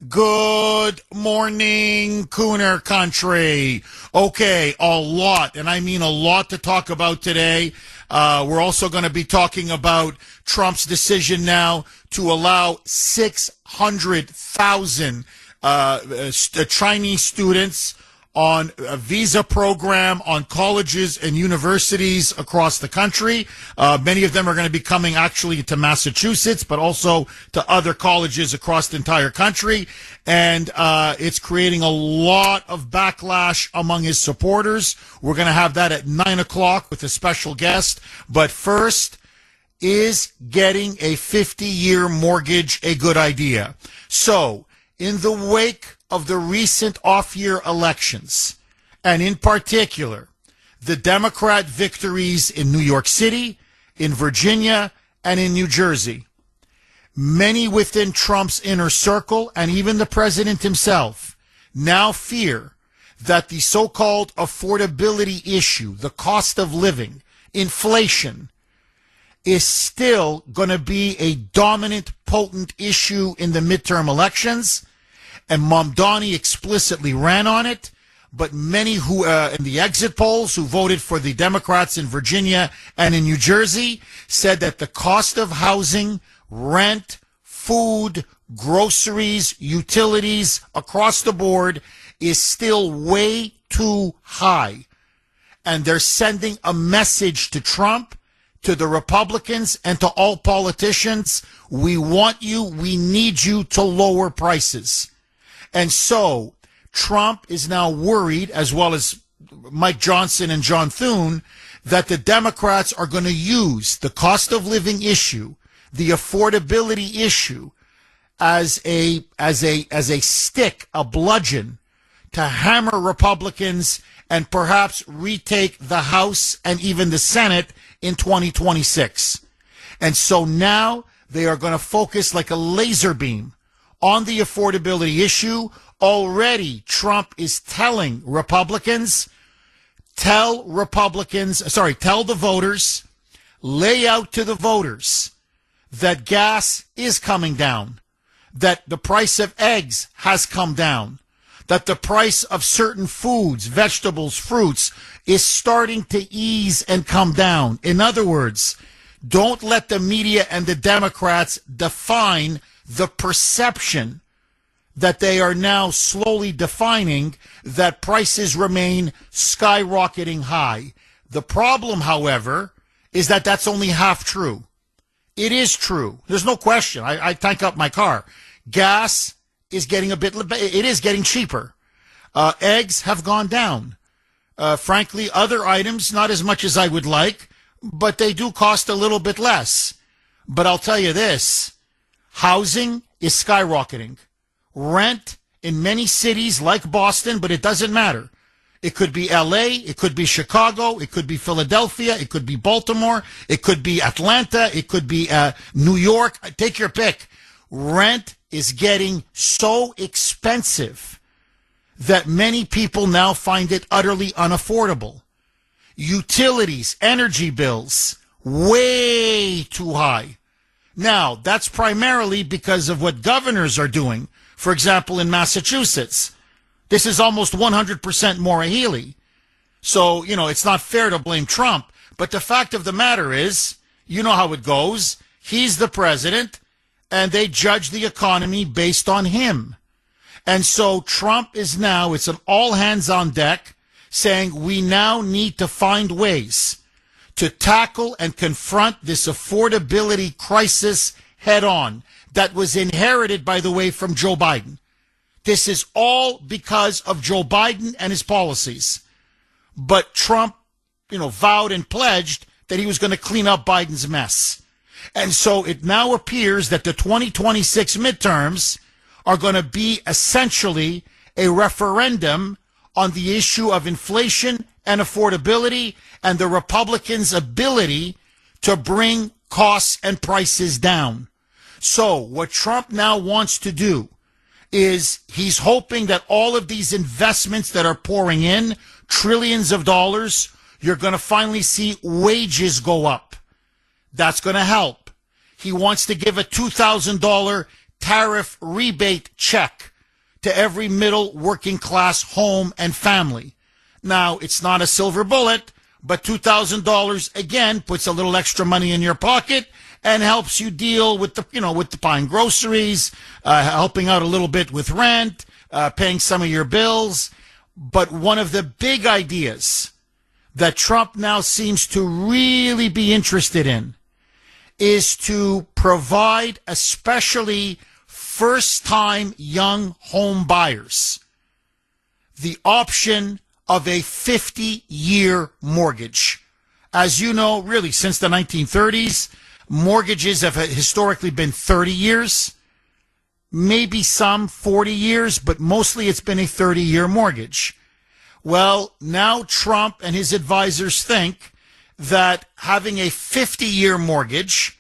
Good morning, Kuhner country. Okay, a lot, and I mean a lot to talk about today. We're also going to be talking about Trump's decision now to allow 600,000 Chinese students on a visa program on colleges and universities across the country. Many of them are going to be coming actually to Massachusetts, but also to other colleges across the entire country. And it's creating a lot of backlash among his supporters. We're going to have that at 9 o'clock with a special guest. But first, is getting a 50-year mortgage a good idea? So, in the wake of the recent off-year elections, and in particular, the Democrat victories in New York City, in Virginia, and in New Jersey, many within Trump's inner circle, and even the president himself, now fear that the so-called affordability issue, the cost of living, inflation, is still going to be a dominant, potent issue in the midterm elections. And Mamdani explicitly ran on it, but many who in the exit polls who voted for the Democrats in Virginia and in New Jersey said that the cost of housing, rent, food, groceries, utilities across the board is still way too high. And they're sending a message to Trump, to the Republicans, and to all politicians. We want you, we need you to lower prices. And so Trump is now worried, as well as Mike Johnson and John Thune, that the Democrats are going to use the cost of living issue, the affordability issue, as a stick, a bludgeon, to hammer Republicans and perhaps retake the House and even the Senate in 2026. And so now they are going to focus like a laser beam on the affordability issue. Already, Trump is telling Republicans, tell the voters, lay out to the voters that gas is coming down, that the price of eggs has come down, that the price of certain foods, vegetables, fruits is starting to ease and come down. In other words, don't let the media and the Democrats define the perception that they are now slowly defining, that prices remain skyrocketing high. The problem, however, is that that's only half true. It is true. There's no question. I tank up my car. Gas is getting it is getting cheaper. Eggs have gone down. Frankly, other items, not as much as I would like, but they do cost a little bit less. But I'll tell you this. Housing is skyrocketing. Rent in many cities like Boston, but it doesn't matter. It could be LA, it could be Chicago, it could be Philadelphia, it could be Baltimore, it could be Atlanta, it could be New York. Take your pick. Rent is getting so expensive that many people now find it utterly unaffordable. Utilities, energy bills, way too high. Now, that's primarily because of what governors are doing. For example, in Massachusetts, this is almost 100% Maura Healey. So, it's not fair to blame Trump. But the fact of the matter is, you know how it goes. He's the president, and they judge the economy based on him. And so Trump is now, it's an all hands on deck, saying we now need to find ways to tackle and confront this affordability crisis head on that was inherited, by the way, from Joe Biden. This is all because of Joe Biden and his policies. But Trump, vowed and pledged that he was going to clean up Biden's mess. And so it now appears that the 2026 midterms are going to be essentially a referendum on the issue of inflation and affordability and the Republicans' ability to bring costs and prices down. So what Trump now wants to do is he's hoping that all of these investments that are pouring in, trillions of dollars, you're going to finally see wages go up. That's going to help. He wants to give a $2,000 tariff rebate check to every middle working class home and family. Now, it's not a silver bullet, but $2,000 again puts a little extra money in your pocket and helps you deal with the buying groceries, helping out a little bit with rent, paying some of your bills. But one of the big ideas that Trump now seems to really be interested in is to provide especially first-time young home buyers the option of a 50-year mortgage. As you know, really, since the 1930s, mortgages have historically been 30 years, maybe some 40 years, but mostly it's been a 30-year mortgage. Well, now Trump and his advisors think that having a 50-year mortgage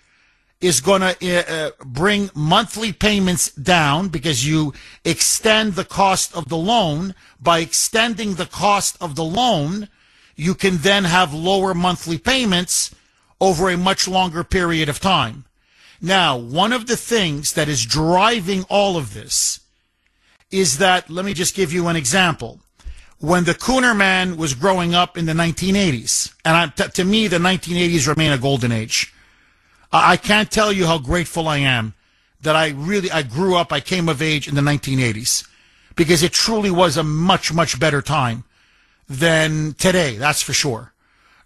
is going to bring monthly payments down because you extend the cost of the loan. By extending the cost of the loan, you can then have lower monthly payments over a much longer period of time. Now, one of the things that is driving all of this is that, let me just give you an example. When the Kuhner man was growing up in the 1980s, and to me, the 1980s remain a golden age. I can't tell you how grateful I am that I came of age in the 1980s, because it truly was a much, much better time than today, that's for sure.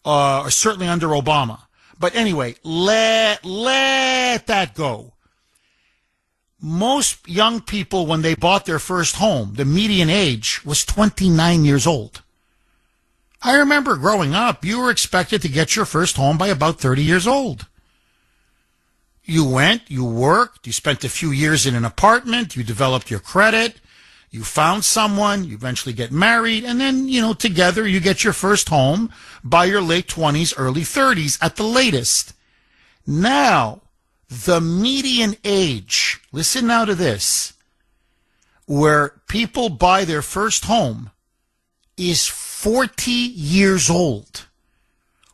Certainly under Obama. But anyway, let that go. Most young people, when they bought their first home, the median age was 29 years old. I remember growing up, you were expected to get your first home by about 30 years old. You went, you worked, you spent a few years in an apartment, you developed your credit, you found someone, you eventually get married, and then, together you get your first home by your late 20s, early 30s at the latest. Now, the median age, listen now to this, where people buy their first home is 40 years old.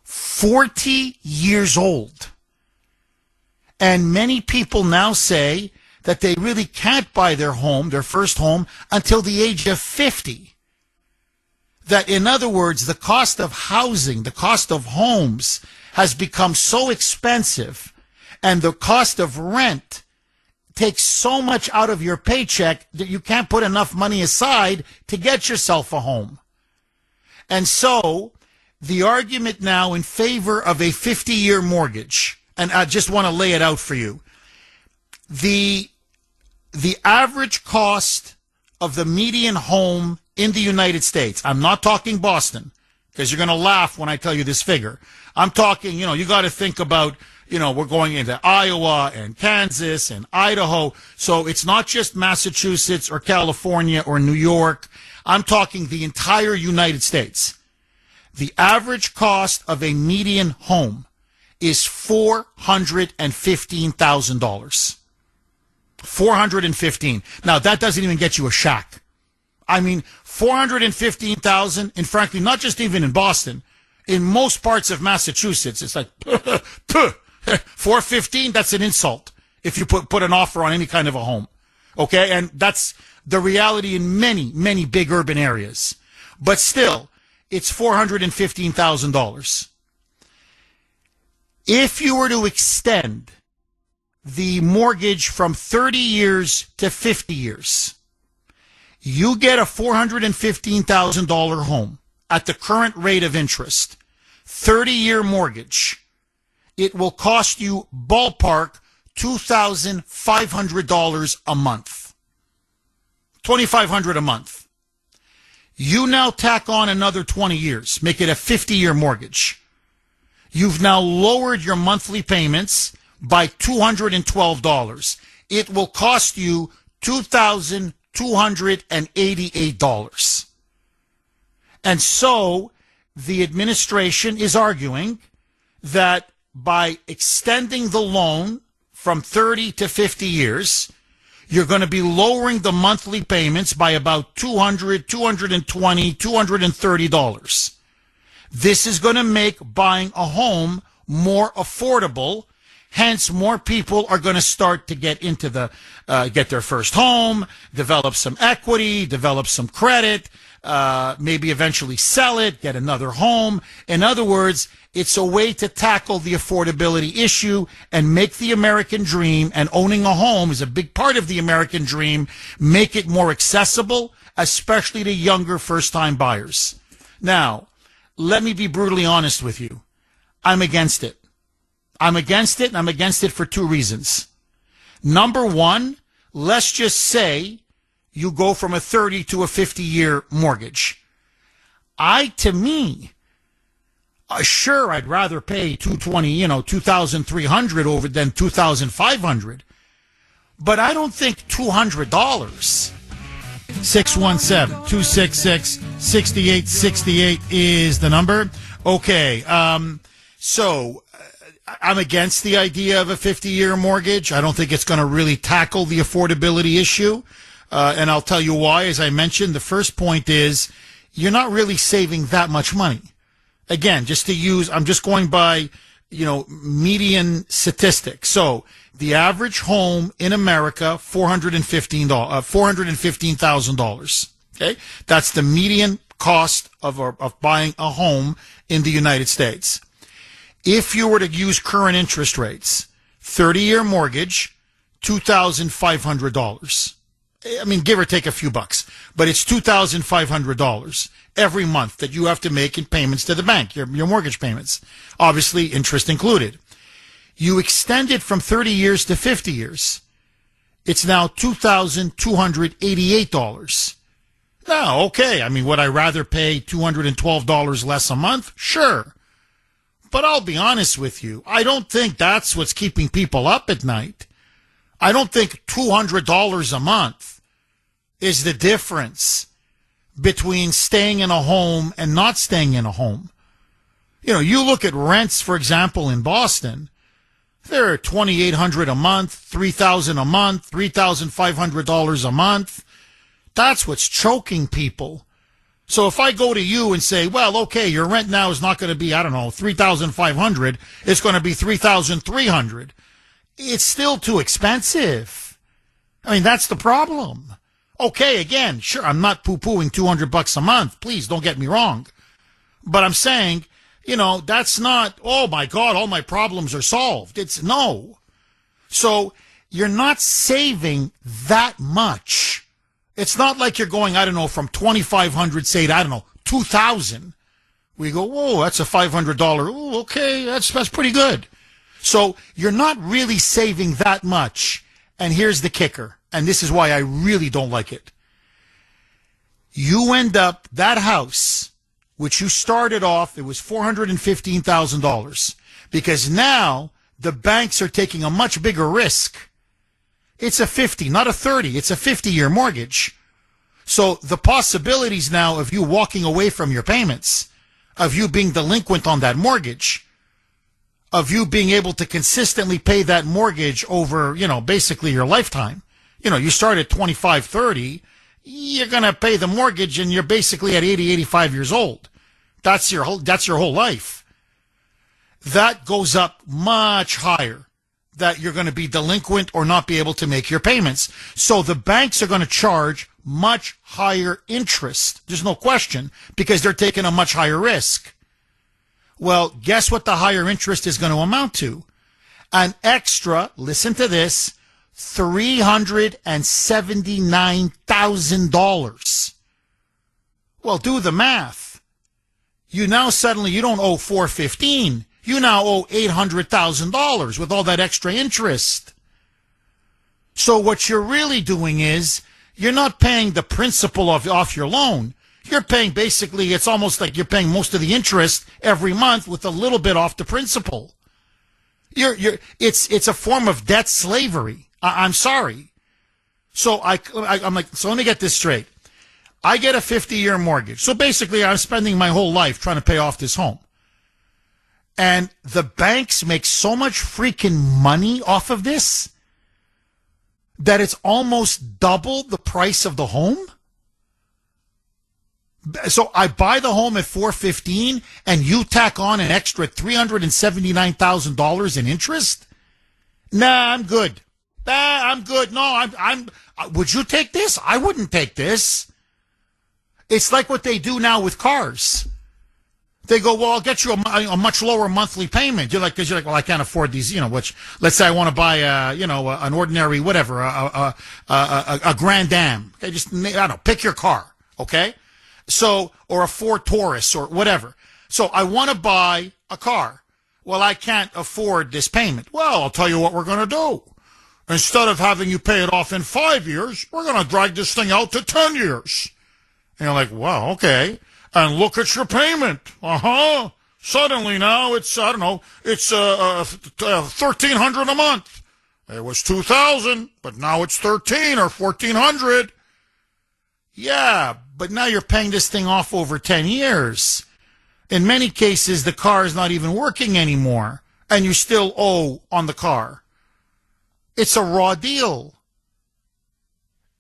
40 years old. And many people now say that they really can't buy their first home, until the age of 50. That, in other words, the cost of housing, the cost of homes has become so expensive, and the cost of rent takes so much out of your paycheck that you can't put enough money aside to get yourself a home. And so, the argument now in favor of a 50-year mortgage, and I just want to lay it out for you. The average cost of the median home in the United States, I'm not talking Boston, because you're going to laugh when I tell you this figure. I'm talking, you got to think about, we're going into Iowa and Kansas and Idaho. So it's not just Massachusetts or California or New York. I'm talking the entire United States. The average cost of a median home is $415,000. $415,000. Now, that doesn't even get you a shack. I mean, $415,000, and frankly, not just even in Boston, in most parts of Massachusetts, it's like, $415,000, that's an insult if you put an offer on any kind of a home. Okay? And that's the reality in many, many big urban areas. But still, it's $415,000. If you were to extend the mortgage from 30 years to 50 years, you get a $415,000 home at the current rate of interest, 30-year mortgage. It will cost you ballpark $2,500 a month. $2,500 a month. You now tack on another 20 years, make it a 50-year mortgage. You've now lowered your monthly payments by $212. It will cost you $2,288. And so the administration is arguing that by extending the loan from 30 to 50 years, you're going to be lowering the monthly payments by about $200, $220, $230. This is going to make buying a home more affordable, Hence, more people are going to start to get into get their first home, develop some equity, develop some credit, maybe eventually sell it, get another home. In other words, it's a way to tackle the affordability issue and make the American dream, and owning a home is a big part of the American dream, make it more accessible, especially to younger first-time buyers. Now, let me be brutally honest with you. I'm against it. I'm against it, and I'm against it for two reasons. Number one, let's just say you go from a 30 to a 50-year mortgage. Sure, I'd rather pay $2,300 over than $2,500. But I don't think $200. 617-266-6868 is the number. Okay, so I'm against the idea of a 50-year mortgage. I don't think it's going to really tackle the affordability issue. And I'll tell you why. As I mentioned, the first point is you're not really saving that much money. Again, I'm just going by, median statistics. So the average home in America, $415,000. Okay. That's the median cost of buying a home in the United States. If you were to use current interest rates, 30-year mortgage, $2,500. I mean, give or take a few bucks, but it's $2,500 every month that you have to make in payments to the bank, your mortgage payments, obviously interest included. You extend it from 30 years to 50 years. It's now $2,288. Now, okay, I mean, would I rather pay $212 less a month? Sure. But I'll be honest with you, I don't think that's what's keeping people up at night. I don't think $200 a month is the difference between staying in a home and not staying in a home. You look at rents, for example, in Boston, they're $2,800 a month, $3,000 a month, $3,500 a month. That's what's choking people. So if I go to you and say, well, okay, your rent now is not going to be, $3,500, it's going to be $3,300. It's still too expensive. I mean, that's the problem. Okay, again, sure, I'm not poo-pooing $200 a month. Please don't get me wrong. But I'm saying, that's not, oh my God, all my problems are solved. It's no. So you're not saving that much. It's not like you're going, from $2,500, say, to, $2,000. We go, whoa, that's a $500. Oh, okay, that's pretty good. So you're not really saving that much. And here's the kicker, and this is why I really don't like it. You end up, that house, which you started off, it was $415,000, because now the banks are taking a much bigger risk. It's a 50, not a 30. It's a 50-year mortgage. So the possibilities now of you walking away from your payments, of you being delinquent on that mortgage, of you being able to consistently pay that mortgage over, basically your lifetime. You start at 25, 30, you're going to pay the mortgage and you're basically at 80, 85 years old. That's your whole life. That goes up much higher, that you're going to be delinquent or not be able to make your payments. So the banks are going to charge much higher interest. There's no question, because they're taking a much higher risk. Well, guess what the higher interest is going to amount to? An extra, listen to this, $379,000. Well, do the math. You now suddenly, you don't owe $415. You now owe $800,000 with all that extra interest. So what you're really doing is, you're not paying the principal off your loan. You're paying, basically, it's almost like you're paying most of the interest every month with a little bit off the principal. It's a form of debt slavery. I'm sorry. So I'm like, so let me get this straight. I get a 50-year mortgage. So basically, I'm spending my whole life trying to pay off this home. And the banks make so much freaking money off of this that it's almost double the price of the home. So I buy the home at $415, and you tack on an extra $379,000 in interest. Nah, I'm good. Nah, I'm good. No, would you take this? I wouldn't take this. It's like what they do now with cars. They go, well, I'll get you a much lower monthly payment. Because you're like, well, I can't afford these, which, let's say I want to buy, an ordinary, whatever, a Grand Am. Okay, I don't know, pick your car, okay? So, or a Ford Taurus or whatever. So I want to buy a car. Well, I can't afford this payment. Well, I'll tell you what we're going to do. Instead of having you pay it off in 5 years, we're going to drag this thing out to 10 years. And you're like, well, okay. And look at your payment. Suddenly now it's, I don't know, it's $1,300 a month. It was $2,000, but now it's $1,300 or $1,400. Yeah, but now you're paying this thing off over 10 years. In many cases, the car is not even working anymore, and you still owe on the car. It's a raw deal.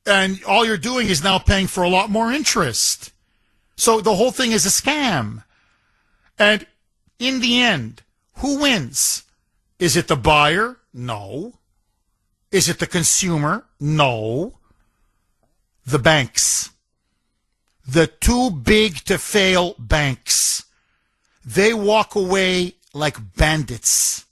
And all you're doing is now paying for a lot more interest. So the whole thing is a scam. And in the end, who wins? Is it the buyer? No. Is it the consumer? No. The banks. The too big to fail banks. They walk away like bandits.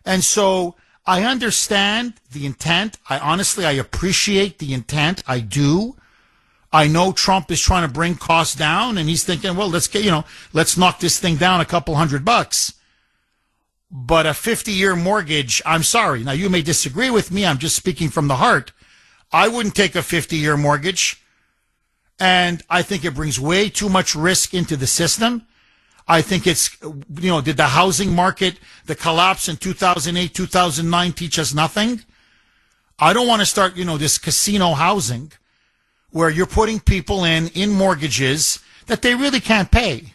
And so I understand the intent. I appreciate the intent. I do. I know Trump is trying to bring costs down, and he's thinking, well, let's knock this thing down a couple $100. But a 50-year mortgage, I'm sorry. Now, you may disagree with me. I'm just speaking from the heart. I wouldn't take a 50-year mortgage, and I think it brings way too much risk into the system. I think it's, did the housing market, the collapse in 2008, 2009 teach us nothing? I don't want to start, this casino housing where you're putting people in mortgages that they really can't pay.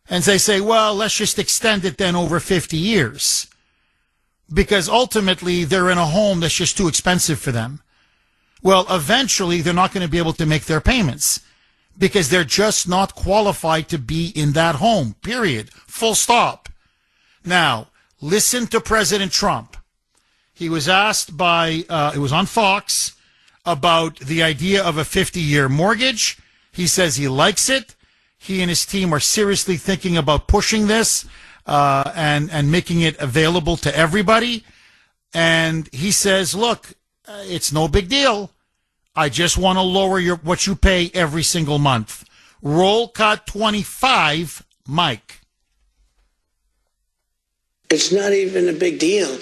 And they say, well, let's just extend it then over 50 years. Because ultimately they're in a home that's just too expensive for them. Well, eventually they're not going to be able to make their payments because they're just not qualified to be in that home, period. Full stop. Now, listen to President Trump. He was asked it was on Fox, about the idea of a 50-year mortgage. He says he likes it. He and his team are seriously thinking about pushing this and making it available to everybody. And he says, look, it's no big deal. I just want to lower what you pay every single month. Roll cut 25, Mike. It's not even a big deal.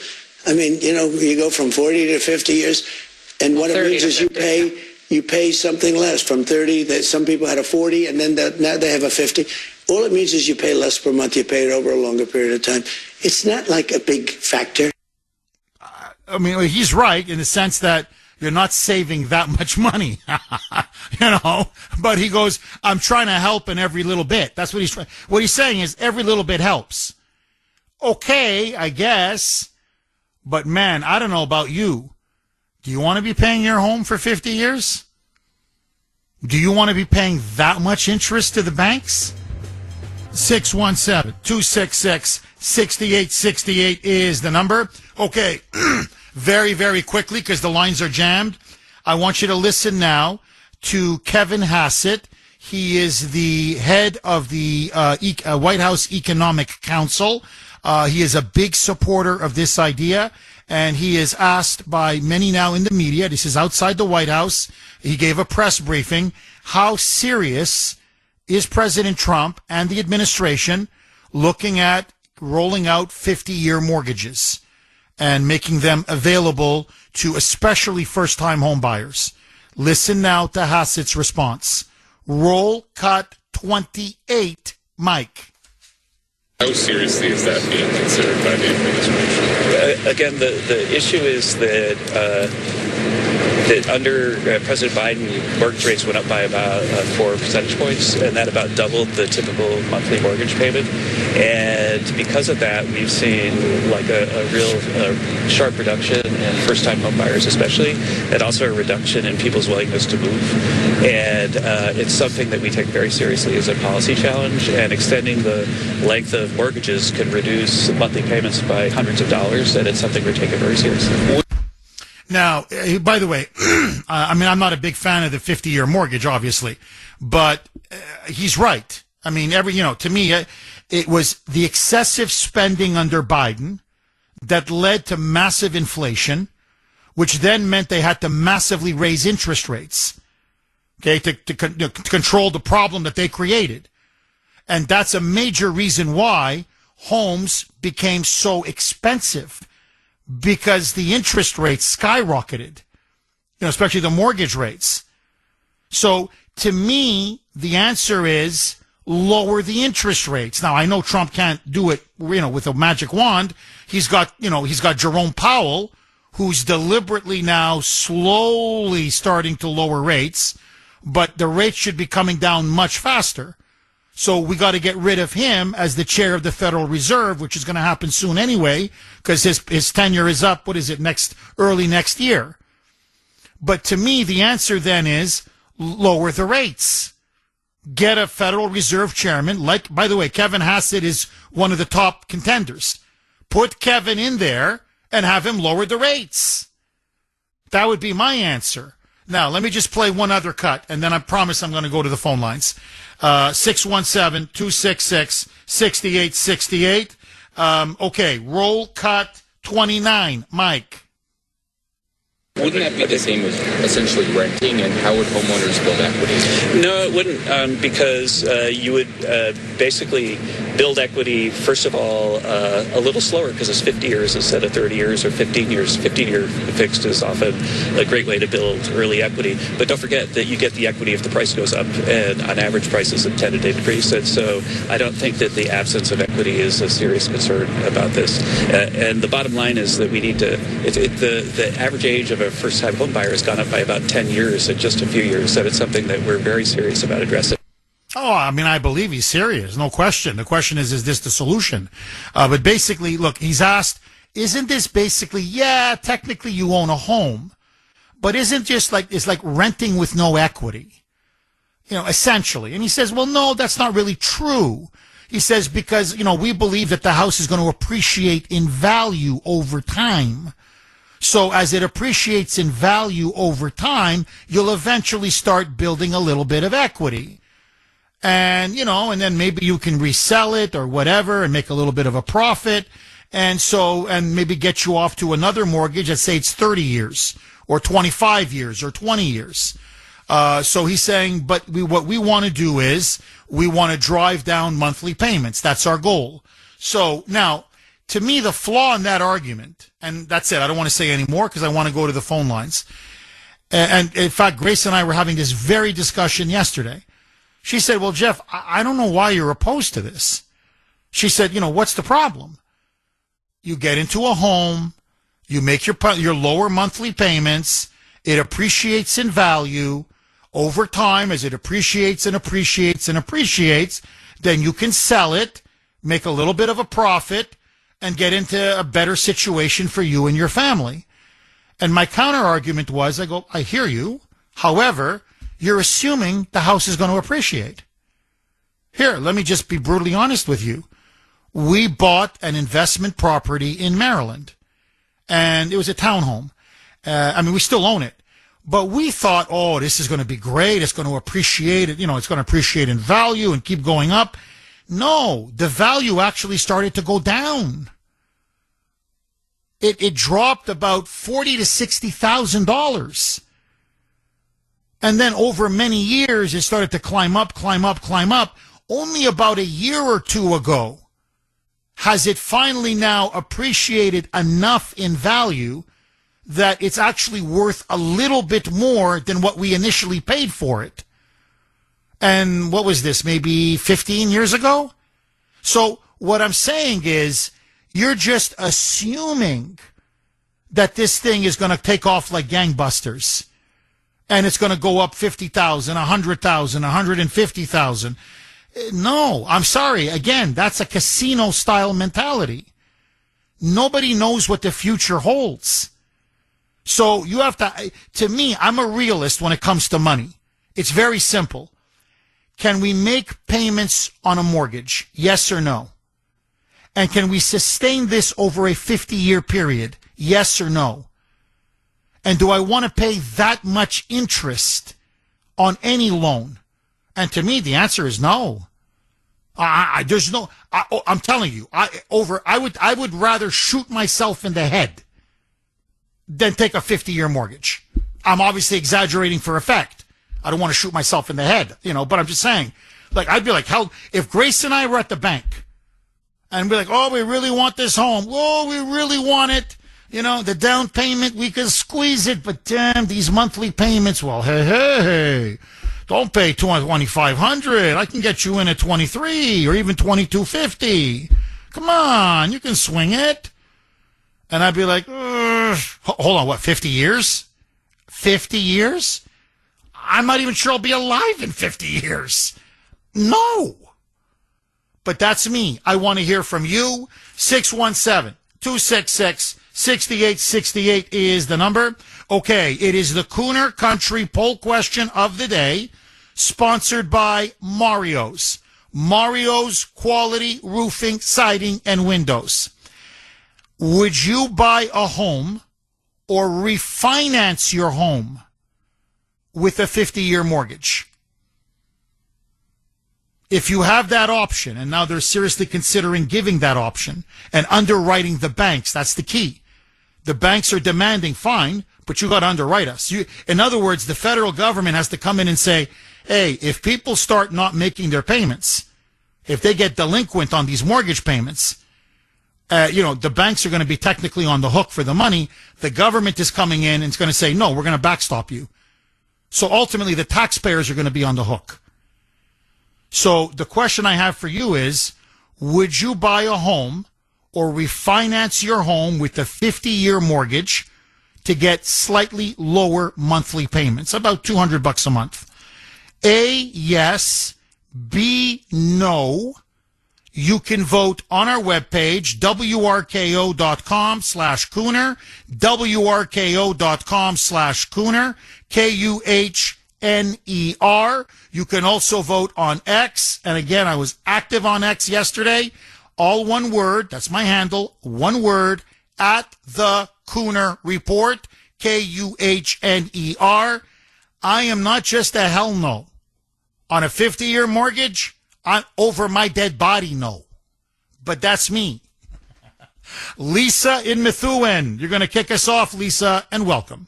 I mean, you go from 40 to 50 years. And what it means is you pay something less from 30. That some people had a 40, and then now they have a 50. All it means is you pay less per month. You pay it over a longer period of time. It's not like a big factor. I mean, he's right in the sense that you're not saving that much money, But he goes, I'm trying to help in every little bit. That's what what he's saying is every little bit helps. Okay, I guess. But man, I don't know about you. Do you want to be paying your home for 50 years? Do you want to be paying that much interest to the banks? 617-266-6868 is the number. Okay, very, very quickly, because the lines are jammed. I want you to listen now to Kevin Hassett. He is the head of the White House Economic Council. He is a big supporter of this idea. And he is asked by many now in the media, this is outside the White House, he gave a press briefing, how serious is President Trump and the administration looking at rolling out 50-year mortgages and making them available to especially first-time home buyers. Listen now to Hassett's response. Roll cut 28, Mike. How seriously is that being considered by the administration? Again, the issue is that that under President Biden, mortgage rates went up by about 4 percentage points, and that about doubled the typical monthly mortgage payment. And because of that, we've seen like a real sharp reduction in first-time home buyers especially, and also a reduction in people's willingness to move. And it's something that we take very seriously as a policy challenge, and extending the length of mortgages can reduce monthly payments by hundreds of dollars, and it's something we're taking very seriously. Now, by the way, I mean, I'm not a big fan of the 50-year mortgage, obviously, but he's right. I mean, to me, it was the excessive spending under Biden that led to massive inflation, which then meant they had to massively raise interest rates, okay, to control the problem that they created. And that's a major reason why homes became so expensive, because the interest rates skyrocketed, especially the mortgage rates. So to me, the answer is lower the interest rates. Now, I know Trump can't do it, with a magic wand. He's got Jerome Powell, who's deliberately now slowly starting to lower rates, but the rates should be coming down much faster. So we got to get rid of him as the chair of the Federal Reserve, which is going to happen soon anyway, because his tenure is up. What is it? Early next year. But to me, the answer then is lower the rates. Get a Federal Reserve chairman, like, by the way, Kevin Hassett is one of the top contenders. Put Kevin in there and have him lower the rates. That would be my answer. Now, let me just play one other cut, and then I promise I'm going to go to the phone lines. 617-266-6868. Okay, roll cut 29. Mike. Wouldn't that be the same as essentially renting, and how would homeowners build equity? No, it wouldn't, because you would basically build equity, first of all, a little slower, because it's 50 years instead of 30 years or 15 years. 15-year fixed is often a great way to build early equity. But don't forget that you get the equity if the price goes up, and on average prices have tended to increase. And so I don't think that the absence of equity is a serious concern about this. And the bottom line is that we need to, the average age of a first-time home buyer has gone up by about 10 years in just a few years, and it's something that we're very serious about addressing. Oh, I mean, I believe he's serious, no question. The question is this the solution? But basically, look, he's asked, isn't this basically, technically you own a home, but isn't just like, it's like renting with no equity, essentially. And he says, well, no, that's not really true. He says, because, we believe that the house is going to appreciate in value over time. So as it appreciates in value over time, you'll eventually start building a little bit of equity. And, and then maybe you can resell it or whatever and make a little bit of a profit. And maybe get you off to another mortgage. Let's say it's 30 years or 25 years or 20 years. So he's saying, but what we want to do is we want to drive down monthly payments. That's our goal. So now, to me, the flaw in that argument, and that's it, I don't want to say any more because I want to go to the phone lines. And in fact, Grace and I were having this very discussion yesterday. She said, well, Jeff, I don't know why you're opposed to this. She said, what's the problem? You get into a home, you make your lower monthly payments, it appreciates in value. Over time, as it appreciates and appreciates and appreciates, then you can sell it, make a little bit of a profit, and get into a better situation for you and your family. And my counter argument was, I hear you. However, you're assuming the house is going to appreciate. Here, let me just be brutally honest with you. We bought an investment property in Maryland, and it was a townhome. We still own it. But we thought, this is going to be great. It's going to appreciate it. It's going to appreciate in value and keep going up. No, the value actually started to go down. It dropped about $40,000 to $60,000. And then over many years, it started to climb up. Only about a year or two ago has it finally now appreciated enough in value that it's actually worth a little bit more than what we initially paid for it. And what was this, maybe 15 years ago? So what I'm saying is you're just assuming that this thing is going to take off like gangbusters. And it's going to go up 50,000, 100,000, 150,000. No, I'm sorry. Again, that's a casino-style mentality. Nobody knows what the future holds. So you have to me, I'm a realist when it comes to money. It's very simple. Can we make payments on a mortgage? Yes or no? And can we sustain this over a 50-year period? Yes or no? And do I want to pay that much interest on any loan? And to me, the answer is no. There's no. I'm telling you, I would rather shoot myself in the head than take a 50-year mortgage. I'm obviously exaggerating for effect. I don't want to shoot myself in the head, but I'm just saying, like, I'd be like, hell, if Grace and I were at the bank and be like, oh, we really want this home. Oh, we really want it. The down payment, we can squeeze it, but damn, these monthly payments, well, hey, don't pay $2,500. I can get you in at $23 or even $2,250. Come on, you can swing it. And I'd be like, hold on, what, 50 years? 50 years? I'm not even sure I'll be alive in 50 years. No. But that's me. I want to hear from you. 617-266-6868 is the number. Okay, it is the Kuhner Country poll question of the day, sponsored by Mario's. Mario's Quality Roofing, Siding, and Windows. Would you buy a home or refinance your home with a 50-year mortgage? If you have that option, and now they're seriously considering giving that option and underwriting the banks, that's the key. The banks are demanding, fine, but you got to underwrite us. In other words, the federal government has to come in and say, hey, if people start not making their payments, if they get delinquent on these mortgage payments, the banks are going to be technically on the hook for the money. The government is coming in and it's going to say, no, we're going to backstop you. So ultimately, the taxpayers are going to be on the hook. So the question I have for you is, would you buy a home or refinance your home with a 50-year mortgage to get slightly lower monthly payments, about $200 a month? A, yes. B, no. You can vote on our webpage, wrko.com/Kuhner, wrko.com/Kuhner, Kuhner. You can also vote on X. And again, I was active on X yesterday. All one word. That's my handle. One word, at the Kuhner Report, Kuhner. I am not just a hell no on a 50-year mortgage. I'm over my dead body, no. But that's me. Lisa in Methuen. You're going to kick us off, Lisa, and welcome.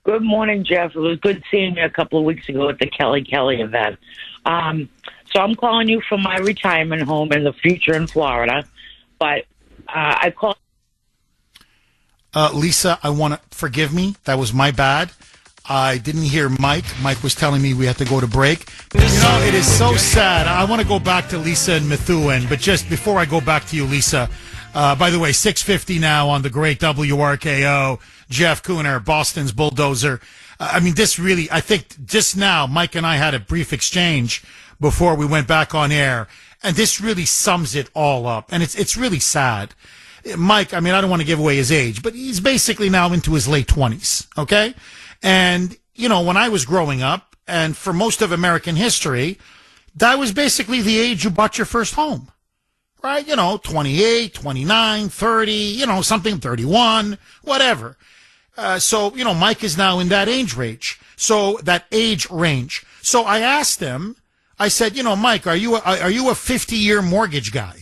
Good morning, Jeff. It was good seeing you a couple of weeks ago at the Kelly event. So I'm calling you from my retirement home in the future in Florida. But I called. Lisa, I want to forgive me. That was my bad. I didn't hear Mike. Mike was telling me we had to go to break. It is so sad. I want to go back to Lisa and Methuen, but just before I go back to you, Lisa, by the way, 6:50 now on the great WRKO, Jeff Kuhner, Boston's bulldozer. I think just now, Mike and I had a brief exchange before we went back on air, and this really sums it all up, and it's really sad. Mike, I don't want to give away his age, but he's basically now into his late 20s, okay? And, when I was growing up, and for most of American history, that was basically the age you bought your first home, right? 28, 29, 30, something 31, whatever. So Mike is now in that age range. So I asked him, I said, Mike, are you a 50-year mortgage guy?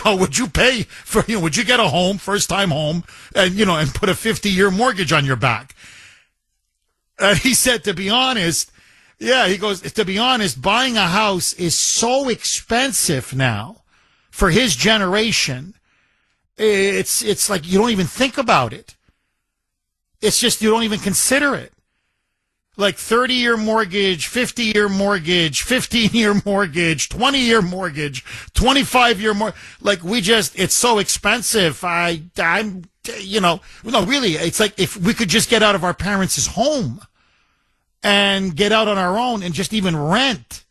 Would you pay for, would you get a home, first time home, and, and put a 50-year mortgage on your back? And he said, to be honest, buying a house is so expensive now for his generation. It's like you don't even think about it. It's just you don't even consider it. like 30-year mortgage, 50-year mortgage, 15-year mortgage, 20-year mortgage, 25-year mortgage. Like it's so expensive. I'm, no, really, it's like if we could just get out of our parents' home and get out on our own and just even rent.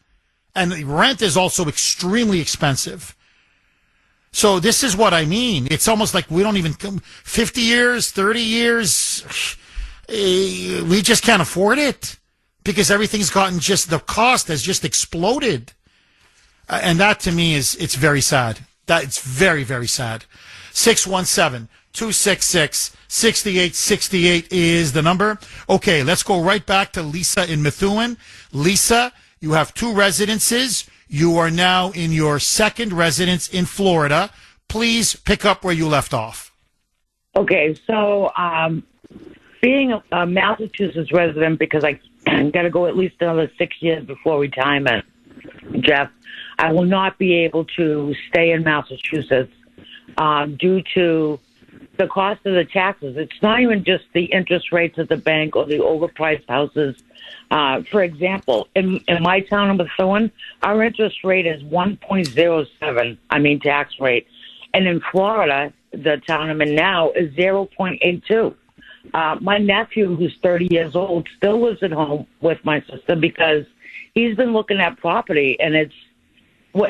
And rent is also extremely expensive. So this is what I mean. It's almost like we don't even 50 years, 30 years. We just can't afford it because everything's gotten the cost has just exploded. And that to me it's very sad. It's very, very sad. 617-266-6868 is the number. Okay, let's go right back to Lisa in Methuen. Lisa, you have 2 residences. You are now in your 2nd residence in Florida. Please pick up where you left off. Okay, so being a Massachusetts resident, because I got to go at least another 6 years before retirement, Jeff, I will not be able to stay in Massachusetts due to the cost of the taxes. It's not even just the interest rates at the bank or the overpriced houses. For example, in my town of Methuen, our interest rate is 1.07, tax rate. And in Florida, the town I'm in now is 0.82. My nephew, who's 30 years old, still lives at home with my sister because he's been looking at property, and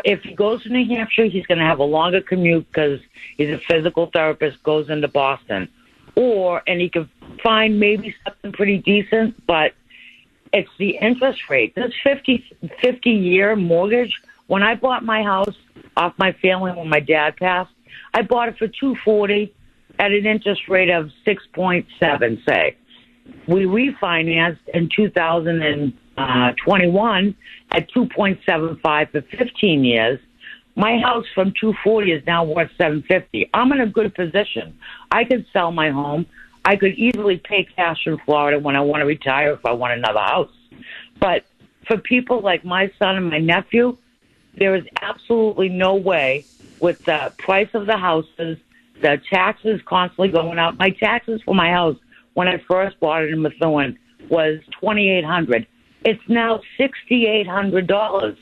if he goes to New Hampshire, he's going to have a longer commute because he's a physical therapist, goes into Boston. And he can find maybe something pretty decent, but it's the interest rate. This 50-year mortgage, when I bought my house off my family when my dad passed, I bought it for $240 at an interest rate of 6.7, say. We refinanced in 2021 at 2.75 for 15 years. My house from 240 is now worth 750. I'm in a good position. I could sell my home. I could easily pay cash in Florida when I want to retire if I want another house. But for people like my son and my nephew, there is absolutely no way with the price of the houses, the taxes constantly going up. My taxes for my house when I first bought it in Methuen was $2,800. It's now $6,800.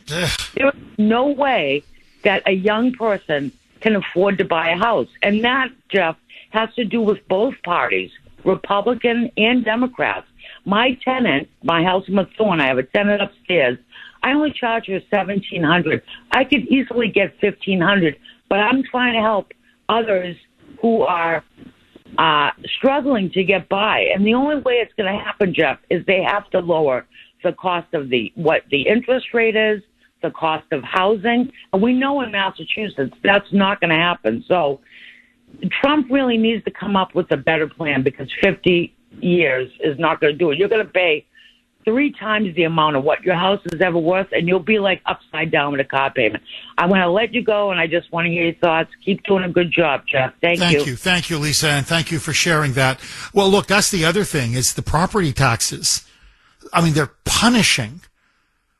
There is no way that a young person can afford to buy a house. And that, Jeff, has to do with both parties, Republican and Democrats. My tenant, my house in Methuen, I have a tenant upstairs. I only charge her $1,700. I could easily get $1,500, but I'm trying to help others who are struggling to get by. And the only way it's going to happen, Jeff, is they have to lower the cost of what the interest rate is, the cost of housing. And we know in Massachusetts that's not going to happen. So Trump really needs to come up with a better plan because 50 years is not going to do it. You're going to pay 3 times the amount of what your house is ever worth, and you'll be like upside down with a car payment. I'm going to let you go, and I just want to hear your thoughts. Keep doing a good job, Jeff. Thank you. Thank you, Lisa, and thank you for sharing that. Well, look, that's the other thing is the property taxes. They're punishing.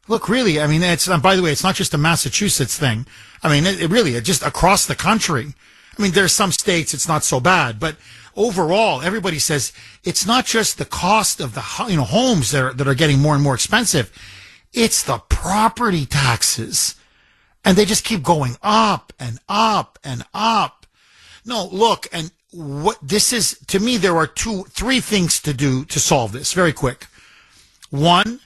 Look, really, and by the way, it's not just a Massachusetts thing. It really, just across the country. There's some states it's not so bad, but overall, everybody says it's not just the cost of the homes that are getting more and more expensive. It's the property taxes. And they just keep going up and up and up. No, look, and what this is, to me, there are 3 things to do to solve this very quick. 1,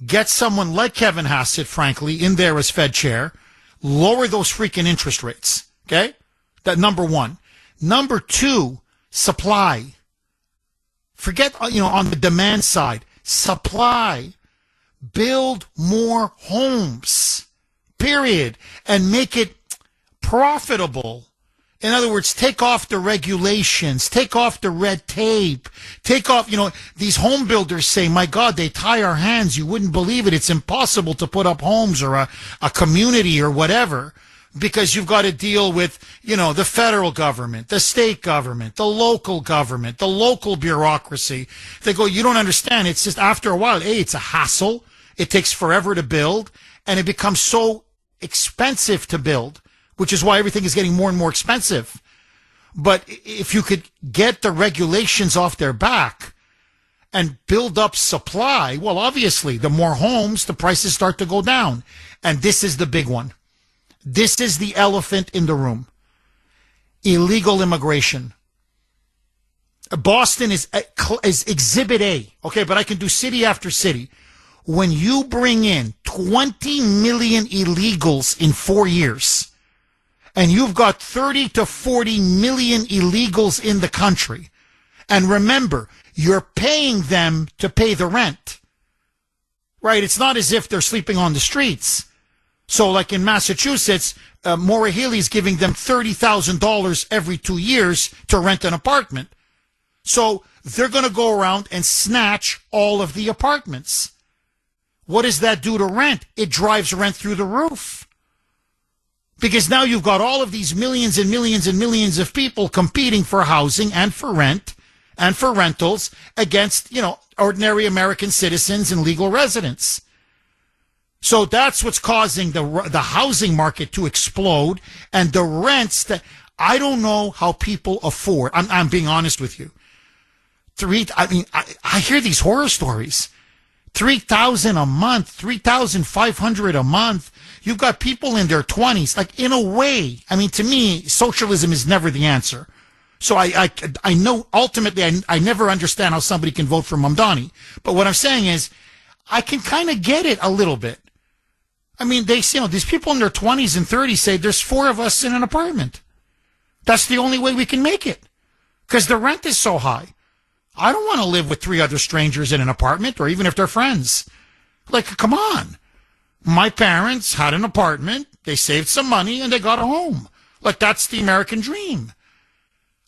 get someone like Kevin Hassett, frankly, in there as Fed chair, lower those freaking interest rates. Okay? That number 1. Number 2, supply. Forget, on the demand side. Supply. Build more homes. Period. And make it profitable. In other words, take off the regulations, take off the red tape, take off, these home builders say, my God, they tie our hands. You wouldn't believe it. It's impossible to put up homes or a community or whatever because you've got to deal with, the federal government, the state government, the local bureaucracy. They go, you don't understand. It's just after a while, it's a hassle. It takes forever to build and it becomes so expensive to build, which is why everything is getting more and more expensive. But if you could get the regulations off their back and build up supply, well, obviously, the more homes, the prices start to go down. And this is the big one. This is the elephant in the room. Illegal immigration. Boston is exhibit A. Okay, but I can do city after city. When you bring in 20 million illegals in 4 years, and you've got 30 to 40 million illegals in the country, and remember, you're paying them to pay the rent, right? It's not as if they're sleeping on the streets. So like in Massachusetts, Maura Healey's giving them $30,000 every 2 years to rent an apartment. So they're going to go around and snatch all of the apartments. What does that do to rent? It drives rent through the roof. Because now you've got all of these millions and millions and millions of people competing for housing and for rent and for rentals against, ordinary American citizens and legal residents. So that's what's causing the housing market to explode, and the rents that I don't know how people afford. I'm being honest with you. I hear these horror stories. $3,000 a month, $3,500 a month. You've got people in their 20s. Like, in a way, to me, socialism is never the answer. So I know ultimately I never understand how somebody can vote for Mamdani. But what I'm saying is I can kind of get it a little bit. These people in their 20s and 30s say there's 4 of us in an apartment. That's the only way we can make it because the rent is so high. I don't want to live with 3 other strangers in an apartment, or even if they're friends. Like, come on. My parents had an apartment, they saved some money, and they got a home. Like, that's the American dream.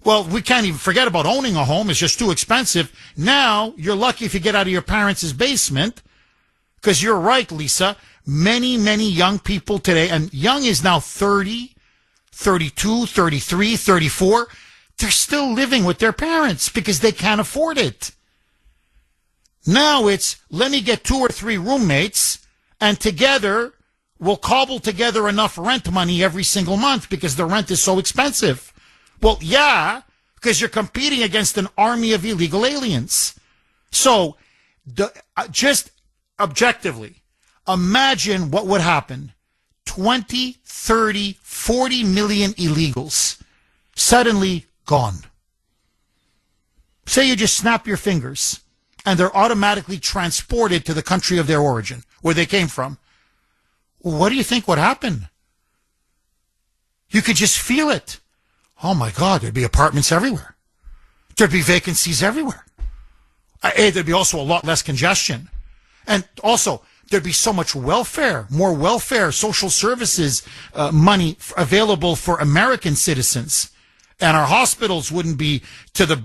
Well, we can't even forget about owning a home. It's just too expensive. Now, you're lucky if you get out of your parents' basement, because you're right, Lisa. Many, many young people today, and young is now 30, 32, 33, 34, they're still living with their parents because they can't afford it. Now it's, let me get 2 or 3 roommates, and together we'll cobble together enough rent money every single month because the rent is so expensive. Well, yeah, because you're competing against an army of illegal aliens. So, just objectively, imagine what would happen. 20, 30, 40 million illegals suddenly gone. Say you just snap your fingers and they're automatically transported to the country of their origin, where they came from. What do you think would happen? You could just feel it. Oh my God, there'd be apartments everywhere. There'd be vacancies everywhere. There'd be also a lot less congestion. And also, there'd be so much welfare, more welfare, social services, money available for American citizens. And our hospitals wouldn't be to the,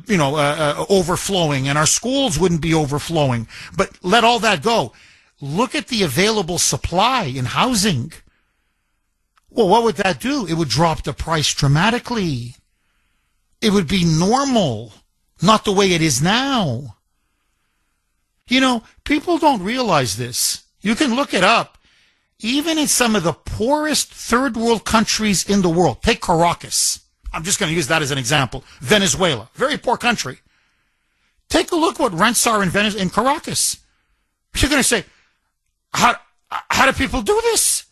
overflowing, and our schools wouldn't be overflowing. But let all that go. Look at the available supply in housing. Well, what would that do? It would drop the price dramatically. It would be normal, not the way it is now. People don't realize this. You can look it up. Even in some of the poorest third world countries in the world, take Caracas. I'm just going to use that as an example. Venezuela, very poor country. Take a look what rents are in Caracas. You're going to say, how do people do this?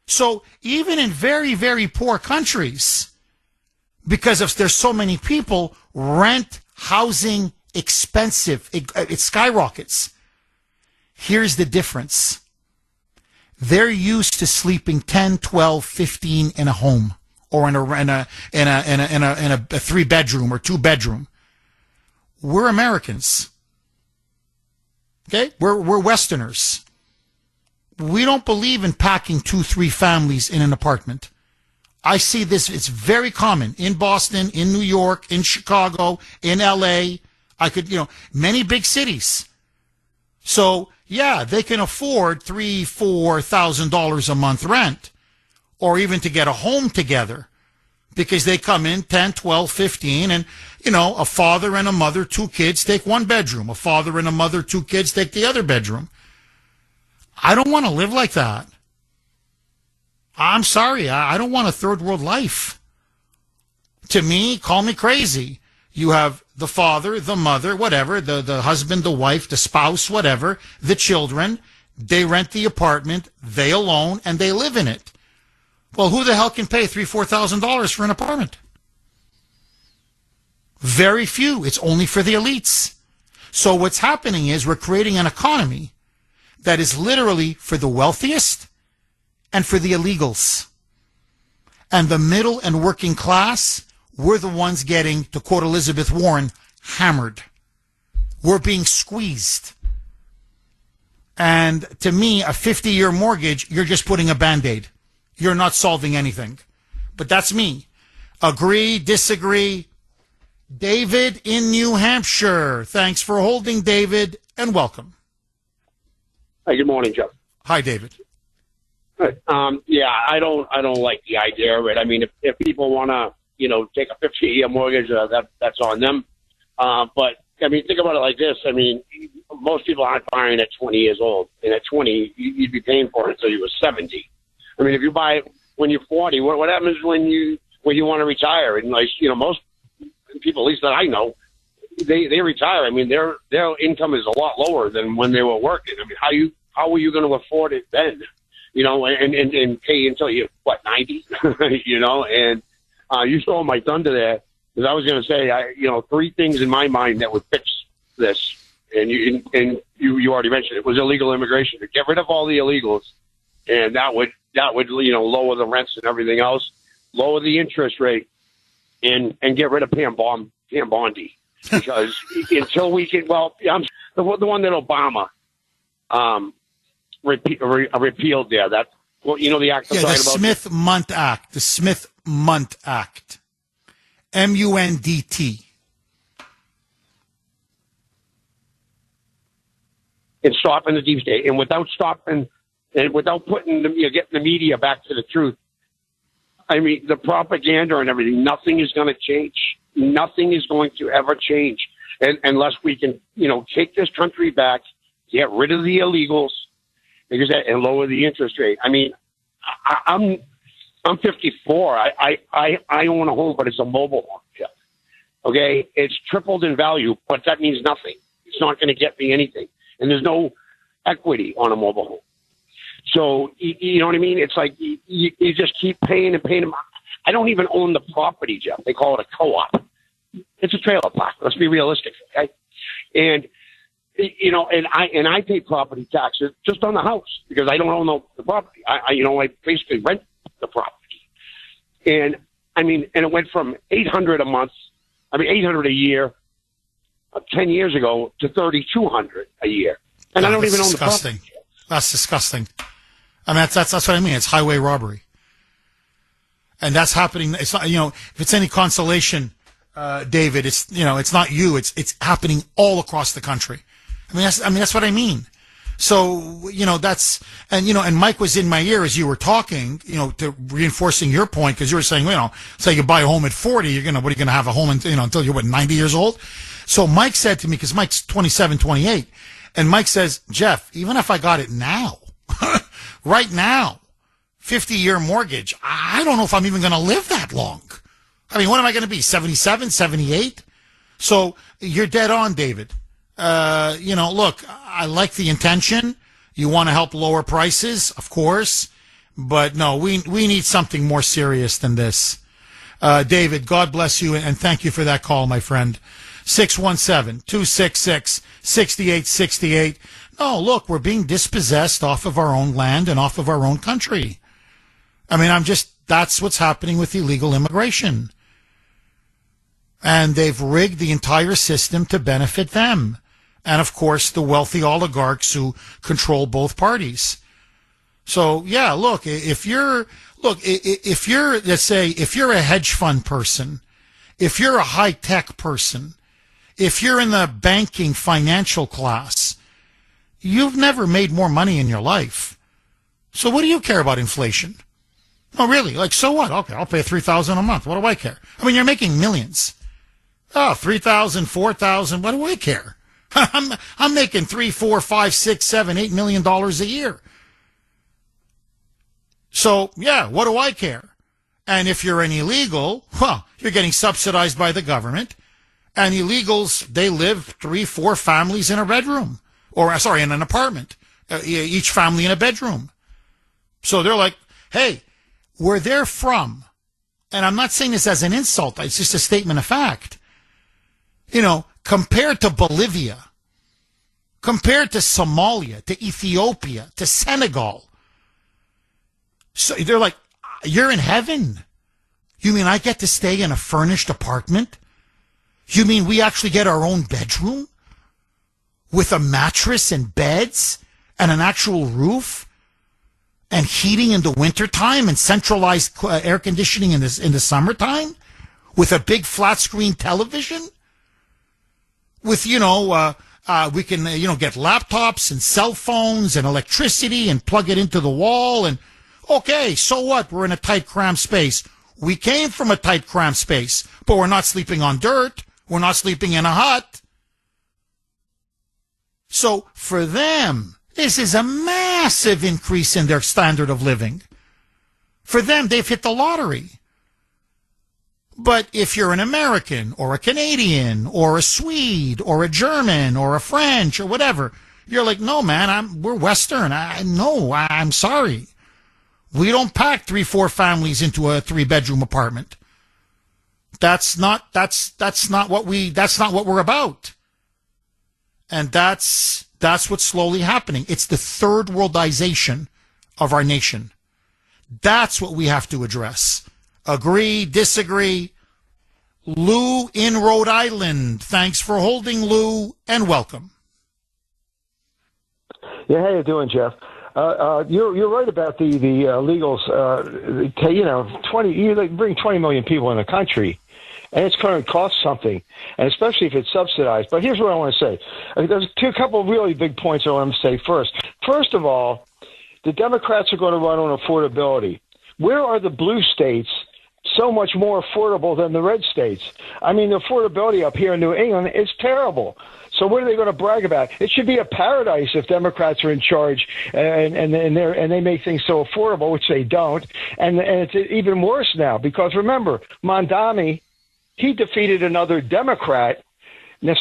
So even in very, very poor countries, because there's so many people, rent, housing, expensive. It skyrockets. Here's the difference. They're used to sleeping 10, 12, 15 in a home, or in a 3-bedroom or 2-bedroom. We're Americans. Okay? We're Westerners. We don't believe in packing 2, 3 families in an apartment. I see this, it's very common in Boston, in New York, in Chicago, in LA. Many big cities. So, yeah, they can afford $3,000, $4,000 a month rent, or even to get a home together, because they come in 10, 12, 15, and, a father and a mother, 2 kids take 1 bedroom. A father and a mother, 2 kids take the other bedroom. I don't want to live like that. I'm sorry. I don't want a third world life. To me, call me crazy. You have the father, the mother, whatever, the husband, the wife, the spouse, whatever, the children. They rent the apartment, they alone, and they live in it. Well, who the hell can pay $3,000-$4,000 for an apartment? Very few. It's only for the elites. So what's happening is we're creating an economy that is literally for the wealthiest and for the illegals. And the middle and working class, we're the ones getting, to quote Elizabeth Warren, hammered. We're being squeezed. And to me, a 50-year mortgage, you're just putting a Band-Aid. You're not solving anything. But that's me. Agree, disagree. David in New Hampshire. Thanks for holding, David, and welcome. Hey, good morning, Jeff. Hi, David. Good. Yeah, I don't like the idea of it. I mean, if people want to, take a 50-year mortgage, that's on them. But I mean, think about it like this. I mean, most people aren't buying at 20 years old, and at 20, you'd be paying for it until you were 70. I mean, if you buy it when you're 40, what happens when you want to retire? And most people, at least that I know, they retire. I mean, their income is a lot lower than when they were working. I mean, how are you going to afford it then? And pay until you're 90? And you stole my thunder there, because I was going to say, 3 things in my mind that would fix this, and you already mentioned it, was illegal immigration. To get rid of all the illegals, and that would lower the rents and everything else, lower the interest rate, and get rid of Pam Bondi, because until we can, the one that Obama repealed there, that the act. Yeah, the Smith-Mundt Act. The Smith-Mundt Act. MUNDT. And stopping the deep state, and without putting getting the media back to the truth. I mean, the propaganda and everything, nothing is going to change. Nothing is going to ever change unless we can, take this country back, get rid of the illegals, and lower the interest rate. I mean, I'm 54. I own a home, but it's a mobile home. Yeah. Okay, it's tripled in value, but that means nothing. It's not going to get me anything, and there's no equity on a mobile home. So, you know what I mean? It's like you just keep paying and paying. I don't even own the property, Jeff. They call it a co-op. It's a trailer park. Let's be realistic, okay? And, and I pay property taxes just on the house because I don't own the property. I basically rent the property. And, it went from $800 a year 10 years ago to $3,200 a year. And I don't even own the property. That's disgusting. I mean, that's what I mean. It's highway robbery. And that's happening. It's not, if it's any consolation, David, it's not you. It's happening all across the country. That's what I mean. So, and Mike was in my ear as you were talking, to reinforcing your point, because you were saying, say you buy a home at 40, what are you going to have a home until you're 90 years old? So Mike said to me, because Mike's 27, 28, and Mike says, Jeff, even if I got it now, right now, 50-year mortgage, I don't know if I'm even going to live that long. I mean, what am I going to be, 77, 78? So you're dead on, David. Look, I like the intention. You want to help lower prices, of course. But no, we need something more serious than this. David, God bless you, and thank you for that call, my friend. 617-266-6868. No, look, we're being dispossessed off of our own land and off of our own country. That's what's happening with illegal immigration. And they've rigged the entire system to benefit them. And of course, the wealthy oligarchs who control both parties. So, yeah, look, if you're, let's say, if you're a hedge fund person, if you're a high-tech person, if you're in the banking financial class, you've never made more money in your life. So what do you care about inflation? Oh, really? So what? Okay, I'll pay $3,000 a month. What do I care? You're making millions. Oh, $3,000, $4,000. What do I care? I'm making $3, $4, $5, $6, $7, $8 million a year. So, yeah, what do I care? And if you're an illegal, you're getting subsidized by the government. And illegals, they live 3-4 families in a bedroom. In an apartment. Each family in a bedroom. So they're like, hey, where they're from, and I'm not saying this as an insult, it's just a statement of fact. Compared to Bolivia, compared to Somalia, to Ethiopia, to Senegal. So they're like, you're in heaven. You mean I get to stay in a furnished apartment? You mean we actually get our own bedroom? With a mattress and beds and an actual roof and heating in the wintertime and centralized air conditioning in the summertime? With a big flat screen television? With, we can, get laptops and cell phones and electricity and plug it into the wall. And okay, so what? We're in a tight, cramped space. We came from a tight, cramped space, but we're not sleeping on dirt. We're not sleeping in a hut. So for them, this is a massive increase in their standard of living. For them, they've hit the lottery. But if you're an American or a Canadian or a Swede or a German or a French or whatever, you're like, no, man, we're Western. I'm sorry. We don't pack 3-4 families into a 3-bedroom apartment. That's not what we're about. And that's what's slowly happening. It's the third worldization of our nation. That's what we have to address. Agree, disagree. Lou in Rhode Island. Thanks for holding, Lou, and welcome. Yeah, how you doing, Jeff? You're right about the illegals. 20. They bring 20 million people in the country, and it's going to cost something, and especially if it's subsidized. But here's what I want to say. There's a couple of really big points I want to say first. First of all, the Democrats are going to run on affordability. Where are the blue states so much more affordable than the red states? I mean, the affordability up here in New England is terrible. So what are they going to brag about? It should be a paradise if Democrats are in charge and they make things so affordable, which they don't. And it's even worse now because remember, Mondami, he defeated another Democrat.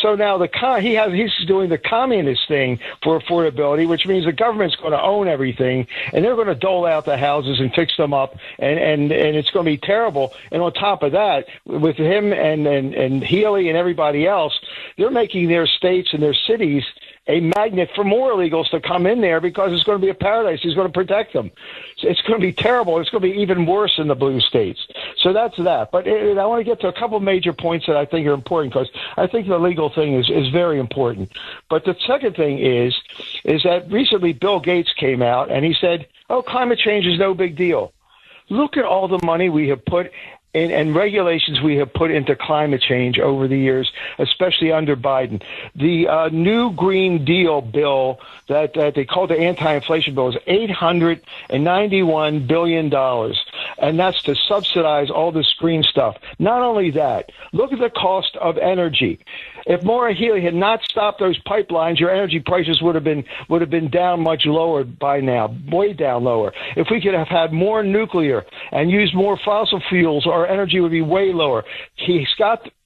So now he's doing the communist thing for affordability, which means the government's going to own everything, and they're going to dole out the houses and fix them up, and it's going to be terrible. And on top of that, with him and Healy and everybody else, they're making their states and their cities a magnet for more illegals to come in there because it's going to be a paradise. He's going to protect them. So it's going to be terrible. It's going to be even worse in the blue states. So that's that. But I want to get to a couple major points that I think are important because I think the legal thing is very important. But the second thing is that recently Bill Gates came out and he said, climate change is no big deal. Look at all the money we have put and regulations we have put into climate change over the years, especially under Biden. The new Green Deal bill that they call the anti-inflation bill is $891 billion. And that's to subsidize all this green stuff. Not only that, look at the cost of energy. If Maura Healey had not stopped those pipelines, your energy prices would have been down much lower by now, way down lower. If we could have had more nuclear and used more fossil fuels, our energy would be way lower.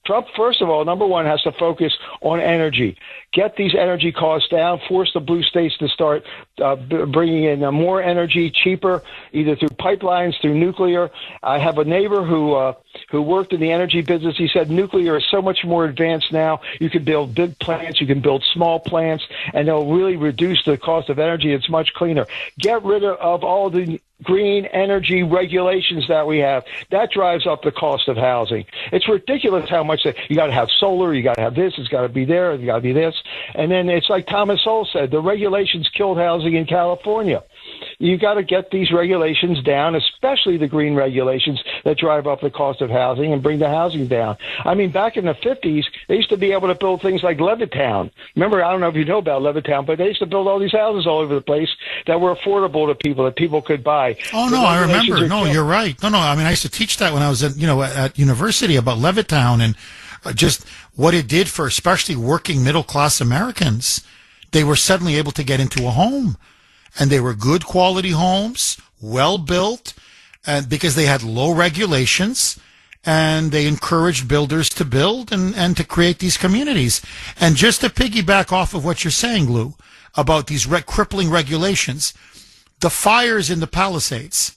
Trump, first of all, number one, has to focus on energy. Get these energy costs down, force the blue states to start bringing in more energy cheaper, either through pipelines, through nuclear. I have a neighbor who worked in the energy business. He said nuclear is so much more advanced now. You can build big plants, you can build small plants, and they'll really reduce the cost of energy. It's much cleaner. Get rid of all the green energy regulations that we have. That drives up the cost of housing. It's ridiculous how much you got to have solar, you got to have this, it's got to be there, it's got to be this. And then it's like Thomas Sowell said, the regulations killed housing in California. You got to get these regulations down, especially the green regulations that drive up the cost of housing and bring the housing down. I mean, back in the 50s, they used to be able to build things like Levittown. Remember, I don't know if you know about Levittown, but they used to build all these houses all over the place that were affordable to people, that people could buy. Oh, no, I remember. No, you're right. No, I mean, I used to teach that when I was at university about Levittown and just what it did for especially working middle-class Americans. They were suddenly able to get into a home. And they were good quality homes, well built, and because they had low regulations, and they encouraged builders to build and to create these communities. And just to piggyback off of what you're saying, Lou, about these crippling regulations, the fires in the Palisades,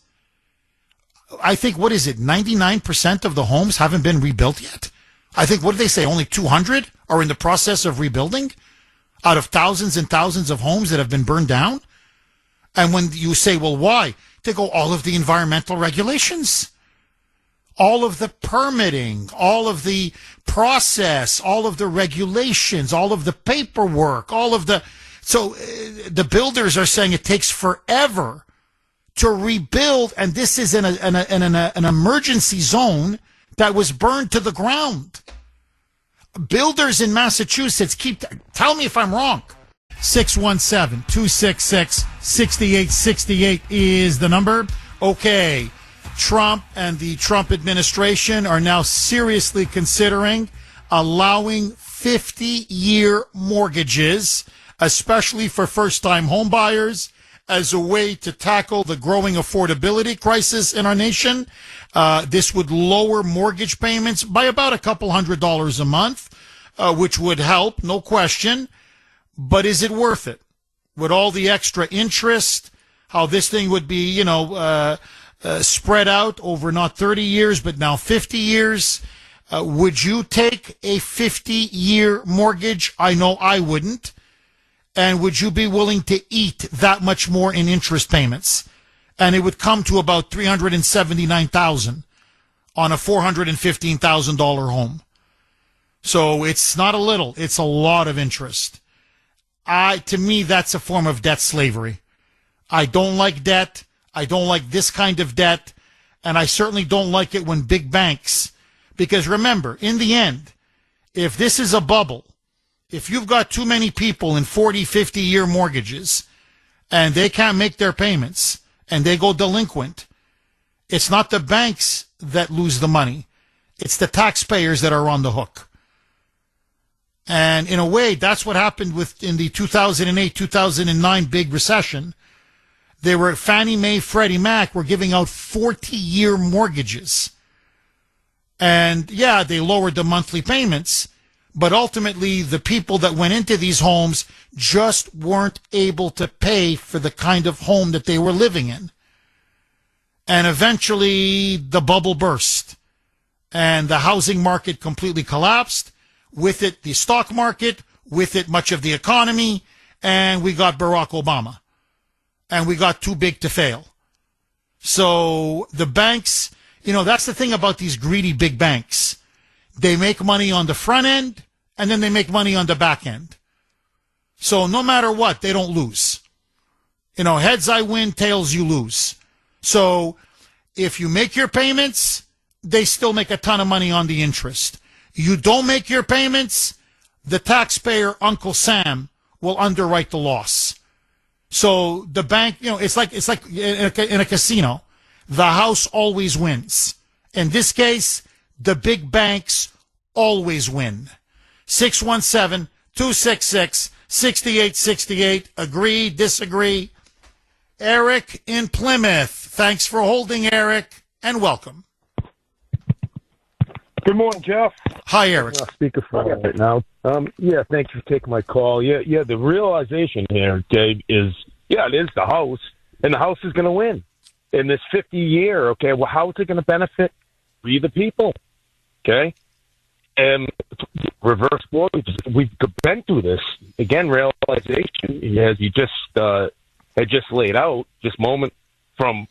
I think, 99% of the homes haven't been rebuilt yet? I think, what did they say, only 200 are in the process of rebuilding out of thousands and thousands of homes that have been burned down? And when you say, well, why? They go, all of the environmental regulations, all of the permitting, all of the process, all of the regulations, all of the paperwork, so the builders are saying it takes forever to rebuild, and this is in an emergency zone that was burned to the ground. Builders in Massachusetts tell me if I'm wrong. 617-266-6868 is the number. Okay, Trump and the Trump administration are now seriously considering allowing 50-year mortgages, especially for first-time home buyers, as a way to tackle the growing affordability crisis in our nation. This would lower mortgage payments by about a couple $100 a month, which would help, no question. But is it worth it? With all the extra interest, how this thing would be, spread out over not 30 years, but now 50 years. Would you take a 50-year mortgage? I know I wouldn't. And would you be willing to eat that much more in interest payments? And it would come to about $379,000 on a $415,000 home. So it's not a little, it's a lot of interest. To me, that's a form of debt slavery. I don't like debt. I don't like this kind of debt. And I certainly don't like it when big banks, because remember, in the end, if this is a bubble, if you've got too many people in 40, 50-year mortgages and they can't make their payments and they go delinquent, it's not the banks that lose the money. It's the taxpayers that are on the hook. And in a way, that's what happened in the 2008-2009 big recession. Fannie Mae, Freddie Mac were giving out 40-year mortgages. And yeah, they lowered the monthly payments, but ultimately the people that went into these homes just weren't able to pay for the kind of home that they were living in. And eventually the bubble burst and the housing market completely collapsed. With it, the stock market, with it, much of the economy, and we got Barack Obama. And we got too big to fail. So the banks, that's the thing about these greedy big banks. They make money on the front end, and then they make money on the back end. So no matter what, they don't lose. Heads I win, tails you lose. So if you make your payments, they still make a ton of money on the interest. You don't make your payments, the taxpayer, Uncle Sam, will underwrite the loss. So the bank, it's like in a casino. The house always wins. In this case, the big banks always win. 617-266-6868. Agree, disagree. Eric in Plymouth. Thanks for holding, Eric, and welcome. Good morning, Jeff. Hi, Eric. Speakerphone right now. Thanks for taking my call. The realization here, Dave, is, it is the house, and the house is going to win. In this 50-year, okay, well, how is it going to benefit we, the people? Okay? And reverse mortgages, we've been through this. Again, realization, as you just had just laid out, this moment from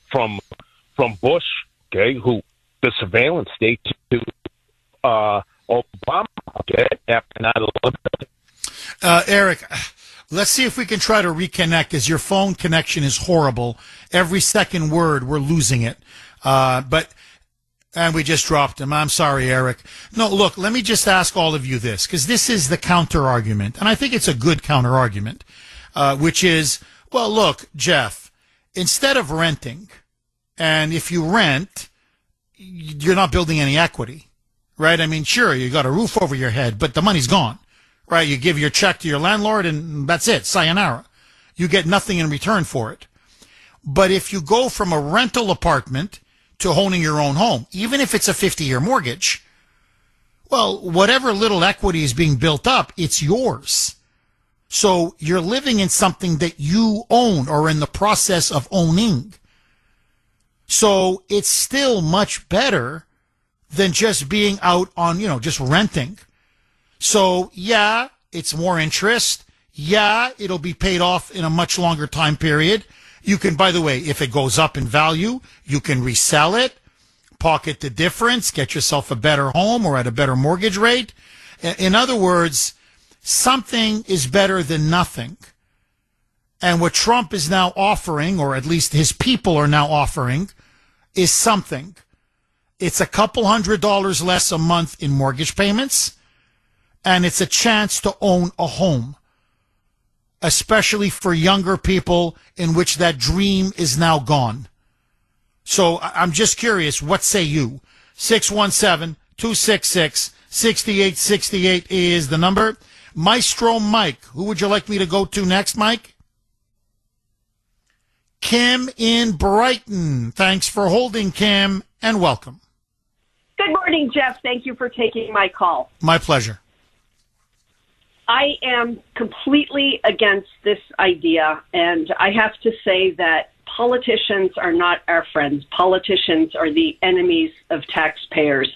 Bush, okay, who the surveillance state to Obama, okay, after 9/11. Eric, let's see if we can try to reconnect, as your phone connection is horrible. Every second word, we're losing it. And we just dropped him. I'm sorry, Eric. No, look, let me just ask all of you this, because this is the counter argument, and I think it's a good counter argument, which is, well, look, Jeff, instead of renting, and if you rent, you're not building any equity. Right? I mean, sure, you got a roof over your head, but the money's gone. Right? You give your check to your landlord and that's it. Sayonara. You get nothing in return for it. But if you go from a rental apartment to owning your own home, even if it's a 50-year mortgage. Well, whatever little equity is being built up, it's yours. So you're living in something that you own or in the process of owning. So it's still much better than just being out on, just renting. So yeah, it's more interest. Yeah, it'll be paid off in a much longer time period. You can, by the way, if it goes up in value, you can resell it, pocket the difference, get yourself a better home or at a better mortgage rate. In other words, something is better than nothing. And what Trump is now offering, or at least his people are now offering, is something. It's a couple $100 less a month in mortgage payments, and it's a chance to own a home, especially for younger people in which that dream is now gone. So I'm just curious, what say you? 617-266-6868 is the number. Maestro Mike, who would you like me to go to next, Mike? Kim in Brighton. Thanks for holding, Kim, and welcome. Good morning, Jeff. Thank you for taking my call. My pleasure. I am completely against this idea, and I have to say that politicians are not our friends. Politicians are the enemies of taxpayers.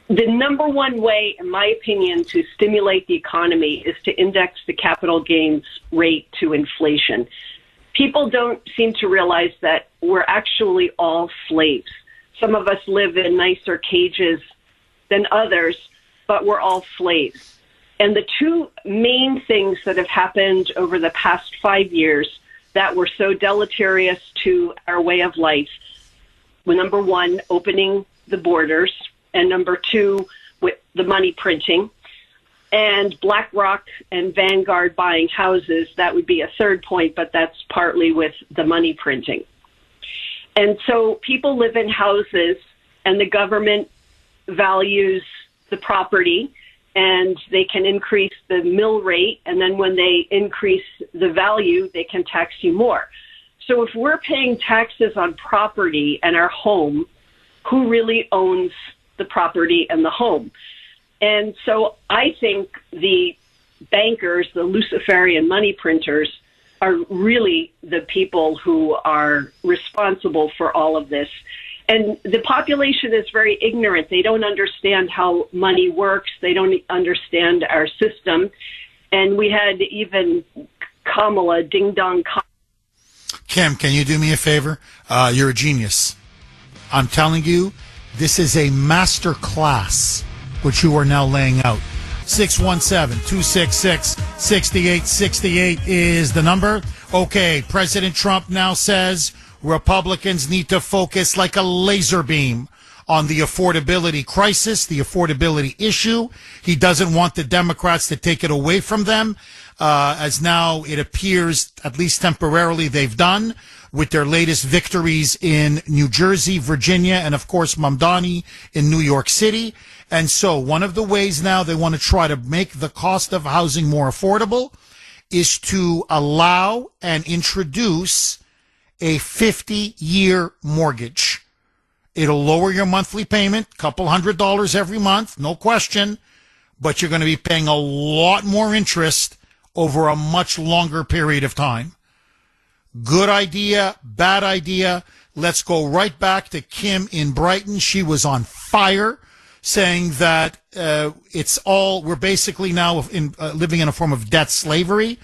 The number one way, in my opinion, to stimulate the economy is to index the capital gains rate to inflation. People don't seem to realize that we're actually all slaves. Some of us live in nicer cages than others, but we're all slaves. And the two main things that have happened over the past 5 years that were so deleterious to our way of life were, number one, opening the borders, and number two, with the money printing, and BlackRock and Vanguard buying houses. That would be a third point, but that's partly with the money printing. And so people live in houses, and the government values the property, and they can increase the mill rate, and then when they increase the value, they can tax you more. So if we're paying taxes on property and our home, who really owns the property and the home? And so I think the bankers, the Luciferian money printers, are really the people who are responsible for all of this. And the population is very ignorant. They don't understand how money works. They don't understand our system. And we had even Kamala, Ding Dong. Kim, can you do me a favor? You're a genius. I'm telling you, this is a master class, which you are now laying out. 617-266-6868 is the number. Okay, President Trump now says Republicans need to focus like a laser beam on the affordability crisis, the affordability issue. He doesn't want the Democrats to take it away from them, as now it appears, at least temporarily, they've done with their latest victories in New Jersey, Virginia, and of course Mamdani in New York City. And so one of the ways now they want to try to make the cost of housing more affordable is to allow and introduce a 50-year mortgage. It'll lower your monthly payment, couple $100 every month, no question, but you're going to be paying a lot more interest over a much longer period of time. Good idea, bad idea. Let's go right back to Kim in Brighton. She was on fire, saying that we're basically now living in a form of debt slavery,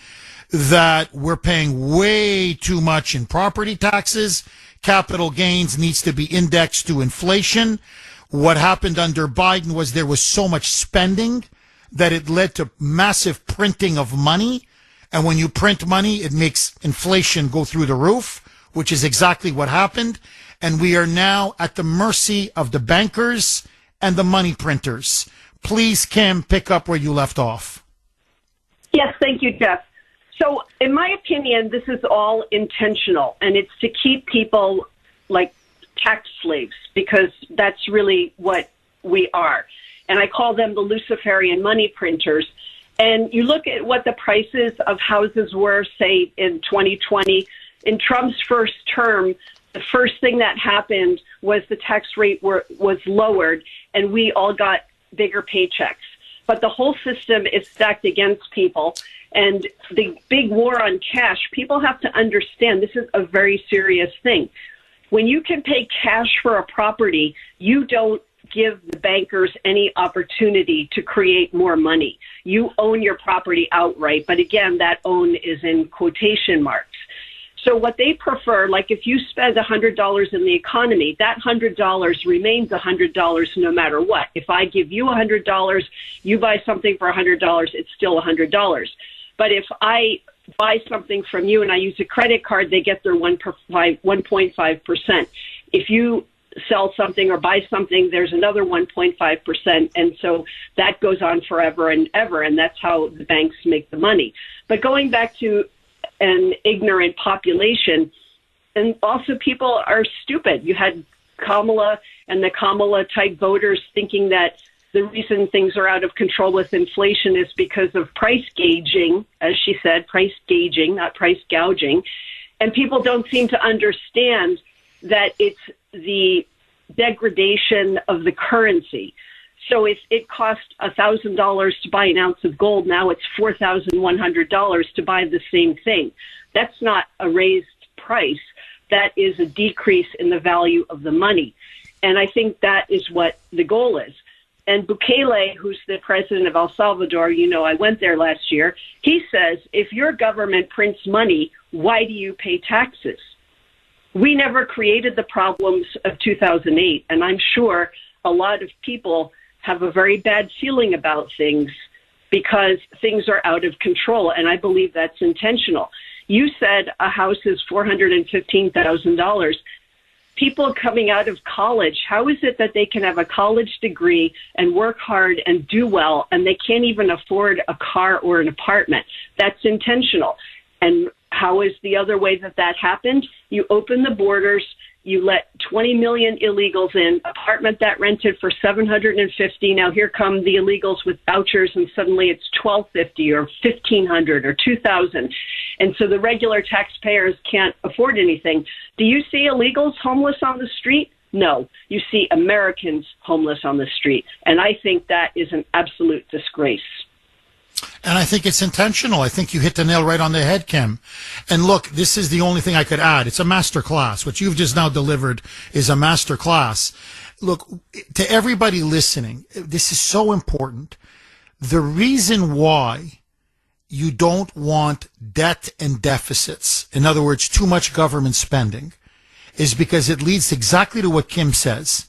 that we're paying way too much in property taxes. Capital gains needs to be indexed to inflation. What happened under Biden was there was so much spending that it led to massive printing of money. And when you print money, it makes inflation go through the roof, which is exactly what happened. And we are now at the mercy of the bankers and the money printers. Please, Kim, pick up where you left off. Yes, thank you, Jeff. So in my opinion, this is all intentional, and it's to keep people like tax slaves, because that's really what we are. And I call them the Luciferian money printers. And you look at what the prices of houses were, say, in 2020. In Trump's first term, The first thing that happened was the tax rate was lowered, and we all got bigger paychecks. But the whole system is stacked against people. And the big war on cash, people have to understand this is a very serious thing. When you can pay cash for a property, you don't give the bankers any opportunity to create more money. You own your property outright. But again, that own is in quotation marks. So what they prefer, like if you spend $100 in the economy, that $100 remains $100 no matter what. If I give you $100, you buy something for $100, it's still $100. But if I buy something from you and I use a credit card, they get their 1.5%. If you sell something or buy something, there's another 1.5%. And so that goes on forever and ever. And that's how the banks make the money. But going back to an ignorant population, and also people are stupid. You had Kamala and the Kamala type voters thinking that the reason things are out of control with inflation is because of price gauging, as she said, price gauging, not price gouging. And people don't seem to understand that it's the degradation of the currency. So if it cost $1,000 to buy an ounce of gold, now it's $4,100 to buy the same thing. That's not a raised price. That is a decrease in the value of the money. And I think that is what the goal is. And Bukele, who's the president of El Salvador, you know, I went there last year, he says, if your government prints money, why do you pay taxes? We never created the problems of 2008, and I'm sure a lot of people have a very bad feeling about things because things are out of control, and I believe that's intentional. You said a house is $415,000. People coming out of college, how is it that they can have a college degree and work hard and do well, and they can't even afford a car or an apartment? That's intentional. And how is the other way that that happened? You open the borders, you let 20 million illegals in, apartment that rented for $750. Now here come the illegals with vouchers, and suddenly it's $1,250 or $1,500 or $2,000. And so the regular taxpayers can't afford anything. Do you see illegals homeless on the street? No. You see Americans homeless on the street. And I think that is an absolute disgrace. And I think it's intentional. I think you hit the nail right on the head, Kim. And look, this is the only thing I could add. It's a master class. What you've just now delivered is a master class. Look, to everybody listening, this is so important. The reason why you don't want debt and deficits, in other words, too much government spending, is because it leads exactly to what Kim says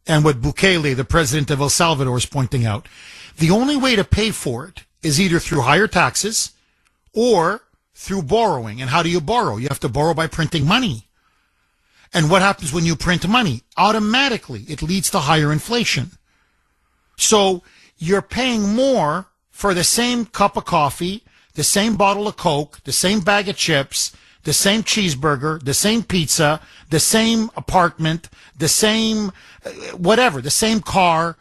and what Bukele, the president of El Salvador, is pointing out. The only way to pay for it is either through higher taxes or through borrowing. And how do you borrow? You have to borrow by printing money. And what happens when you print money? Automatically, it leads to higher inflation. So you're paying more for the same cup of coffee, the same bottle of Coke, the same bag of chips, the same cheeseburger, the same pizza, the same apartment, the same whatever, the same car.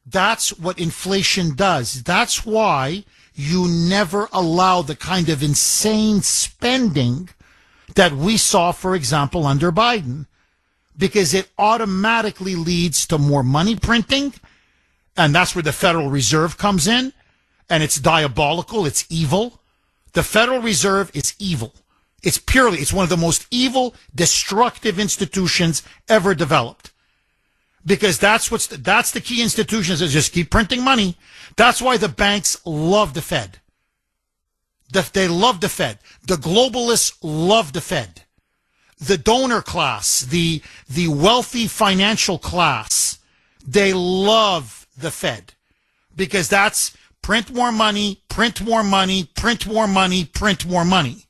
That's what inflation does. That's why you never allow the kind of insane spending that we saw, for example, under Biden, because it automatically leads to more money printing. And that's where the Federal Reserve comes in. And it's diabolical. It's evil. The Federal Reserve is evil. It's one of the most evil, destructive institutions ever developed. Because that's the key institutions that just keep printing money. That's why the banks love the Fed. They love the Fed. The globalists love the Fed. The donor class, the wealthy financial class, they love the Fed. Because that's print more money, print more money, print more money, print more money.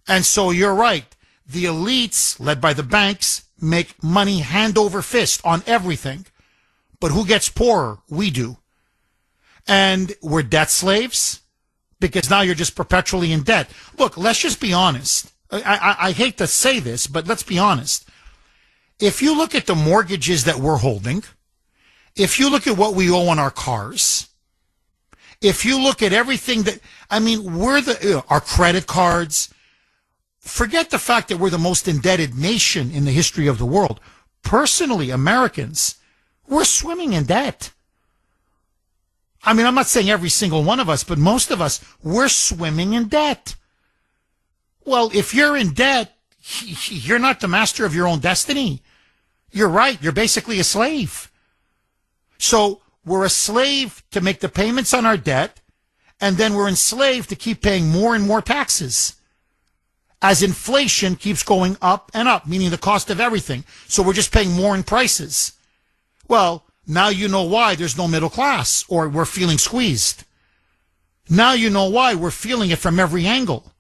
And so you're right. The elites, led by the banks, make money hand over fist on everything. But who gets poorer? We do. And we're debt slaves because now you're just perpetually in debt. Look, let's just be honest. I hate to say this, but let's be honest. If you look at the mortgages that we're holding, if you look at what we owe on our cars, if you look at everything that, I mean, our credit cards, forget the fact that we're the most indebted nation in the history of the world. Personally, Americans, we're swimming in debt. I mean, I'm not saying every single one of us, but most of us, we're swimming in debt. Well, if you're in debt, you're not the master of your own destiny. You're right. You're basically a slave. So we're a slave to make the payments on our debt, and then we're enslaved to keep paying more and more taxes as inflation keeps going up and up, meaning the cost of everything. So we're just paying more in prices. Well, now you know why there's no middle class, or we're feeling squeezed. Now you know why we're feeling it from every angle.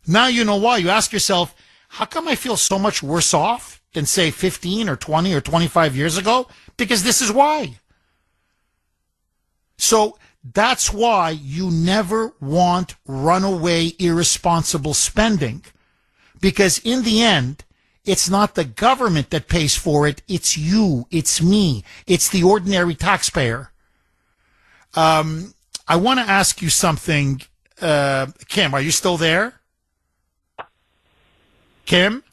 Now you know why. You ask yourself, how come I feel so much worse off than, say, 15 or 20 or 25 years ago? Because this is why. So that's why you never want runaway, irresponsible spending. Because in the end, it's not the government that pays for it. It's you. It's me. It's the ordinary taxpayer. I want to ask you something. Kim, are you still there? Kim?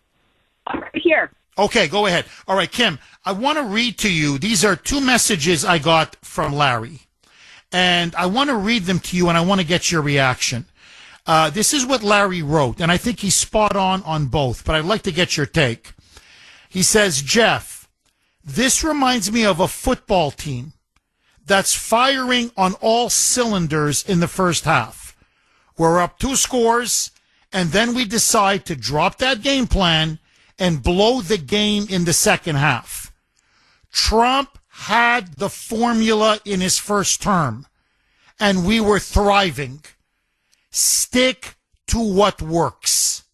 I'm right here. Okay, go ahead. All right, Kim, I want to read to you. These are two messages I got from Larry. And I want to read them to you, and I want to get your reaction. This is what Larry wrote, and I think he's spot on both, but I'd like to get your take. He says, Jeff, this reminds me of a football team that's firing on all cylinders in the first half. We're up 2 scores, and then we decide to drop that game plan and blow the game in the second half. Trump had the formula in his first term, and we were thriving. Stick to what works.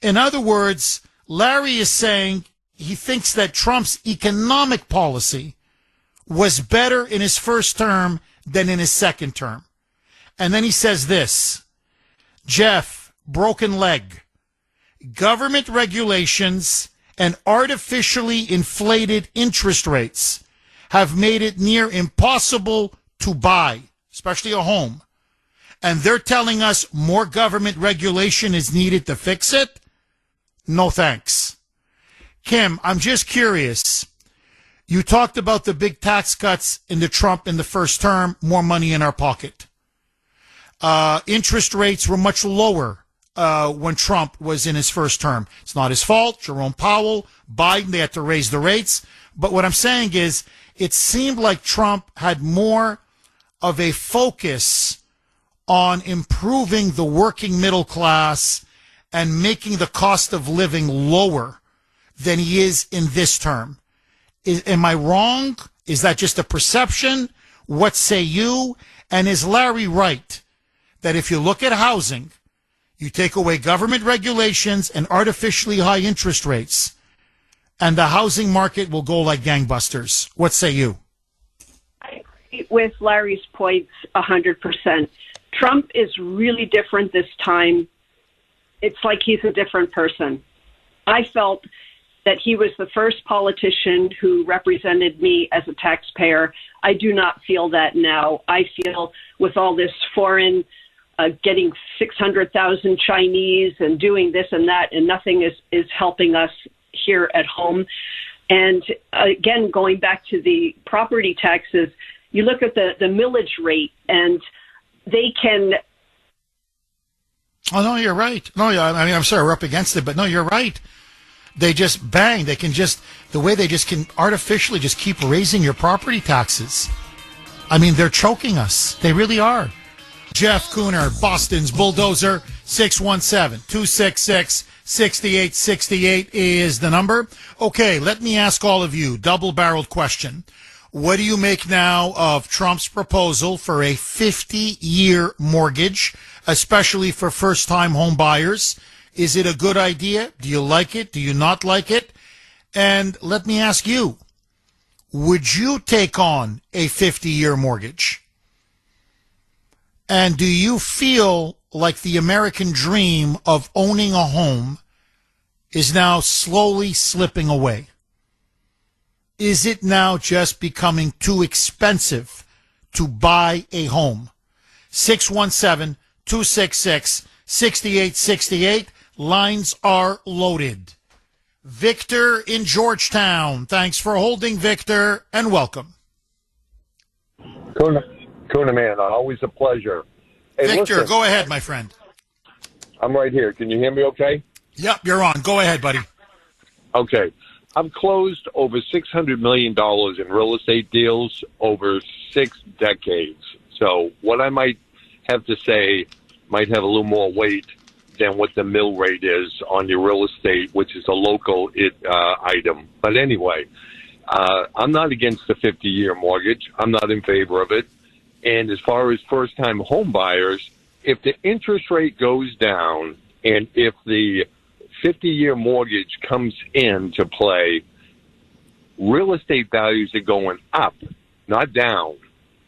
In other words, Larry is saying he thinks that Trump's economic policy was better in his first term than in his second term. And then he says this, Jeff, broken leg, government regulations and artificially inflated interest rates have made it near impossible to buy, especially a home. And they're telling us more government regulation is needed to fix it? No thanks. Kim, I'm just curious. You talked about the big tax cuts in the Trump in the first term, more money in our pocket. Interest rates were much lower when Trump was in his first term. It's not his fault. Jerome Powell, Biden, they had to raise the rates. But what I'm saying is it seemed like Trump had more of a focus on improving the working middle class and making the cost of living lower than he is in this term. Am I wrong? Is that just a perception? What say you? And is Larry right that if you look at housing, you take away government regulations and artificially high interest rates, and the housing market will go like gangbusters? What say you? I agree with Larry's points 100%. Trump is really different this time. It's like he's a different person. I felt that he was the first politician who represented me as a taxpayer. I do not feel that now. I feel with all this foreign getting 600,000 Chinese and doing this and that, and nothing is helping us here at home. And again, going back to the property taxes, you look at the millage rate, and they can... Oh, no, you're right. No, I mean, I'm sorry, we're up against it, but no, you're right. They just bang. They can just, the way they just can artificially just keep raising your property taxes. I mean, they're choking us. They really are. Jeff Kuhner, Boston's Bulldozer, 617-266-6868 is the number. Okay, let me ask all of you, double-barreled question. What do you make now of Trump's proposal for a 50-year mortgage, especially for first-time home buyers? Is it a good idea? Do you like it? Do you not like it? And let me ask you, would you take on a 50-year mortgage? And do you feel like the American dream of owning a home is now slowly slipping away? Is it now just becoming too expensive to buy a home? 617-266-6868. 6868. Lines are loaded. Victor in Georgetown. Thanks for holding, Victor, and welcome. Kuhner, man, always a pleasure. Hey, Victor, listen, go ahead, my friend. I'm right here. Can you hear me okay? Yep, you're on. Go ahead, buddy. Okay. I've closed over $600 million in real estate deals over 6 decades. So what I might have to say might have a little more weight than what the mill rate is on your real estate, which is a local item. But anyway, I'm not against the 50-year mortgage. I'm not in favor of it. And as far as first-time home buyers, if the interest rate goes down and if the 50-year mortgage comes into play, real estate values are going up, not down.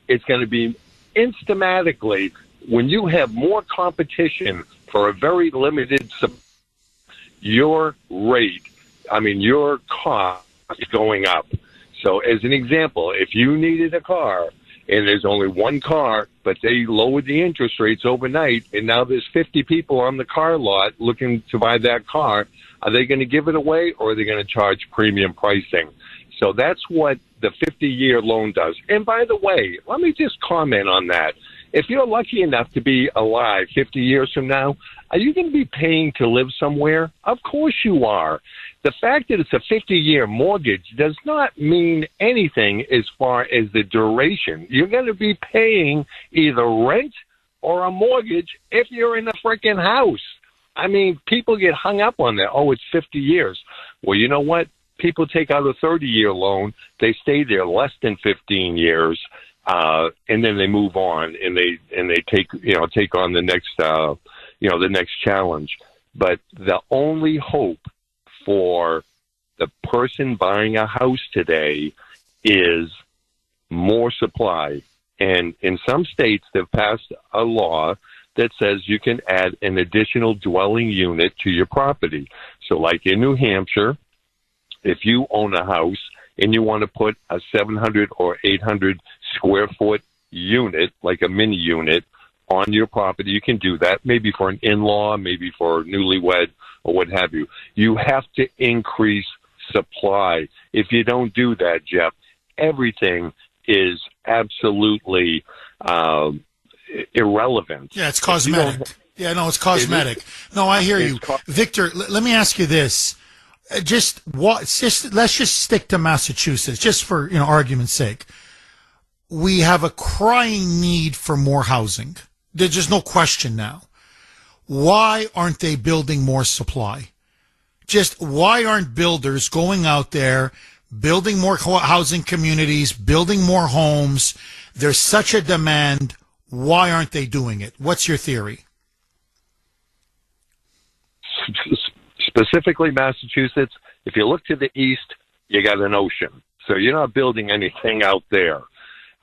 It's going to be instantly, when you have more competition for a very limited supply, your cost is going up. So as an example, if you needed a car and there's only one car, but they lowered the interest rates overnight, and now there's 50 people on the car lot looking to buy that car, are they going to give it away or are they going to charge premium pricing? So that's what the 50-year loan does. And by the way, let me just comment on that. If you're lucky enough to be alive 50 years from now, are you going to be paying to live somewhere? Of course you are. The fact that it's a 50-year mortgage does not mean anything as far as the duration. You're going to be paying either rent or a mortgage if you're in a freaking house. I mean, people get hung up on that. Oh, it's 50 years. Well, you know what? People take out a 30-year loan. They stay there less than 15 years. And then they move on and they take on the next challenge. But the only hope for the person buying a house today is more supply. And in some states, they've passed a law that says you can add an additional dwelling unit to your property. So like in New Hampshire, if you own a house and you want to put a 700 or 800 square foot unit, like a mini unit, on your property, you can do that, maybe for an in-law, maybe for newlywed, or what have you. You have to increase supply. If you don't do that, Jeff, everything is absolutely irrelevant. Yeah, it's cosmetic. It's cosmetic. No, I hear you. Victor, let me ask you this. Let's just stick to Massachusetts, just for argument's sake. We have a crying need for more housing. There's just no question now. Why aren't they building more supply? Just why aren't builders going out there, building more housing communities, building more homes? There's such a demand. Why aren't they doing it? What's your theory? Specifically Massachusetts, if you look to the east, you got an ocean. So you're not building anything out there.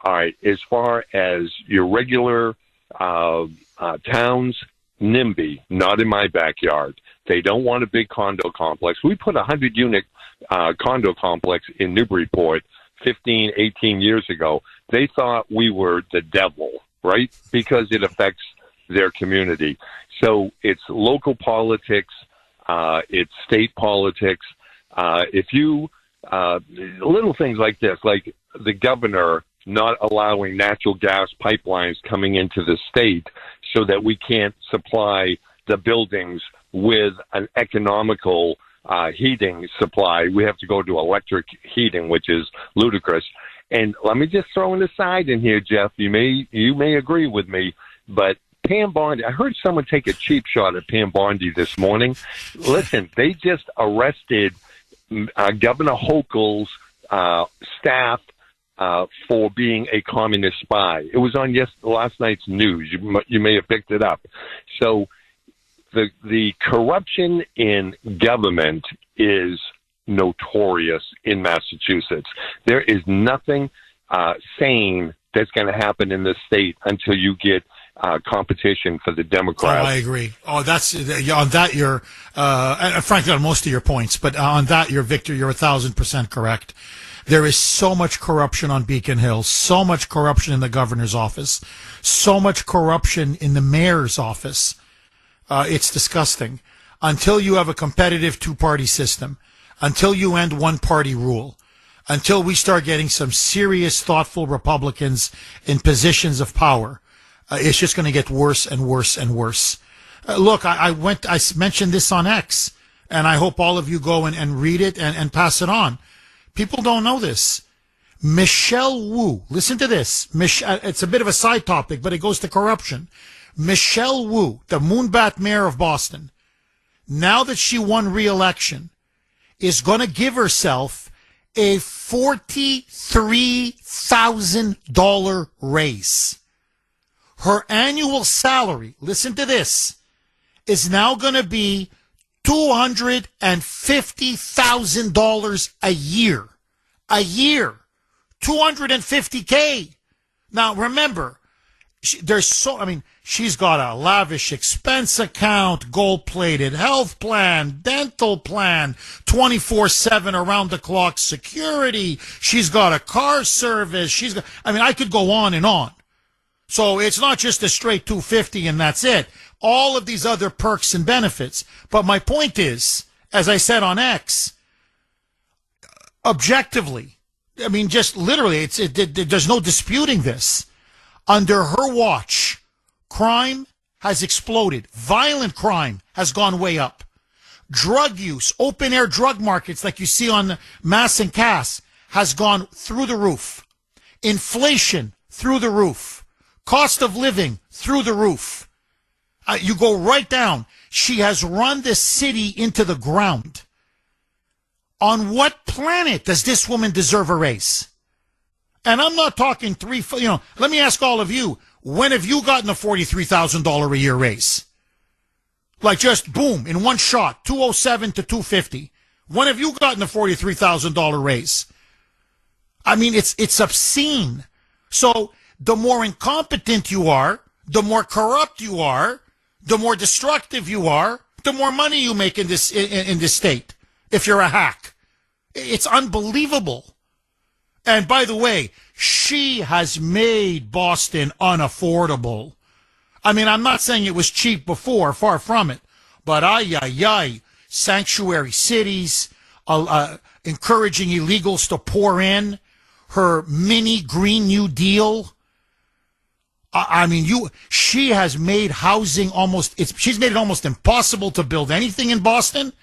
All right, as far as your regular towns, NIMBY, not in my backyard. They don't want a big condo complex. We put a 100-unit condo complex in Newburyport 15, 18 years ago. They thought we were the devil, right? Because it affects their community. So it's local politics. It's state politics. If you little things like this, like the governor not allowing natural gas pipelines coming into the state so that we can't supply the buildings with an economical heating supply. We have to go to electric heating, which is ludicrous. And let me just throw an aside in here, Jeff. You may agree with me, but Pam Bondi, I heard someone take a cheap shot at Pam Bondi this morning. Listen, they just arrested Governor Hochul's staff for being a communist spy. It was on last night's news. You may have picked it up. So the corruption in government is notorious in Massachusetts. There is nothing sane that's going to happen in this state until you get competition for the Democrats. Oh, I agree. Oh, that's on that you're, frankly, on most of your points, but on that you're, Victor, you're 1,000% correct. There is so much corruption on Beacon Hill, so much corruption in the governor's office, so much corruption in the mayor's office. It's disgusting. Until you have a competitive two-party system, until you end one-party rule, until we start getting some serious, thoughtful Republicans in positions of power, it's just going to get worse and worse and worse. Look, I mentioned this on X, and I hope all of you go and read it and pass it on. People don't know this. Michelle Wu, listen to this. It's a bit of a side topic, but it goes to corruption. Michelle Wu, the moonbat mayor of Boston, now that she won re-election, is going to give herself a $43,000 raise. Her annual salary, listen to this, is now going to be $250,000 a year. A year. $250K. Now, remember, she's got a lavish expense account, gold-plated health plan, dental plan, 24/7 around-the-clock security. She's got a car service. I could go on and on. So it's not just a straight 250 and that's it. All of these other perks and benefits. But my point is, as I said on X, objectively, just literally, there's no disputing this. Under her watch, crime has exploded. Violent crime has gone way up. Drug use, open-air drug markets like you see on Mass and Cass has gone through the roof. Inflation, through the roof. Cost of living, through the roof. You go right down. She has run this city into the ground. On what planet does this woman deserve a raise? And I'm not talking let me ask all of you, when have you gotten a $43,000 a year raise? Like just boom, in one shot, 207 to 250. When have you gotten a $43,000 raise? It's obscene. So the more incompetent you are, the more corrupt you are, the more destructive you are, the more money you make in this state. If you're a hack, it's unbelievable. And by the way, she has made Boston unaffordable. I'm not saying it was cheap before, far from it, but sanctuary cities, encouraging illegals to pour in, her mini Green New Deal. She has made housing she's made it almost impossible to build anything in Boston.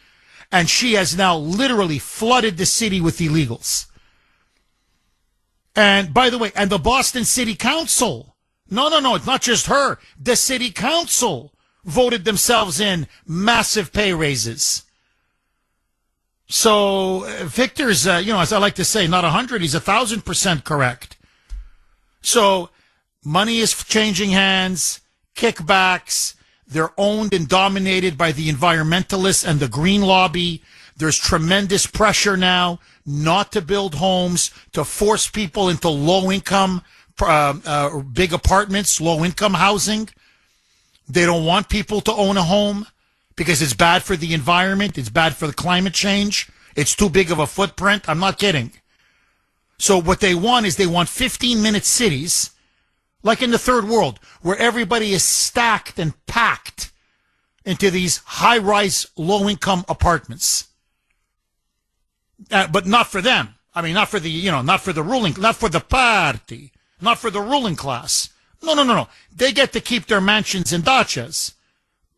And she has now literally flooded the city with illegals. And by the way, and the Boston City Council, no, it's not just her. The City Council voted themselves in massive pay raises. So Victor's, as I like to say, not 100, he's 1,000% correct. So money is changing hands, kickbacks. They're owned and dominated by the environmentalists and the green lobby. There's tremendous pressure now not to build homes, to force people into low-income, big apartments, low-income housing. They don't want people to own a home because it's bad for the environment. It's bad for the climate change. It's too big of a footprint. I'm not kidding. So what they want is 15-minute cities, like in the third world, where everybody is stacked and packed into these high-rise, low-income apartments. But not for them. Not for the, not for the party, not for the ruling class. No. They get to keep their mansions and dachas.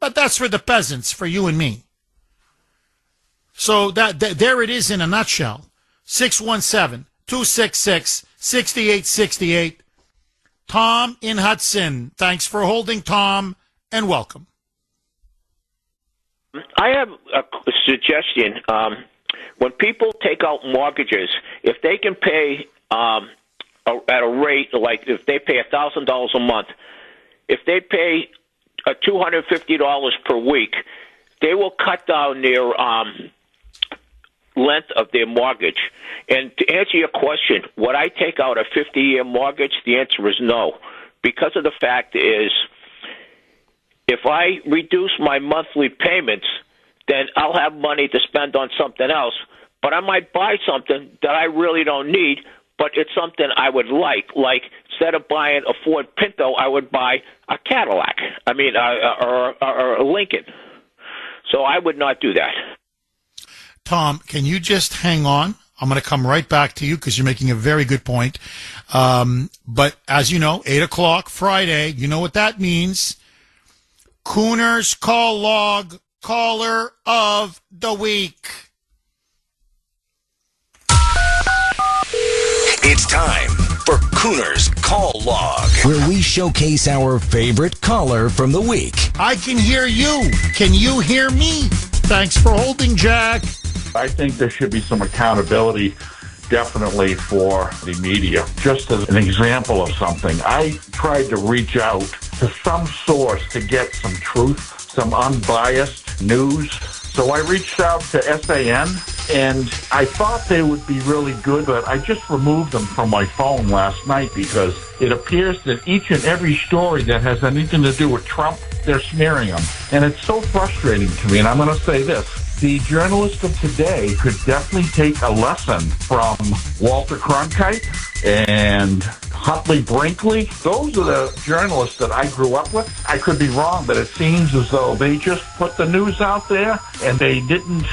But that's for the peasants, for you and me. So there it is in a nutshell. 617-266-6868. Tom in Hudson. Thanks for holding, Tom, and welcome. I have a suggestion. When people take out mortgages, if they can pay at a rate, like if they pay $1,000 a month, if they pay $250 per week, they will cut down their length of their mortgage. And to answer your question, would I take out a 50-year mortgage? The answer is no, because of the fact is, if I reduce my monthly payments, then I'll have money to spend on something else. But I might buy something that I really don't need, but it's something I would like. Like, instead of buying a Ford Pinto, I would buy a Cadillac. I mean, or a Lincoln. So I would not do that. Tom, can you just hang on? I'm going to come right back to you because you're making a very good point. But as you know, 8 o'clock Friday, you know what that means. Kuhner's Call Log, Caller of the Week. It's time for Kuhner's Call Log, where we showcase our favorite caller from the week. I can hear you. Can you hear me? Thanks for holding, Jack. I think there should be some accountability, definitely, for the media. Just as an example of something, I tried to reach out to some source to get some truth, some unbiased news. So I reached out to SAN, and I thought they would be really good, but I just removed them from my phone last night because it appears that each and every story that has anything to do with Trump, they're smearing them. And it's so frustrating to me, and I'm going to say this. The journalists of today could definitely take a lesson from Walter Cronkite and Huntley Brinkley. Those are the journalists that I grew up with. I could be wrong, but it seems as though they just put the news out there and they didn't,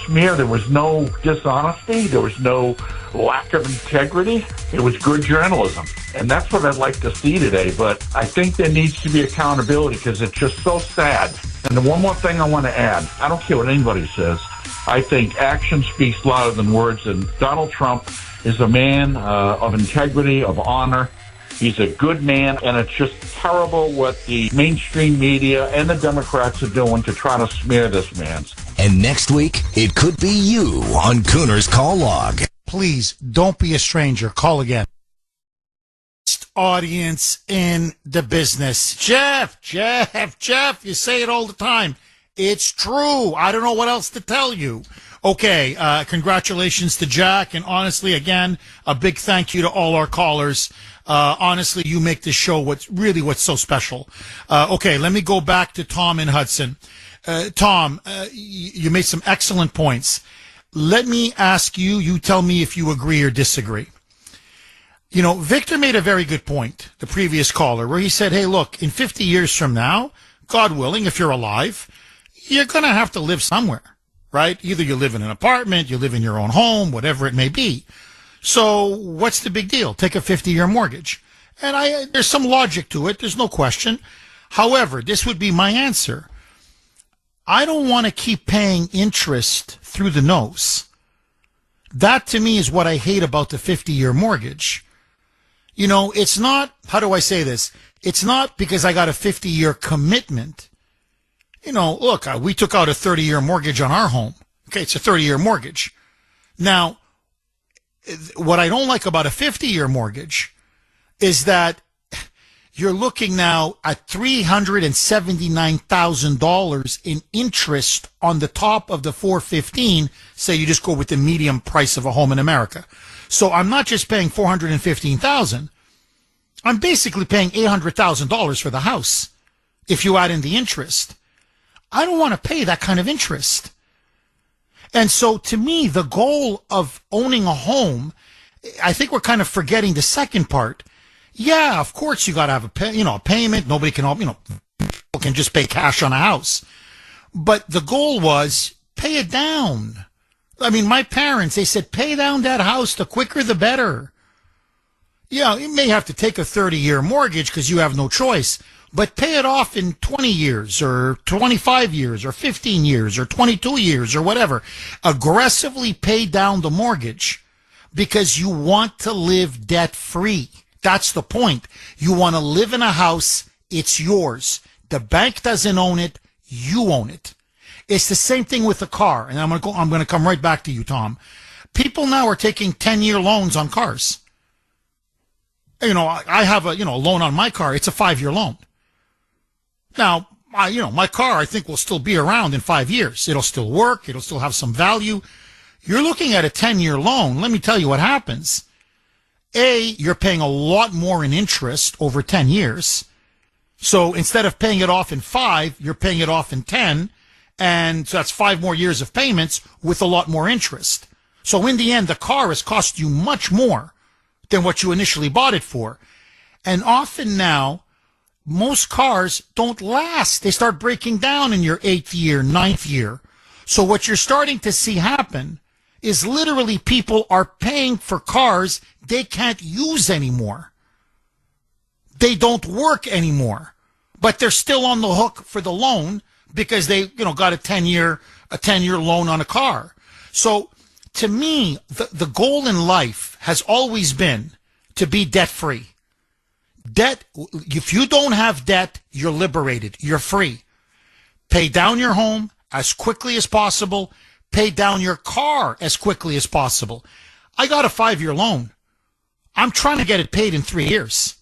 smear. There was no dishonesty. There was no lack of integrity. It was good journalism. And that's what I'd like to see today. But I think there needs to be accountability because it's just so sad. And the one more thing I want to add, I don't care what anybody says. I think action speaks louder than words. And Donald Trump is a man of integrity, of honor. He's a good man, and it's just terrible what the mainstream media and the Democrats are doing to try to smear this man. And next week, it could be you on Kuhner's Call Log. Please, don't be a stranger. Call again. Audience in the business. Jeff, you say it all the time. It's true. I don't know what else to tell you. Okay, congratulations to Jack, and honestly, again, a big thank you to all our callers. Honestly, you make this show what's so special. Okay, let me go back to Tom in Hudson. Tom, you made some excellent points. Let me ask you, you tell me if you agree or disagree. Victor made a very good point, the previous caller, where he said, hey, look, in 50 years from now, God willing, if you're alive, you're going to have to live somewhere, right? Either you live in an apartment, you live in your own home, whatever it may be. So what's the big deal? Take a 50-year mortgage. And there's some logic to it. There's no question. However, this would be my answer. I don't want to keep paying interest through the nose. That, to me, is what I hate about the 50-year mortgage. It's not, how do I say this? It's not because I got a 50-year commitment. Look, we took out a 30-year mortgage on our home. Okay, it's a 30-year mortgage. Now, what I don't like about a 50-year mortgage is that you're looking now at $379,000 in interest on the top of the $415,000. Say you just go with the medium price of a home in America. So I'm not just paying $415,000. I'm basically paying $800,000 for the house if you add in the interest. I don't want to pay that kind of interest. And so to me, the goal of owning a home, I think we're kind of forgetting the second part. Yeah, of course you got to have a payment. Nobody can, people can just pay cash on a house. But the goal was pay it down. I mean, my parents, they said, pay down that house. The quicker, the better. Yeah, you may have to take a 30-year mortgage because you have no choice, but pay it off in 20 years or 25 years or 15 years or 22 years or whatever. Aggressively pay down the mortgage because you want to live debt-free. That's the point. You want to live in a house. It's yours. The bank doesn't own it. You own it. It's the same thing with the car. And I'm going to come right back to you, Tom. People now are taking 10-year loans on cars. I have a loan on my car. It's a 5-year loan. Now, my car, I think, will still be around in 5 years. It'll still work. It'll still have some value. You're looking at a 10-year loan. Let me tell you what happens. A, you're paying a lot more in interest over 10 years. So instead of paying it off in 5, you're paying it off in 10. And so that's 5 more years of payments with a lot more interest. So in the end, the car has cost you much more than what you initially bought it for. And often now, most cars don't last. They start breaking down in your 8th year, 9th year. So what you're starting to see happen is literally people are paying for cars they can't use anymore. They don't work anymore, but they're still on the hook for the loan because they, got a 10-year loan on a car. So to me, the goal in life has always been to be debt-free. Debt, if you don't have debt, you're liberated. You're free. Pay down your home as quickly as possible. Pay down your car as quickly as possible. I got a 5-year loan. I'm trying to get it paid in 3 years.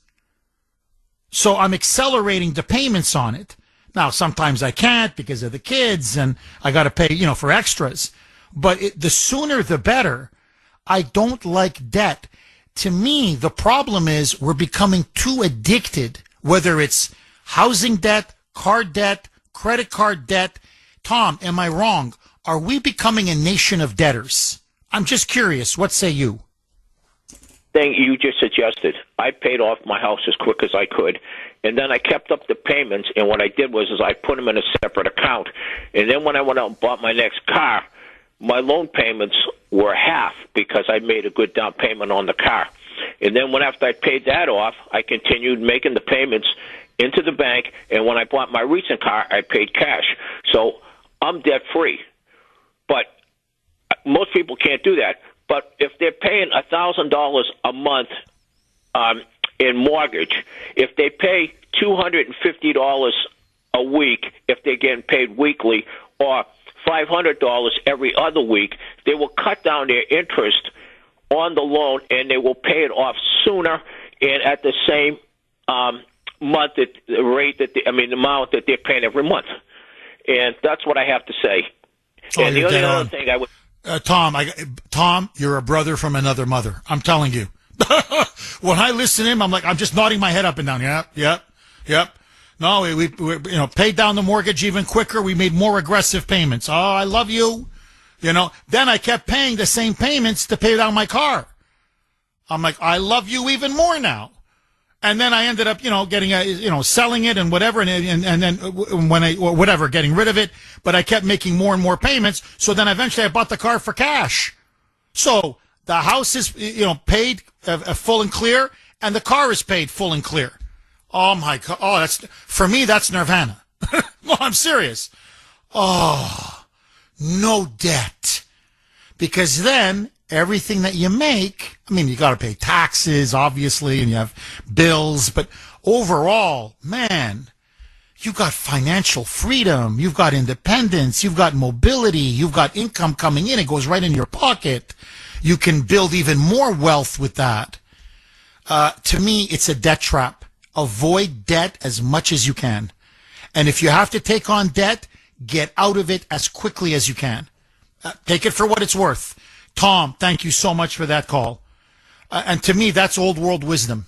So I'm accelerating the payments on it. Now, sometimes I can't because of the kids and I got to pay, for extras. But the sooner the better. I don't like debt. To me, the problem is we're becoming too addicted, whether it's housing debt, car debt, credit card debt. Tom, am I wrong? Are we becoming a nation of debtors? I'm just curious. What say you? Thing you just suggested. I paid off my house as quick as I could, and then I kept up the payments, and what I did was I put them in a separate account. And then when I went out and bought my next car, my loan payments were half because I made a good down payment on the car. And then after I paid that off, I continued making the payments into the bank, and when I bought my recent car, I paid cash. So I'm debt-free. But most people can't do that. But if they're paying $1,000 a month in mortgage, if they pay $250 a week, if they're getting paid weekly, or $500 every other week, they will cut down their interest on the loan, and they will pay it off sooner and at the same amount that they're paying every month. And that's what I have to say. Oh, and the only other thing I would. Tom, you're a brother from another mother. I'm telling you. When I listen to him, I'm just nodding my head up and down. Yep. No, we paid down the mortgage even quicker. We made more aggressive payments. Oh, I love you. Then I kept paying the same payments to pay down my car. I'm like, I love you even more now. And then I ended up, getting selling it and whatever, and then getting rid of it. But I kept making more and more payments. So then eventually I bought the car for cash. So the house is, paid full and clear, and the car is paid full and clear. Oh my God! Oh, for me. That's nirvana. No, I'm serious. Oh, no debt, because then everything that you make, you got to pay taxes, obviously, and you have bills, but overall, man, you got financial freedom, you've got independence, you've got mobility, you've got income coming in, it goes right in your pocket. You can build even more wealth with that. To me, it's a debt trap. Avoid debt as much as you can. And if you have to take on debt, get out of it as quickly as you can. Take it for what it's worth. Tom, thank you so much for that call. And to me, that's old world wisdom.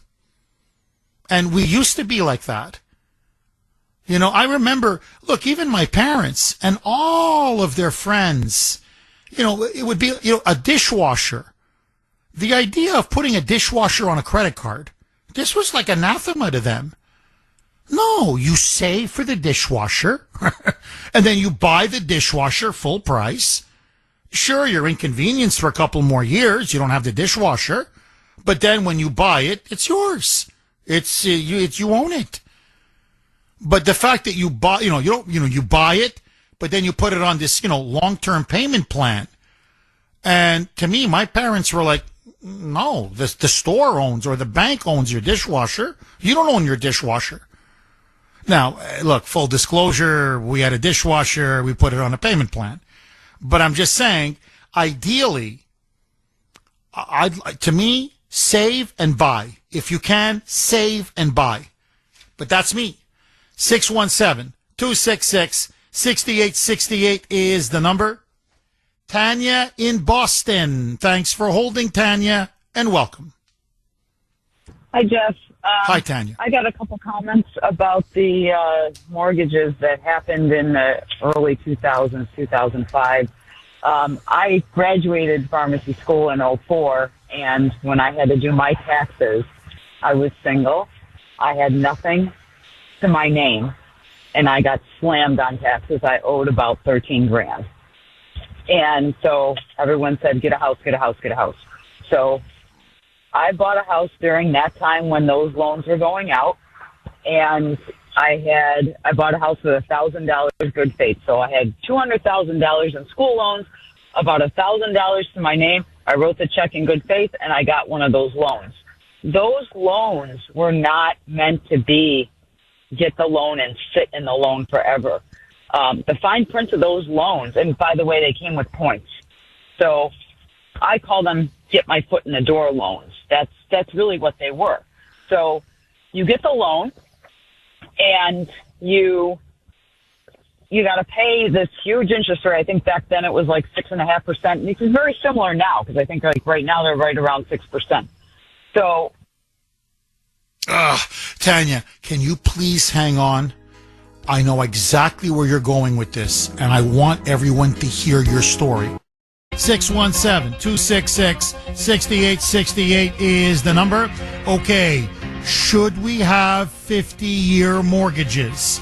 And we used to be like that. I remember, look, even my parents and all of their friends, it would be, a dishwasher. The idea of putting a dishwasher on a credit card, this was like anathema to them. No, you save for the dishwasher, and then you buy the dishwasher full price. Sure, you're inconvenienced for a couple more years. You don't have the dishwasher, but then when you buy it, it's yours. You own it. But the fact that you buy, you buy it, but then you put it on this, long-term payment plan. And to me, my parents were like, no, the store owns or the bank owns your dishwasher. You don't own your dishwasher. Now, look, full disclosure, we had a dishwasher. We put it on a payment plan. But I'm just saying, ideally, to me, save and buy. If you can, save and buy. But that's me. 617-266-6868 is the number. Tanya in Boston. Thanks for holding, Tanya, and welcome. Hi, Jeff. Hi, Tanya. I got a couple comments about the mortgages that happened in the early 2000s, 2005. I graduated pharmacy school in 2004, And when I had to do my taxes, I was single. I had nothing to my name, and I got slammed on taxes. I owed about 13 grand. And so everyone said, get a house, get a house, get a house. So I bought a house during that time when those loans were going out, and I bought a house with $1,000 good faith. So I had $200,000 in school loans, about $1,000 to my name. I wrote the check in good faith, and I got one of those loans. Those loans were not meant to be get the loan and sit in the loan forever. The fine print of those loans, and by the way, they came with points. So I call them get my foot in the door loans. That's really what they were. So you get the loan, and you got to pay this huge interest rate. I think back then it was like 6.5%. This is very similar now, because I think like right now they're right around 6%. So, Tanya, can you please hang on? I know exactly where you're going with this, and I want everyone to hear your story. 617-266-6868 is the number. Okay, should we have 50-year mortgages?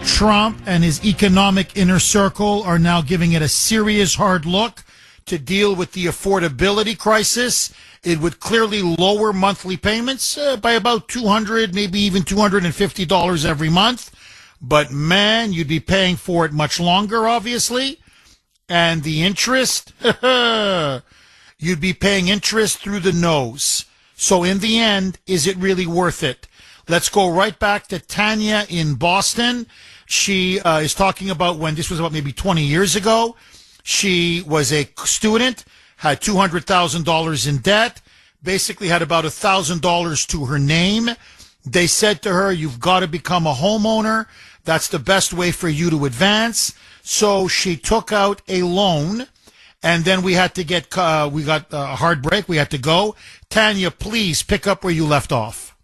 Trump and his economic inner circle are now giving it a serious hard look to deal with the affordability crisis. It would clearly lower monthly payments by about $200, maybe even $250 every month. But man, you'd be paying for it much longer, obviously. And the interest, you'd be paying interest through the nose. So in the end, is it really worth it? Let's go right back to Tanya in Boston. She is talking about when this was about maybe 20 years ago. She was a student, had $200,000 in debt, basically had about $1,000 to her name. They said to her, you've got to become a homeowner. That's the best way for you to advance. So she took out a loan, and then we got a hard break. We had to go. Tanya, please pick up where you left off.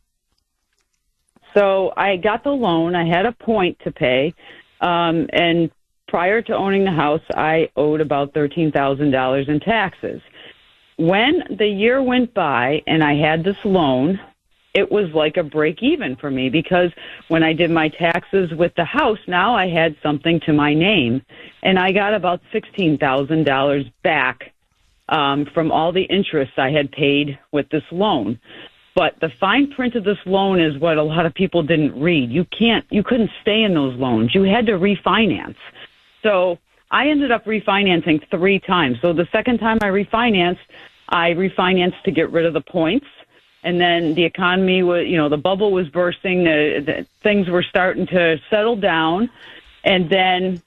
So I got the loan. I had a point to pay. And prior to owning the house, I owed about $13,000 in taxes. When the year went by and I had this loan, it was like a break even for me, because when I did my taxes with the house, now I had something to my name, and I got about $16,000 back from all the interest I had paid with this loan. But the fine print of this loan is what a lot of people didn't read. You couldn't stay in those loans. You had to refinance. So I ended up refinancing 3 times. So the second time I refinanced to get rid of the points. And then the economy was, the bubble was bursting. The things were starting to settle down. And then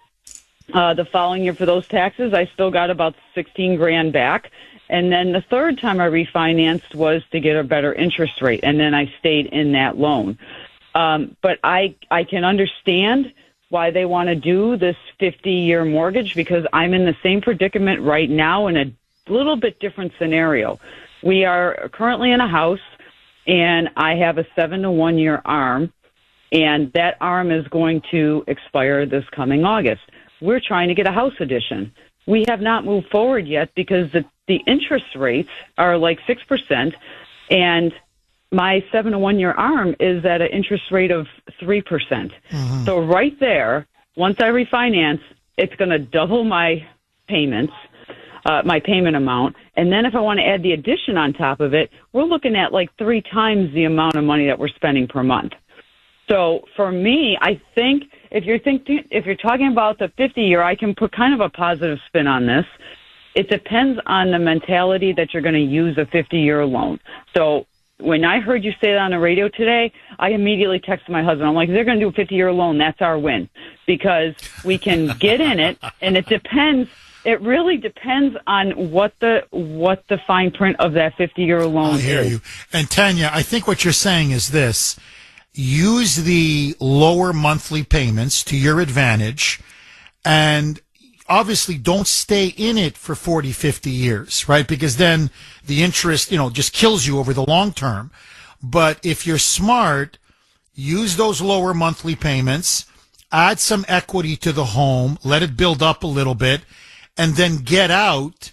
the following year for those taxes, I still got about 16 grand back. And then the third time I refinanced was to get a better interest rate. And then I stayed in that loan. But I can understand why they want to do this 50-year mortgage, because I'm in the same predicament right now in a little bit different scenario. We are currently in a house, and I have a 7-to-1 year arm, and that arm is going to expire this coming August. We're trying to get a house addition. We have not moved forward yet because the interest rates are like 6%, and my 7-to-1 year arm is at an interest rate of 3%. Mm-hmm. So right there, once I refinance, it's going to double my payments. My payment amount. And then if I want to add the addition on top of it, we're looking at like 3 times the amount of money that we're spending per month. So for me, I think if you're talking about the 50-year, I can put kind of a positive spin on this. It depends on the mentality that you're going to use a 50-year loan. So when I heard you say that on the radio today, I immediately texted my husband. I'm like, they're going to do a 50-year loan. That's our win, because we can get in it, and it depends. It really depends on what the fine print of that 50-year loan is. I hear you. And Tanya, I think what you're saying is this. Use the lower monthly payments to your advantage, and obviously don't stay in it for 40, 50 years, right? Because then the interest, just kills you over the long term. But if you're smart, use those lower monthly payments, add some equity to the home, let it build up a little bit, and then get out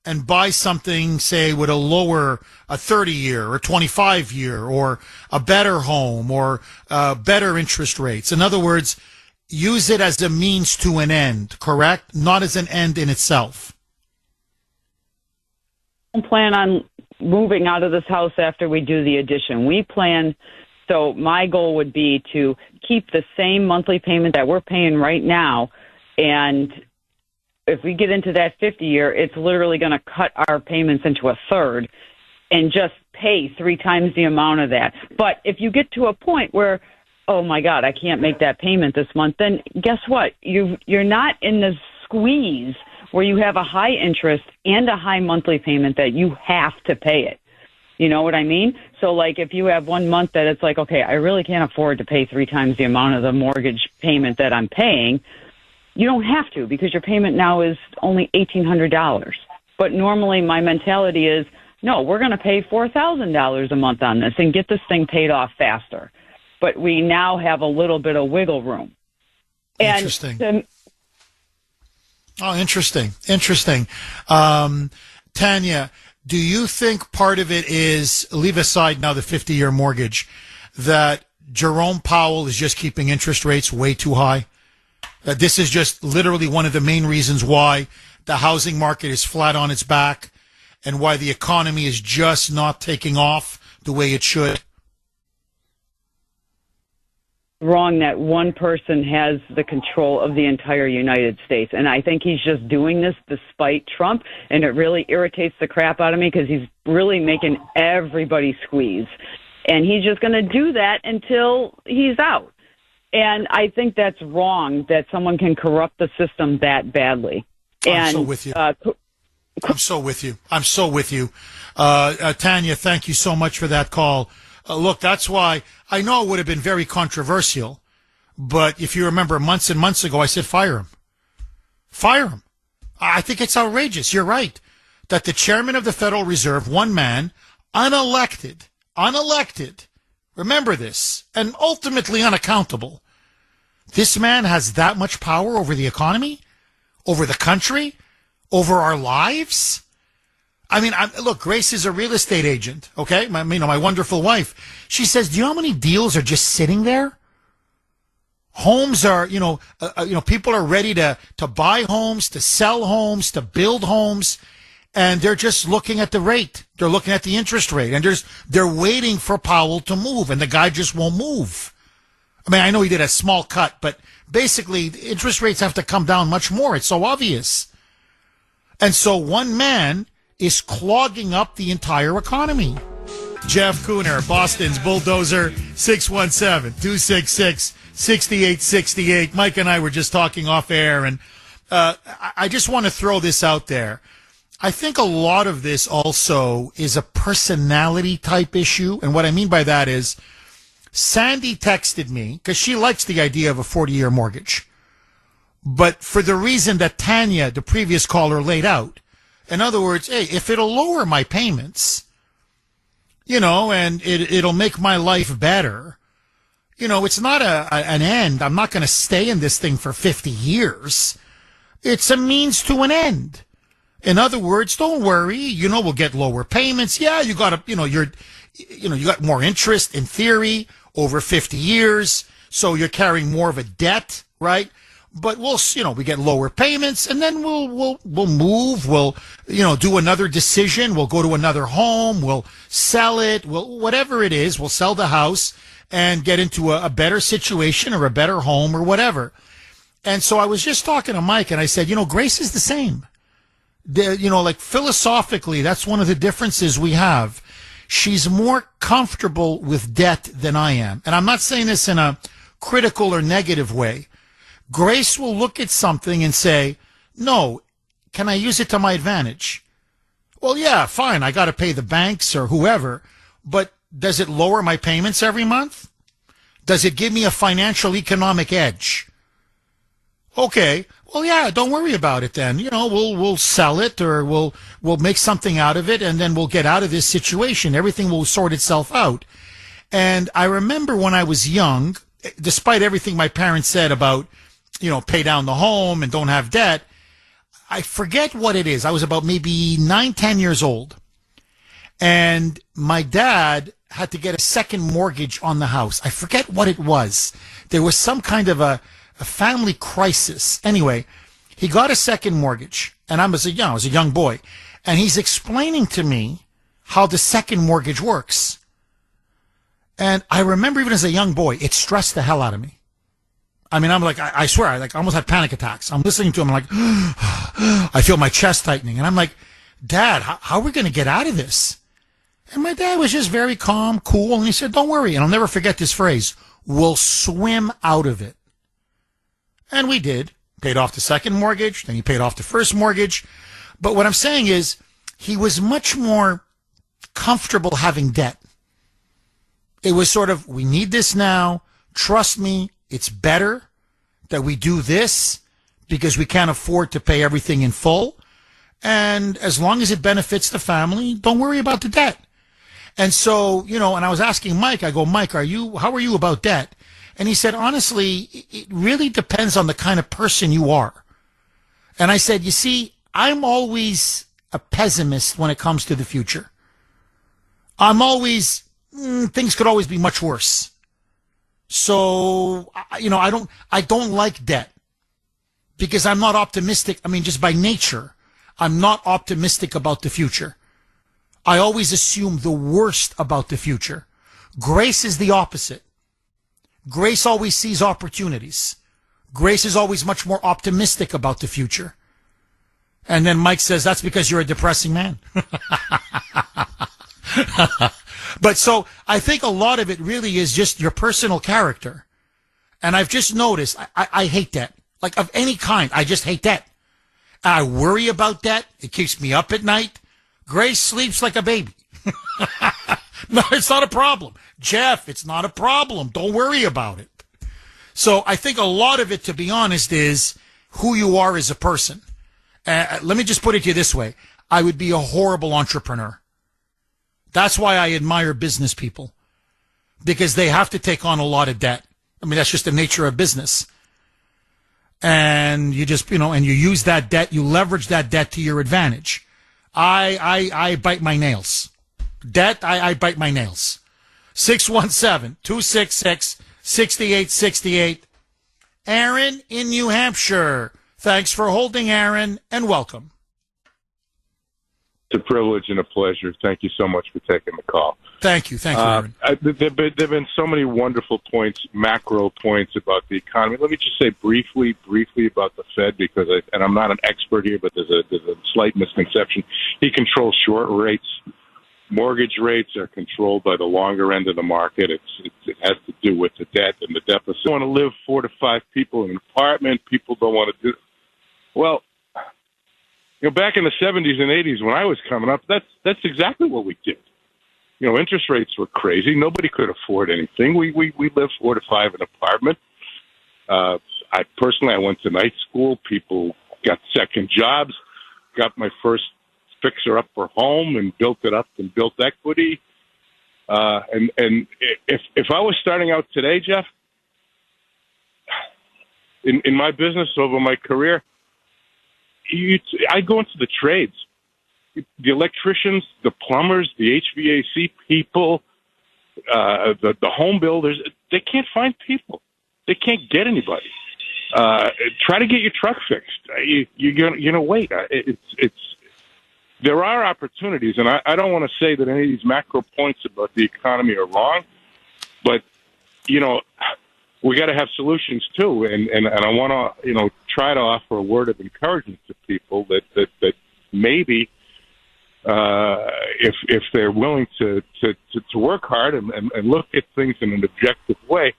and buy something, say, with a 30-year or 25-year or a better home or better interest rates. In other words, use it as a means to an end, correct? Not as an end in itself. I don't plan on moving out of this house after we do the addition. So my goal would be to keep the same monthly payment that we're paying right now. And if we get into that 50-year, it's literally going to cut our payments into a third and just pay 3 times the amount of that. But if you get to a point where, oh my God, I can't make that payment this month, then guess what? You're not in the squeeze where you have a high interest and a high monthly payment that you have to pay it. You know what I mean? So, like, if you have 1 month that it's like, okay, I really can't afford to pay 3 times the amount of the mortgage payment that I'm paying, you don't have to, because your payment now is only $1,800. But normally my mentality is, no, we're going to pay $4,000 a month on this and get this thing paid off faster. But we now have a little bit of wiggle room. Interesting. Interesting. Tanya, do you think part of it is, leave aside now the 50-year mortgage, that Jerome Powell is just keeping interest rates way too high? That this is just literally one of the main reasons why the housing market is flat on its back and why the economy is just not taking off the way it should? Wrong that one person has the control of the entire United States. And I think he's just doing this despite Trump, and it really irritates the crap out of me because he's really making everybody squeeze. And he's just going to do that until he's out. And I think that's wrong that someone can corrupt the system that badly. I'm so with you. I'm so with you. Tanya, thank you so much for that call. Look, that's why I know it would have been very controversial, but if you remember months and months ago, I said fire him. Fire him. I think it's outrageous. You're right. That the chairman of the Federal Reserve, one man, unelected, remember this, and ultimately unaccountable. This man has that much power over the economy, over the country, over our lives. I mean, look, Grace is a real estate agent, okay? My wonderful wife. She says, do you know how many deals are just sitting there? Homes are, people are ready to buy homes, to sell homes, to build homes, and they're just looking at the rate. They're looking at the interest rate, and they're waiting for Powell to move, and the guy just won't move. I mean, I know he did a small cut, but basically, interest rates have to come down much more. It's so obvious. And so one man is clogging up the entire economy. Jeff Kuhner, Boston's Bulldozer, 617-266-6868. Mike and I were just talking off air, and I just want to throw this out there. I think a lot of this also is a personality type issue. And what I mean by that is Sandy texted me because she likes the idea of a 40-year mortgage. But for the reason that Tanya, the previous caller, laid out, in other words, hey, if it'll lower my payments, and it'll make my life better, it's not an end. I'm not going to stay in this thing for 50 years. It's a means to an end. In other words, don't worry, we'll get lower payments. Yeah, you got you got more interest in theory over 50 years. So you're carrying more of a debt, right? But we get lower payments, and then we'll move. We'll, do another decision. We'll go to another home. We'll sell it. Whatever it is, we'll sell the house and get into a better situation or a better home or whatever. And so I was just talking to Mike, and I said, Grace is the same. Philosophically, that's one of the differences we have. She's more comfortable with debt than I am. And I'm not saying this in a critical or negative way. Grace will look at something and say, no, can I use it to my advantage? Well, yeah, fine. I got to pay the banks or whoever, but does it lower my payments every month? Does it give me a financial economic edge? Okay. Well, yeah, don't worry about it then. We'll sell it or we'll make something out of it, and then we'll get out of this situation. Everything will sort itself out. And I remember when I was young, despite everything my parents said about, pay down the home and don't have debt, I forget what it is. I was about maybe 9, 10 years old. And my dad had to get a second mortgage on the house. I forget what it was. There was some kind of a family crisis. Anyway, he got a second mortgage. And I was a young boy. And he's explaining to me how the second mortgage works. And I remember even as a young boy, it stressed the hell out of me. I mean, I'm like, I swear, I almost had panic attacks. I'm listening to him, I'm like, I feel my chest tightening. And I'm like, Dad, how are we going to get out of this? And my dad was just very calm, cool. And he said, don't worry. And I'll never forget this phrase. We'll swim out of it. And we did. Paid off the second mortgage. Then he paid off the first mortgage. But what I'm saying is he was much more comfortable having debt. It was sort of, we need this now. Trust me. It's better that we do this because we can't afford to pay everything in full. And as long as it benefits the family, don't worry about the debt. And so, and I was asking Mike, I go, Mike, how are you about debt? And he said, honestly, it really depends on the kind of person you are. And I said, you see, I'm always a pessimist when it comes to the future. I'm always, things could always be much worse. So, I don't like debt because I'm not optimistic. I mean, just by nature, I'm not optimistic about the future. I always assume the worst about the future. Grace is the opposite. Grace always sees opportunities. Grace is always much more optimistic about the future. And then Mike says, that's because you're a depressing man. But so I think a lot of it really is just your personal character. And I've just noticed I hate debt. Like of any kind, I just hate debt. I worry about debt. It keeps me up at night. Grace sleeps like a baby. No, it's not a problem. Jeff, it's not a problem. Don't worry about it. So I think a lot of it, to be honest, is who you are as a person. Let me just put it to you this way. I would be a horrible entrepreneur. That's why I admire business people, because they have to take on a lot of debt. I mean, that's just the nature of business. And you just, and you use that debt, you leverage that debt to your advantage. I bite my nails. Debt, I bite my nails. 617-266-6868. Aaron in New Hampshire. Thanks for holding, Aaron, and welcome. It's a privilege and a pleasure. Thank you so much for taking the call. Thank you. Thank you, Aaron. There have been so many wonderful points, macro points about the economy. Let me just say briefly about the Fed, because I'm not an expert here, but there's a slight misconception. He controls short rates. Mortgage rates are controlled by the longer end of the market. It has to do with the debt and the deficit. They want to live 4 to 5 people in an apartment. People don't want to do. Well, back in the 70s and 80s when I was coming up, that's exactly what we did. Interest rates were crazy. Nobody could afford anything. We lived 4 to 5 in an apartment. I went to night school. People got second jobs, got my first fixer-upper home and built it up and built equity. And if I was starting out today, Jeff, in my business over my career, I go into the trades. The electricians, the plumbers, the HVAC people, the home builders, they can't find people. They can't get anybody. Try to get your truck fixed. You're gonna wait. There are opportunities, and I don't want to say that any of these macro points about the economy are wrong, but we got to have solutions too. And I want to try to offer a word of encouragement to people that maybe if they're willing to work hard and look at things in an objective way,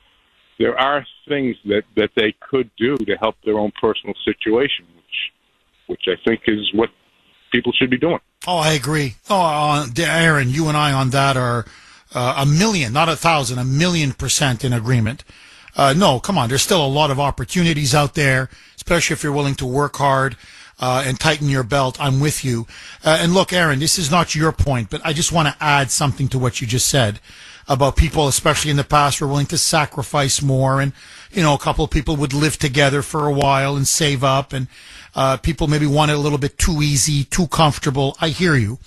there are things that they could do to help their own personal situation, which I think is what people should be doing. Oh, I agree. Oh, Aaron, you and I on that are a million, not 1,000, 1,000,000% in agreement. No, come on. There's still a lot of opportunities out there, especially if you're willing to work hard and tighten your belt. I'm with you. And look, Aaron, this is not your point, but I just want to add something to what you just said. about people, especially in the past, were willing to sacrifice more. And, you know, a couple of people would live together for a while and save up. And people maybe want it a little bit too easy, too comfortable. I hear you.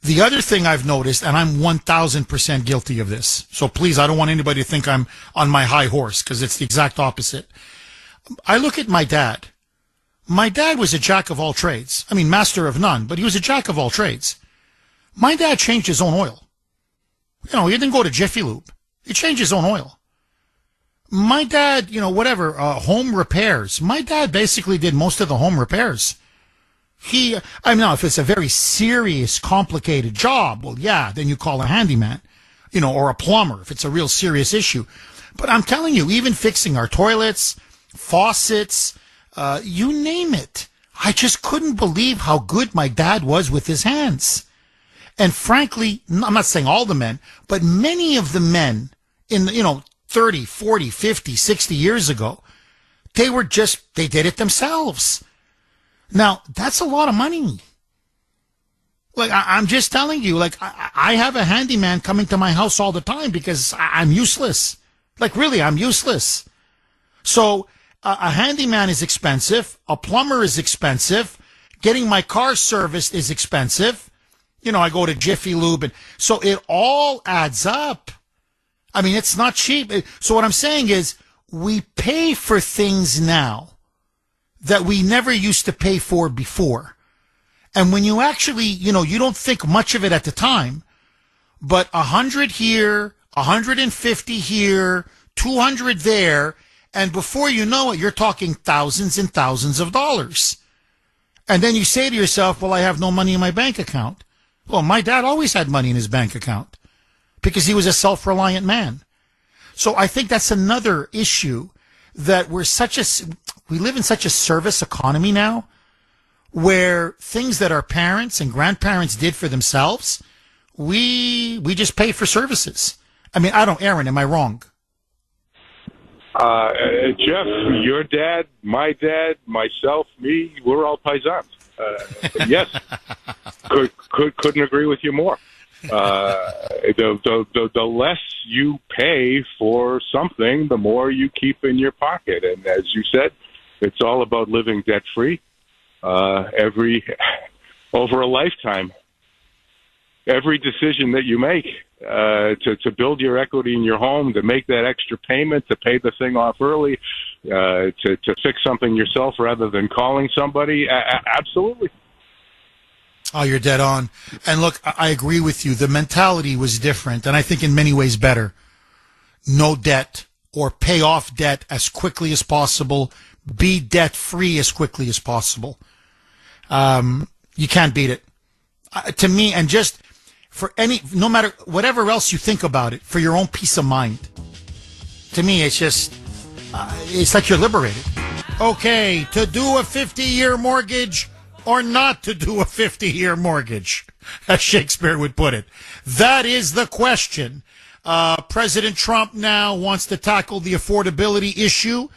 The other thing I've noticed, and I'm 1,000% guilty of this, so please, I don't want anybody to think I'm on my high horse, because it's the exact opposite. I look at my dad. My dad was a jack of all trades. I mean, master of none, but he was a jack of all trades. My dad changed his own oil. You know, he didn't go to Jiffy Lube. He changed his own oil. My dad, you know, whatever, home repairs. My dad basically did most of the home repairs. Now, if it's a very serious, complicated job, well, yeah, then you call a handyman, you know, or a plumber if it's a real serious issue. But I'm telling you, even fixing our toilets, faucets, you name it. I just couldn't believe how good my dad was with his hands. And frankly, I'm not saying all the men, but many of the men in, 30, 40, 50, 60 years ago, they did it themselves. Now, that's a lot of money. Like, I'm just telling you, like, I have a handyman coming to my house all the time because I'm useless. Like, really, I'm useless. So, a handyman is expensive. A plumber is expensive. Getting my car serviced is expensive. You know, I go to Jiffy Lube, and so it all adds up. I mean, it's not cheap. So what I'm saying is we pay for things now that we never used to pay for before. And when you actually, you don't think much of it at the time, but 100 here, 150 here, 200 there, and before you know it, you're talking thousands and thousands of dollars. And then you say to yourself, well, I have no money in my bank account. Well, my dad always had money in his bank account because he was a self-reliant man. So I think that's another issue, that we live in such a service economy now, where things that our parents and grandparents did for themselves, we just pay for services. I mean, Aaron, am I wrong? Jeff, your dad, my dad, myself, me, we're all paisans. Yes, couldn't agree with you more. The less you pay for something, the more you keep in your pocket. And as you said, it's all about living debt free. Over a lifetime, every decision that you make to build your equity in your home, to make that extra payment, to pay the thing off early, to fix something yourself rather than calling somebody, absolutely. Oh, you're dead on. And look, I agree with you. The mentality was different, and I think in many ways better. No debt, or pay off debt as quickly as possible. Be debt-free as quickly as possible. You can't beat it. To me, and just for no matter, whatever else you think about it, for your own peace of mind. To me, it's just, it's like you're liberated. Okay, to do a 50-year mortgage or not to do a 50-year mortgage, as Shakespeare would put it. That is the question. President Trump now wants to tackle the affordability issue,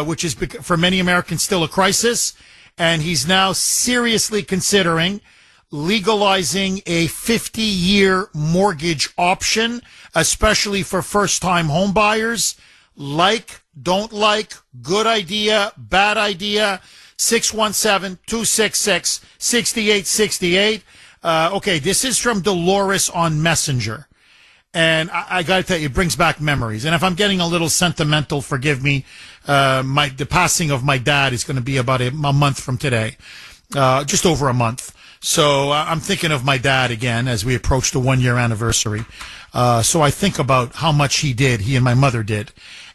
which is for many Americans still a crisis, and he's now seriously considering legalizing a 50-year mortgage option, especially for first-time home buyers. Like, don't like, good idea, bad idea. 617-266-6868. Okay, this is from Dolores on Messenger. And I got to tell you, it brings back memories. And if I'm getting a little sentimental, forgive me. The passing of my dad is going to be about a month from today, just over a month. So I'm thinking of my dad again as we approach the 1-year anniversary. So I think about how much he and my mother did.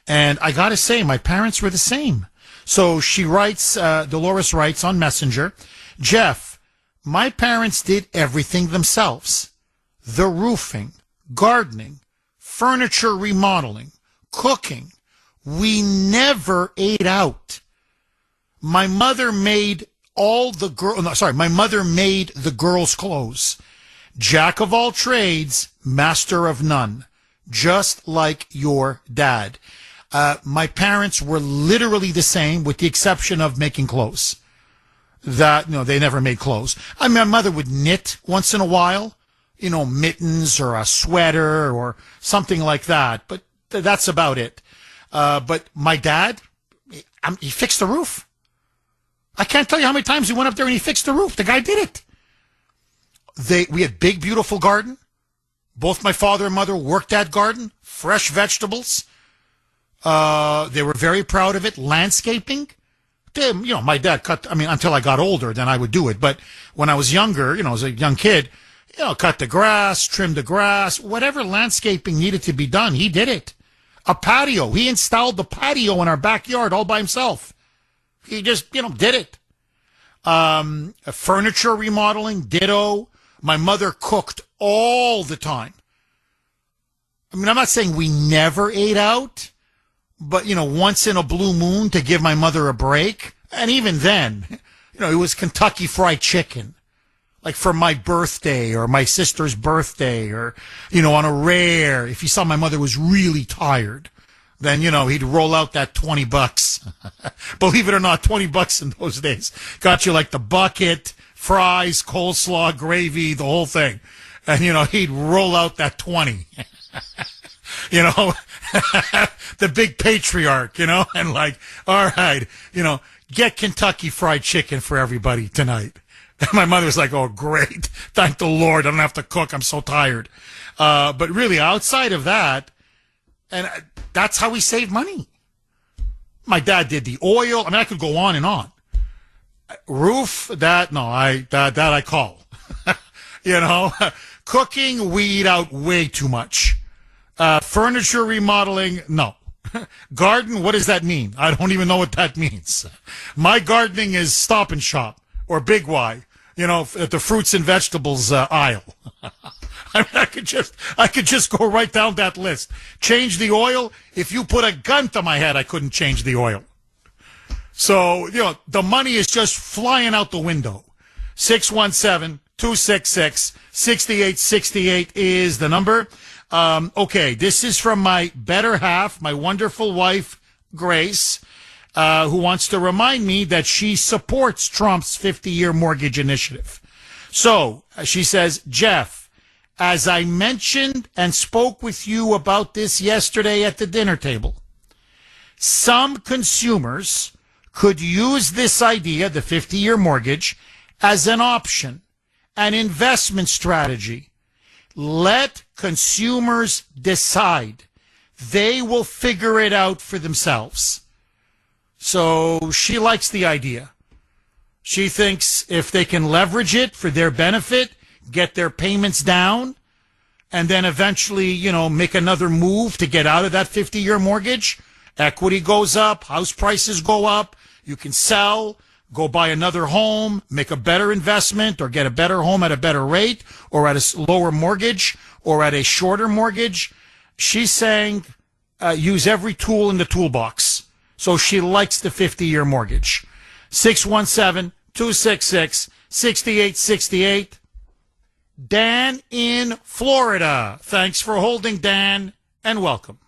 And I got to say, my parents were the same. So she writes, Dolores writes on Messenger, Jeff, my parents did everything themselves. The roofing, gardening, furniture remodeling, cooking. We never ate out. My mother made my mother made the girls' clothes. Jack of all trades, master of none. Just like your dad. My parents were literally the same, with the exception of making clothes. They never made clothes. I mean, my mother would knit once in a while, mittens or a sweater or something like that. But that's about it. But my dad, he fixed the roof. I can't tell you how many times he went up there and he fixed the roof. The guy did it. We had big, beautiful garden. Both my father and mother worked that garden. Fresh vegetables. They were very proud of it. Landscaping. My dad until I got older, then I would do it. But when I was younger, as a young kid, cut the grass, trim the grass, whatever landscaping needed to be done, he did it. A patio. He installed the patio in our backyard all by himself. He just, did it. Furniture remodeling, ditto. My mother cooked all the time. I'm not saying we never ate out, but, once in a blue moon to give my mother a break. And even then, it was Kentucky Fried Chicken. Like for my birthday or my sister's birthday or, on a rare, if he saw my mother was really tired, then, he'd roll out that $20. Believe it or not, $20 in those days got you like the bucket, fries, coleslaw, gravy, the whole thing. And, he'd roll out that 20, the big patriarch, and like, all right, get Kentucky Fried Chicken for everybody tonight. And my mother was like, oh, great. Thank the Lord. I don't have to cook. I'm so tired. But really, outside of that, and that's how we save money. My dad did the oil. I could go on and on. Roof, that I call. Cooking, we eat out way too much. Furniture remodeling, no. Garden, what does that mean? I don't even know what that means. My gardening is Stop and Shop or Big Y, at the fruits and vegetables aisle. I could just go right down that list. Change the oil. If you put a gun to my head, I couldn't change the oil. So, the money is just flying out the window. 617-266-6868 is the number. Okay, this is from my better half, my wonderful wife, Grace, who wants to remind me that she supports Trump's 50-year mortgage initiative. So, she says, Jeff, as I mentioned and spoke with you about this yesterday at the dinner table, some consumers could use this idea, the 50-year mortgage, as an option, an investment strategy. Let consumers decide. They will figure it out for themselves. So she likes the idea. She thinks if they can leverage it for their benefit, get their payments down, and then eventually, make another move to get out of that 50-year mortgage, equity goes up, house prices go up, you can sell, go buy another home, make a better investment, or get a better home at a better rate, or at a lower mortgage, or at a shorter mortgage. She's saying use every tool in the toolbox. So she likes the 50-year mortgage. 617-266-6868. Dan in Florida. Thanks for holding, Dan, and welcome.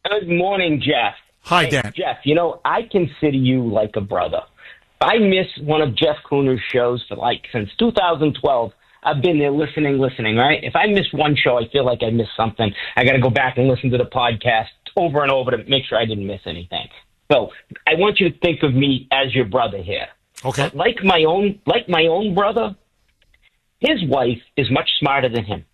Good morning, Jeff. Hi, Dan. Jeff, I consider you like a brother. I miss one of Jeff Kuhner's shows since 2012. I've been there listening, right? If I miss one show, I feel like I missed something. I got to go back and listen to the podcast over and over to make sure I didn't miss anything. So I want you to think of me as your brother here. Okay. Like my own brother, his wife is much smarter than him.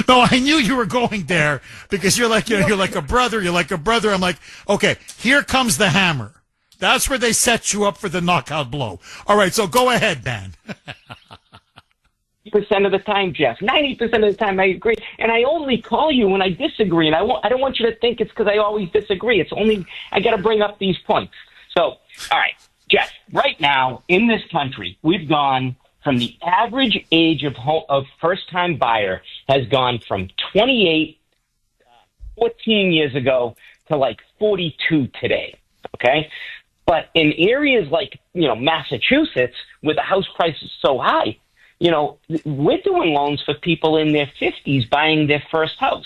No, I knew you were going there because you're like a brother. You're like a brother. I'm like, okay, here comes the hammer. That's where they set you up for the knockout blow. All right, so go ahead, Dan. 90% of the time, Jeff. 90% of the time, I agree. And I only call you when I disagree. And I don't want you to think it's because I always disagree. It's only I got to bring up these points. So, all right, Jeff, right now in this country, we've gone from the average age of first-time buyer has gone from 28, 14 years ago to like 42 today, okay? But in areas like, Massachusetts, where the house price is so high, we're doing loans for people in their 50s buying their first house.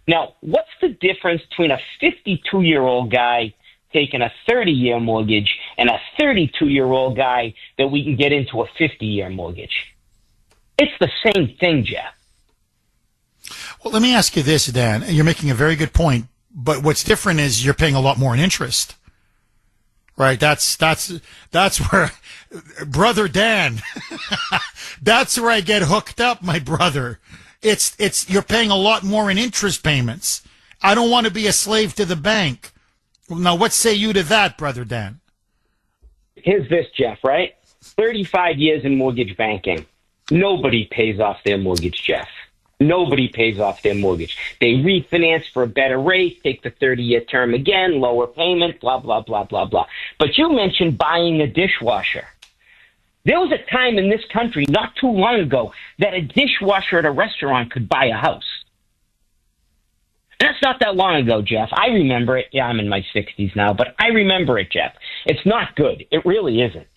Now, what's the difference between a 52-year-old guy taking a 30-year mortgage and a 32-year-old guy that we can get into a 50-year mortgage. It's the same thing, Jeff. Well, let me ask you this, Dan. You're making a very good point, but what's different is you're paying a lot more in interest. Right? That's where, brother Dan, that's where I get hooked up, my brother. You're paying a lot more in interest payments. I don't want to be a slave to the bank. Now, what say you to that, brother Dan? Here's this, Jeff, right? 35 years in mortgage banking. Nobody pays off their mortgage, Jeff. Nobody pays off their mortgage. They refinance for a better rate, take the 30-year term again, lower payment, blah, blah, blah, blah, blah. But you mentioned buying a dishwasher. There was a time in this country not too long ago that a dishwasher at a restaurant could buy a house. That's not that long ago, Jeff. I remember it. Yeah, I'm in my 60s now, but I remember it, Jeff. It's not good. It really isn't.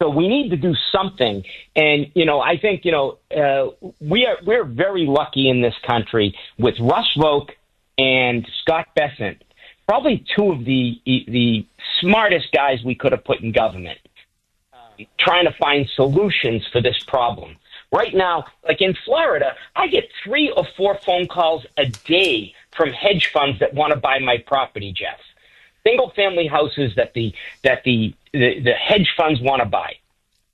So we need to do something. And, I think, we're very lucky in this country with Russ Vought and Scott Bessent, probably two of the smartest guys we could have put in government, trying to find solutions for this problem. Right now, like in Florida, I get 3 or 4 phone calls a day from hedge funds that want to buy my property, Jeff. Single-family houses that the hedge funds want to buy.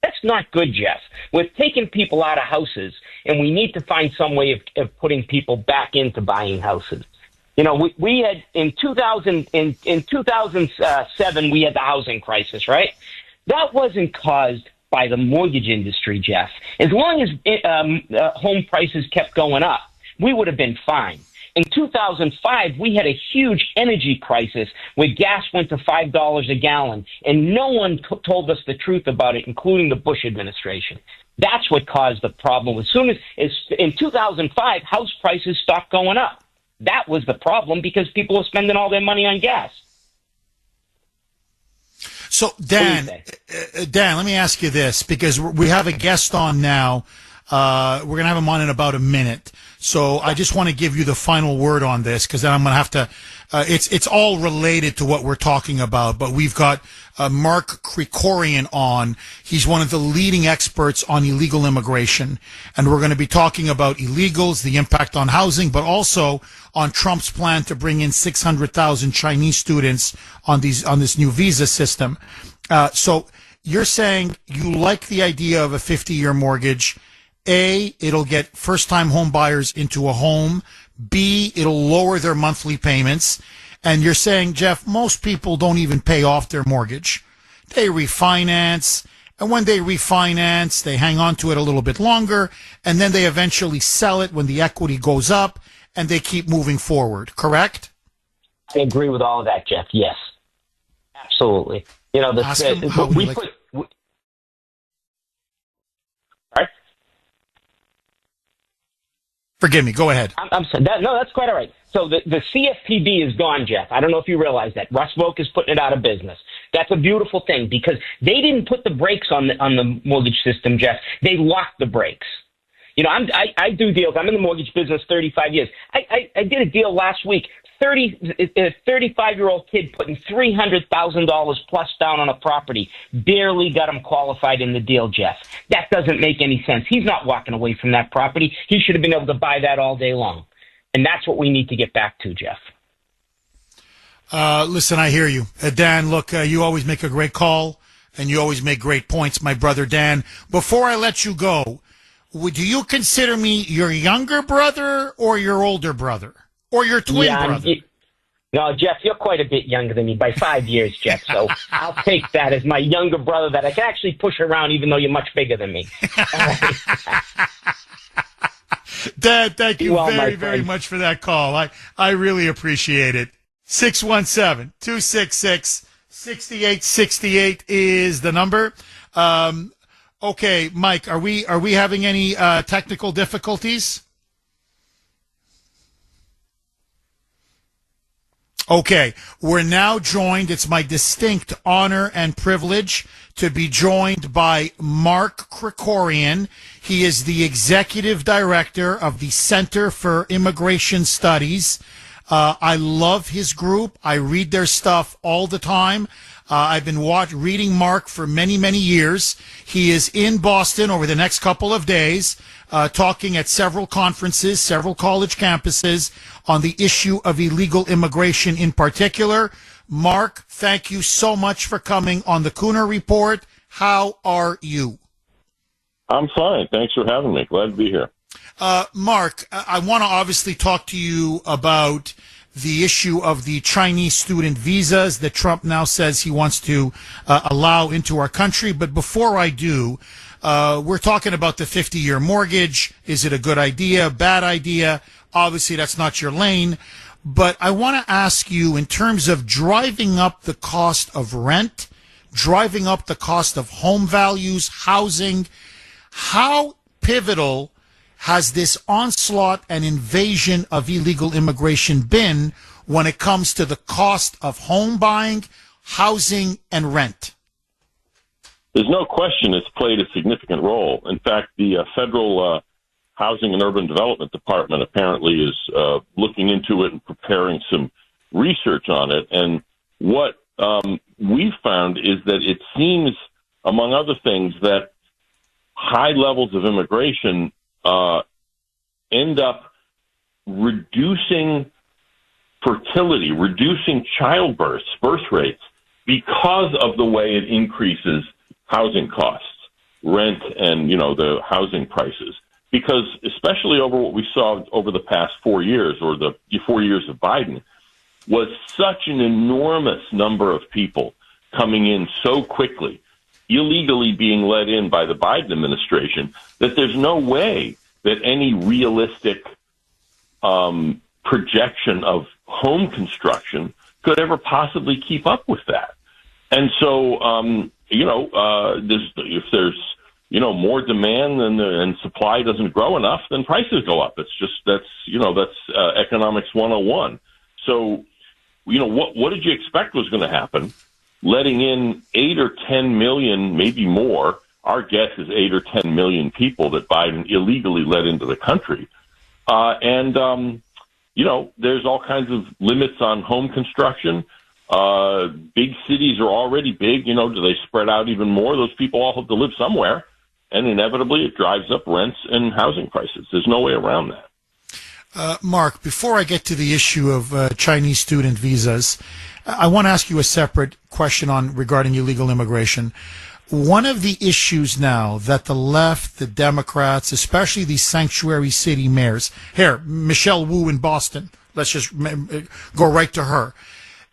That's not good, Jeff. We're taking people out of houses, and we need to find some way of putting people back into buying houses. We had in 2007 we had the housing crisis, right? That wasn't caused by the mortgage industry, Jeff. As long as home prices kept going up, we would have been fine. In 2005, we had a huge energy crisis where gas went to $5 a gallon, and no one told us the truth about it, including the Bush administration. That's what caused the problem. As soon as in 2005, house prices stopped going up. That was the problem because people were spending all their money on gas. So, Dan, let me ask you this, because we have a guest on now. We're going to have him on in about a minute. So I just want to give you the final word on this, because then I'm going to have to, it's all related to what we're talking about, but we've got Mark Krikorian on. He's one of the leading experts on illegal immigration, and we're going to be talking about illegals, the impact on housing, but also on Trump's plan to bring in 600,000 Chinese students on this new visa system. So you're saying you like the idea of a 50-year mortgage. A, it'll get first-time home buyers into a home. B, it'll lower their monthly payments. And you're saying, Jeff, most people don't even pay off their mortgage. They refinance, and when they refinance, they hang on to it a little bit longer, and then they eventually sell it when the equity goes up, and they keep moving forward, correct? I agree with all of that, Jeff, yes. Absolutely. Forgive me. Go ahead. I'm sorry. That's quite all right. So the CFPB is gone, Jeff. I don't know if you realize that. Russ Vought is putting it out of business. That's a beautiful thing because they didn't put the brakes on the mortgage system, Jeff. They locked the brakes. I do deals. I'm in the mortgage business 35 years. I did a deal last week. A 35-year-old kid putting $300,000 plus down on a property, barely got him qualified in the deal, Jeff. That doesn't make any sense. He's not walking away from that property. He should have been able to buy that all day long. And that's what we need to get back to, Jeff. Listen, I hear you. Dan, look, you always make a great call, and you always make great points, my brother Dan. Before I let you go, do you consider me your younger brother or your older brother? Or your twin brother? No, Jeff, you're quite a bit younger than me by 5 years, Jeff. So I'll take that as my younger brother that I can actually push around even though you're much bigger than me. Dad, thank you very much for that call. I really appreciate it. 617-266-6868 is the number. Okay, Mike, are we having any technical difficulties? Okay, we're now joined. It's my distinct honor and privilege to be joined by Mark Krikorian. He is the executive director of the Center for Immigration Studies. I love his group. I read their stuff all the time. I've been reading Mark for many, many years. He is in Boston over the next couple of days, talking at several conferences, several college campuses on the issue of illegal immigration in particular. Mark, thank you so much for coming on the Kuhner Report. How are you? I'm fine. Thanks for having me. Glad to be here. Mark, I want to obviously talk to you about the issue of the Chinese student visas that Trump now says he wants to allow into our country. But before I do, we're talking about the 50-year mortgage. Is it a good idea, bad idea? Obviously, that's not your lane. But I want to ask you, in terms of driving up the cost of rent, driving up the cost of home values, housing, how pivotal has this onslaught and invasion of illegal immigration been when it comes to the cost of home buying, housing, and rent? There's no question it's played a significant role. In fact, the federal Housing and Urban Development Department apparently is looking into it and preparing some research on it. And what we've found is that it seems, among other things, that high levels of immigration end up reducing fertility, reducing childbirth, birth rates, because of the way it increases housing costs, rent, and, the housing prices. Because especially over what we saw over the past 4 years, or the 4 years of Biden, was such an enormous number of people coming in so quickly, illegally being let in by the Biden administration, that there's no way that any realistic projection of home construction could ever possibly keep up with that. And so, if there's more demand and supply doesn't grow enough, then prices go up. It's just that's economics 101. So, what did you expect was going to happen? Letting in 8 or 10 million, maybe more. Our guess is 8 or 10 million people that Biden illegally let into the country. There's all kinds of limits on home construction. Big cities are already big. Do they spread out even more? Those people all have to live somewhere. And inevitably, it drives up rents and housing prices. There's no way around that. Mark, before I get to the issue of Chinese student visas, I want to ask you a separate question regarding illegal immigration. One of the issues now that the left, the Democrats, especially these sanctuary city mayors, here, Michelle Wu in Boston, let's just go right to her.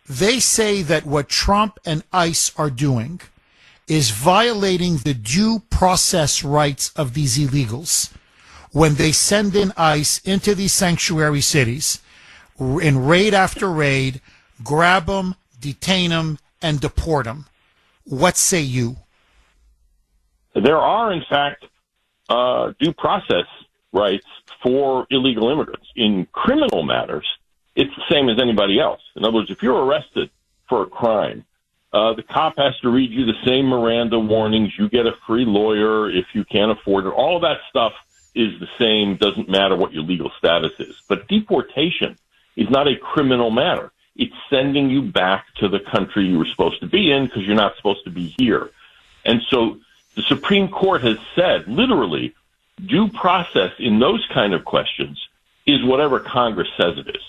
They say that what Trump and ICE are doing is violating the due process rights of these illegals when they send in ICE into these sanctuary cities in raid after raid, grab them, detain them, and deport them. What say you? There are, in fact, due process rights for illegal immigrants. In criminal matters, it's the same as anybody else. In other words, if you're arrested for a crime, the cop has to read you the same Miranda warnings. You get a free lawyer if you can't afford it. All of that stuff is the same. Doesn't matter what your legal status is. But deportation is not a criminal matter. It's sending you back to the country you were supposed to be in because you're not supposed to be here. And so the Supreme Court has said, literally, due process in those kind of questions is whatever Congress says it is.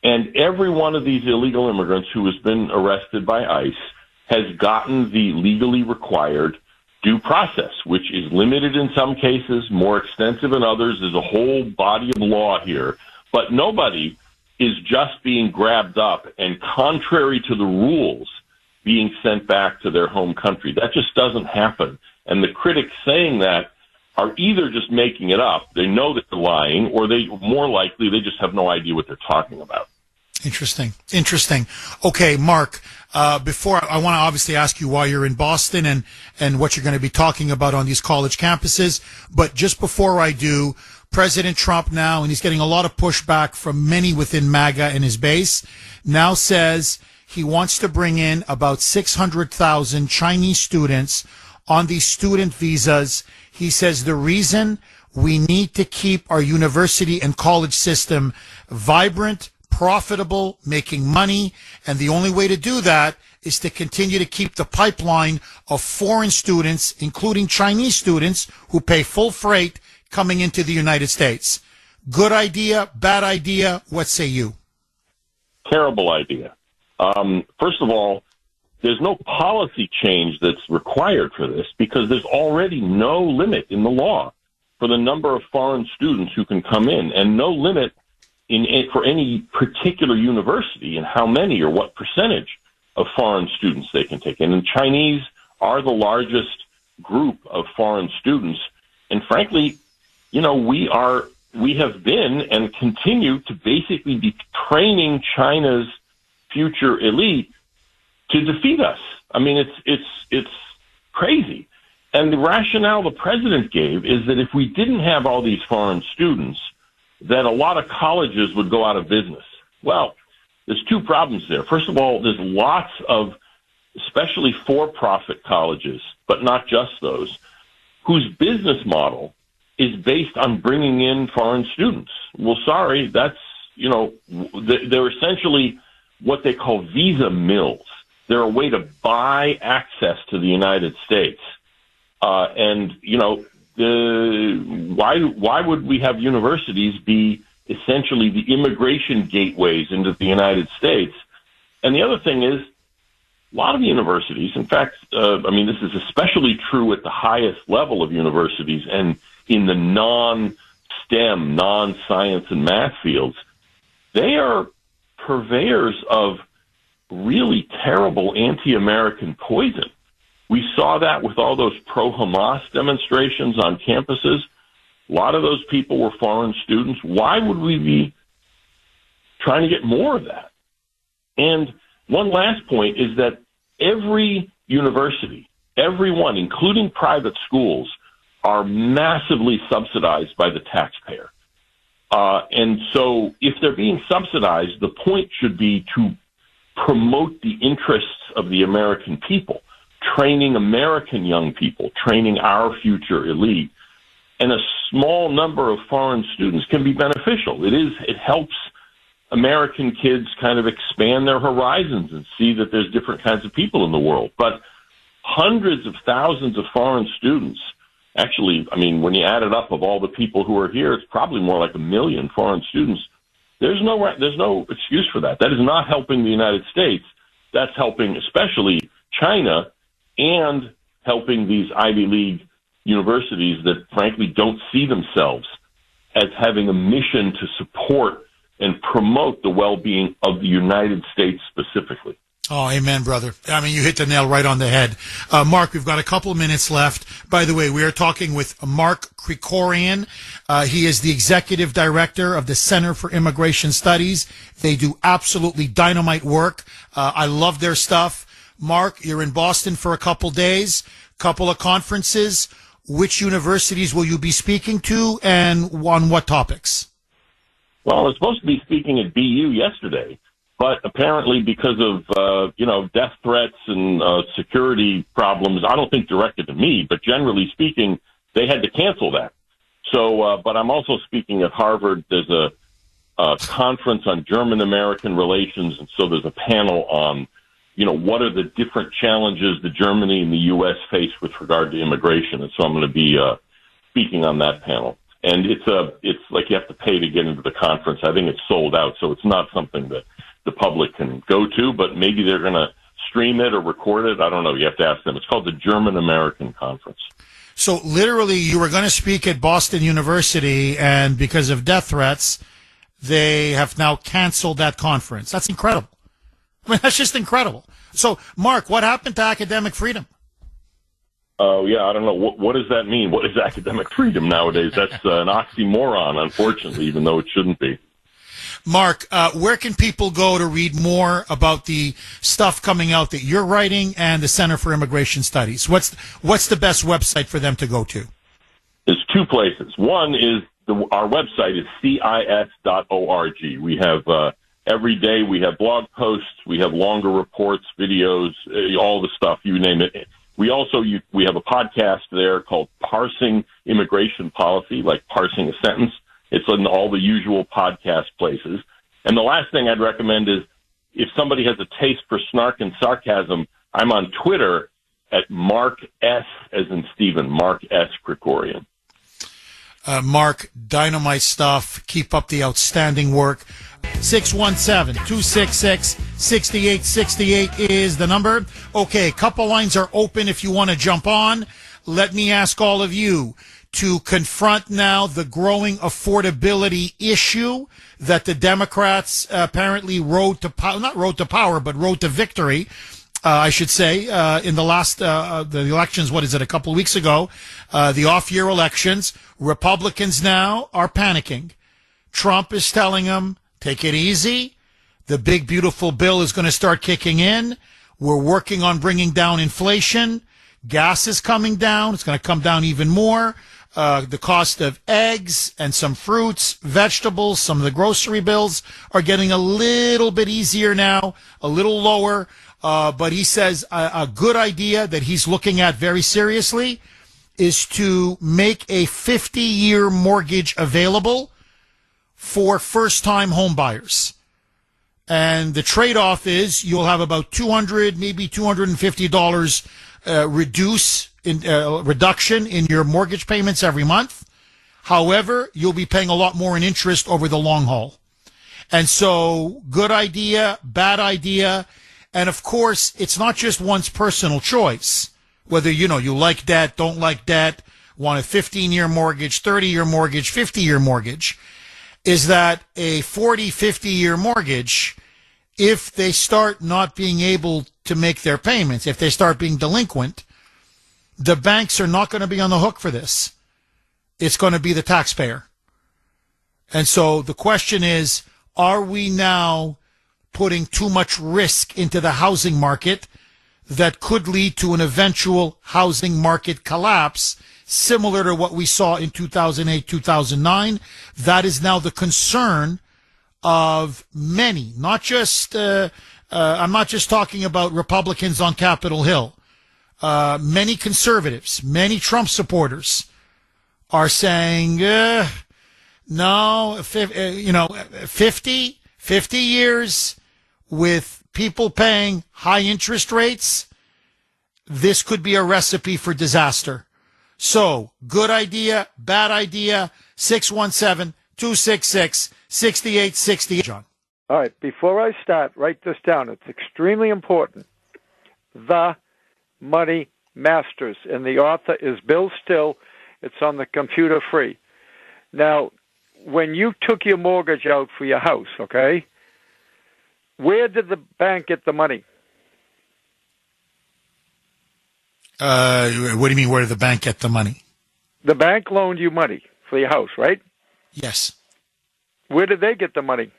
And every one of these illegal immigrants who has been arrested by ICE has gotten the legally required due process, which is limited in some cases, more extensive in others. There's a whole body of law here. But nobody is just being grabbed up and, contrary to the rules, being sent back to their home country. That just doesn't happen. And the critics saying that are either just making it up, they know that they're lying, or they just have no idea what they're talking about. Interesting. Okay, Mark, before I want to obviously ask you why you're in Boston and what you're going to be talking about on these college campuses. But just before I do, President Trump now, and he's getting a lot of pushback from many within MAGA and his base, now says he wants to bring in about 600,000 Chinese students on these student visas. He says the reason we need to keep our university and college system vibrant, profitable, making money, and the only way to do that is to continue to keep the pipeline of foreign students, including Chinese students, who pay full freight coming into the United States. Good idea, bad idea, what say you? Terrible idea. First of all, there's no policy change that's required for this because there's already no limit in the law for the number of foreign students who can come in, and no limit for any particular university and how many or what percentage of foreign students they can take in. And Chinese are the largest group of foreign students. And frankly, you know, we have been and continue to basically be training China's future elite to defeat us. I mean, it's crazy. And the rationale the president gave is that if we didn't have all these foreign students, that a lot of colleges would go out of business. Well, there's two problems there. First of all, there's lots of, especially for-profit colleges, but not just those, whose business model is based on bringing in foreign students. Well, sorry, that's, you know, they're essentially what they call visa mills. They're a way to buy access to the United States. And, you know, why would we have universities be essentially the immigration gateways into the United States? And the other thing is, a lot of universities, in fact, I mean, this is especially true at the highest level of universities and in the non-STEM, non-science and math fields, they are purveyors of really terrible anti-American poison. We saw that with all those pro-Hamas demonstrations on campuses. A lot of those people were foreign students. Why would we be trying to get more of that? And one last point is that every university, everyone, including private schools, are massively subsidized by the taxpayer. And so if they're being subsidized, the point should be to promote the interests of the American people, training American young people, training our future elite. And a small number of foreign students can be beneficial. It helps American kids kind of expand their horizons and see that there's different kinds of people in the world. But hundreds of thousands of foreign students, actually, I mean, when you add it up of all the people who are here, it's probably more like 1 million foreign students. There's no excuse for that. That is not helping the United States. That's helping especially China and helping these Ivy League universities that frankly don't see themselves as having a mission to support and promote the well-being of the United States specifically. Oh, amen, brother. I mean, you hit the nail right on the head. Mark, we've got a couple of minutes left. By the way, we are talking with Mark Krikorian. He is the executive director of the Center for Immigration Studies. They do absolutely dynamite work. I love their stuff. Mark, you're in Boston for a couple days, couple of conferences. Which universities will you be speaking to, and on what topics? Well, I was supposed to be speaking at BU yesterday, but apparently because of, death threats and security problems, I don't think directed to me, but generally speaking, they had to cancel that. So, but I'm also speaking at Harvard. There's a conference on German-American relations, and so there's a panel on, what are the different challenges that Germany and the U.S. face with regard to immigration. And so I'm going to be speaking on that panel. And it's like you have to pay to get into the conference. I think it's sold out, so it's not something that the public can go to, but maybe they're going to stream it or record it. I don't know. You have to ask them. It's called the German-American Conference. So literally you were going to speak at Boston University, and because of death threats, they have now canceled that conference. That's incredible. I mean, that's just incredible. So, Mark, what happened to academic freedom? Oh, yeah, I don't know. What does that mean? What is academic freedom nowadays? That's an oxymoron, unfortunately, even though it shouldn't be. Mark, where can people go to read more about the stuff coming out that you're writing and the Center for Immigration Studies? What's the best website for them to go to? There's two places. One is our website is cis.org. We have every day we have blog posts, we have longer reports, videos, all the stuff, you name it. We also we have a podcast there called Parsing Immigration Policy, like parsing a sentence. It's in all the usual podcast places. And the last thing I'd recommend is if somebody has a taste for snark and sarcasm, I'm on Twitter at Mark S. as in Stephen, Mark S. Krikorian. Mark, dynamite stuff. Keep up the outstanding work. 617-266-6868 is the number. Okay, a couple lines are open if you want to jump on. Let me ask all of you to confront now the growing affordability issue that the Democrats apparently rode to power, not rode to power, but rode to victory, I should say, in the last, the elections, what is it, a couple of weeks ago, the off-year elections. Republicans now are panicking. Trump is telling them, take it easy. The big, beautiful bill is going to start kicking in. We're working on bringing down inflation. Gas is coming down. It's going to come down even more. The cost of eggs and some fruits, vegetables, some of the grocery bills are getting a little bit easier now, a little lower. But he says a good idea that he's looking at very seriously is to make a 50-year mortgage available for first-time home buyers. And the trade-off is you'll have about $200, maybe $250 reduction in your mortgage payments every month. However, you'll be paying a lot more in interest over the long haul. And so, good idea, bad idea. And of course, it's not just one's personal choice. Whether, you like debt, don't like debt, want a 15-year mortgage, 30-year mortgage, 50-year mortgage, is that a 40, 50-year mortgage, if they start not being able to make their payments, if they start being delinquent, the banks are not going to be on the hook for this. It's going to be the taxpayer. And so the question is, are we now putting too much risk into the housing market that could lead to an eventual housing market collapse, similar to what we saw in 2008, 2009? That is now the concern of many, not just, I'm not just talking about Republicans on Capitol Hill. Many conservatives, many Trump supporters are saying, no, 50 years with people paying high interest rates, this could be a recipe for disaster. So, good idea, bad idea, 617-266-6868. John. All right, before I start, write this down. It's extremely important. The Money Masters, and the author is Bill Still. It's on the computer free. Now, when you took your mortgage out for your house, okay, where did the bank get the money? What do you mean, where did the bank get the money? The bank loaned you money for your house, right? Yes. Where did they get the money?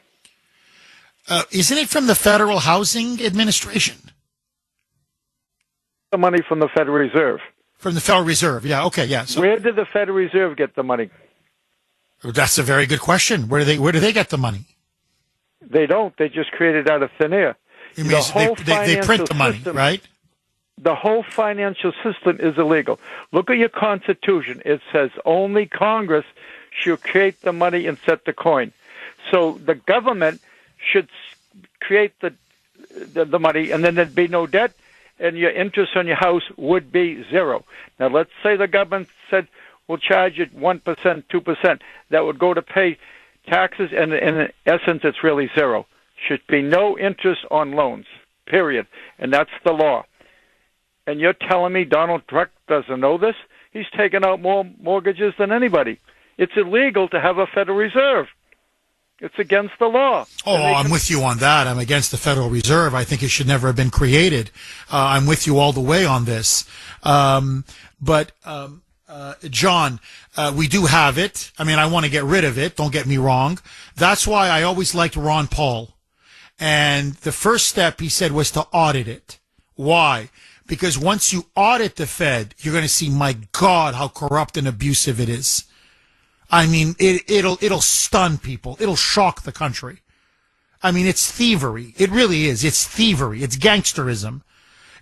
Isn't it from the Federal Housing Administration? The money from the Federal Reserve. From the Federal Reserve, yeah, okay, yeah. So, where did the Federal Reserve get the money? That's a very good question. Where do they get the money? They don't. They just create it out of thin air. They print the money, right? The whole financial system is illegal. Look at your Constitution. It says only Congress should create the money and set the coin. So the government should create the money, and then there'd be no debt, and your interest on your house would be zero. Now, let's say the government said, we'll charge you 1%, 2%. That would go to pay taxes, and in essence, it's really zero. Should be no interest on loans, period. And that's the law. And you're telling me Donald Trump doesn't know this? He's taken out more mortgages than anybody. It's illegal to have a Federal Reserve. It's against the law. Oh, I'm with you on that. I'm against the Federal Reserve. I think it should never have been created. I'm with you all the way on this. But John, we do have it. I mean, I want to get rid of it. Don't get me wrong. That's why I always liked Ron Paul. And the first step, he said, was to audit it. Why? Because once you audit the Fed, you're going to see, my God, how corrupt and abusive it is. I mean, it'll stun people. It'll shock the country. I mean, it's thievery. It really is. It's thievery. It's gangsterism.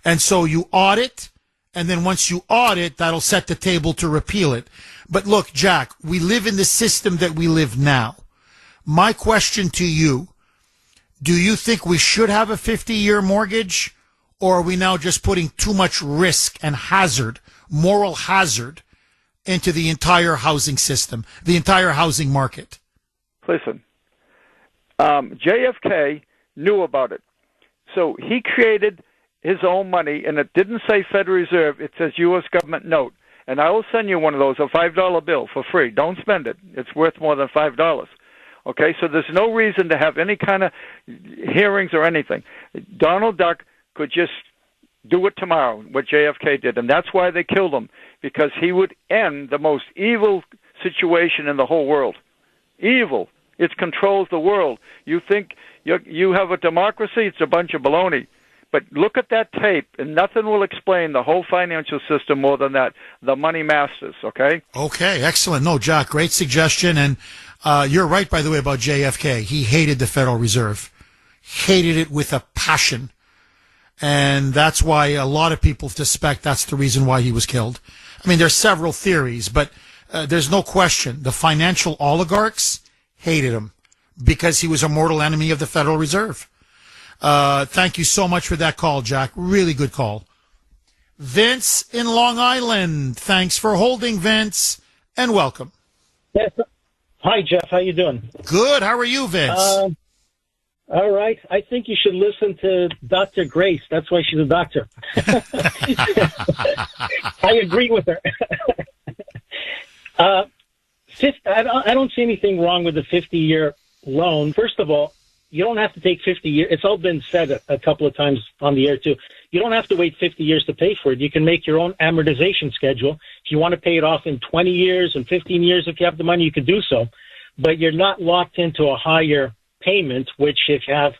And so you audit, and then once you audit, that'll set the table to repeal it. But look, Jack, we live in the system that we live now. My question to you, Do you think we should have a 50-year mortgage, or are we now just putting too much risk and hazard, moral hazard, into the entire housing system, the entire housing market? Listen, JFK knew about it. So he created his own money, and it didn't say Federal Reserve. It says U.S. government note. And I will send you one of those, a $5 bill for free. Don't spend it. It's worth more than $5. Okay, so there's no reason to have any kind of hearings or anything. Donald Duck could just do it tomorrow, what JFK did, and that's why they killed him, because he would end the most evil situation in the whole world. Evil. It controls the world. You think you have a democracy? It's a bunch of baloney. But look at that tape, and nothing will explain the whole financial system more than that. The money masters, okay? Okay, excellent. No, Jack, great suggestion. And you're right, by the way, about JFK. He hated the Federal Reserve. Hated it with a passion. And that's why a lot of people suspect that's the reason why he was killed. I mean, there's several theories, but there's no question. The financial oligarchs hated him because he was a mortal enemy of the Federal Reserve. Thank you so much for that call, Jack. Really good call. Vince in Long Island. Thanks for holding, Vince, and welcome. Yes. Hi, Jeff. How you doing? Good. How are you, Vince? All right. I think you should listen to Dr. Grace. That's why she's a doctor. I agree with her. I don't see anything wrong with a 50-year loan. First of all, you don't have to take 50 years. It's all been said a couple of times on the air, too. You don't have to wait 50 years to pay for it. You can make your own amortization schedule. If you want to pay it off in 20 years and 15 years, if you have the money, you could do so. But you're not locked into a higher payment, which if you have,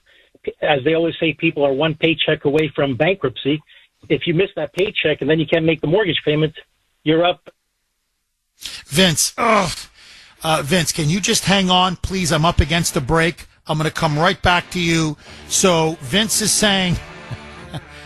as they always say, people are one paycheck away from bankruptcy. If you miss that paycheck and then you can't make the mortgage payment, you're up. Vince, Vince, can you just hang on, please? I'm up against a break. I'm going to come right back to you. So Vince is saying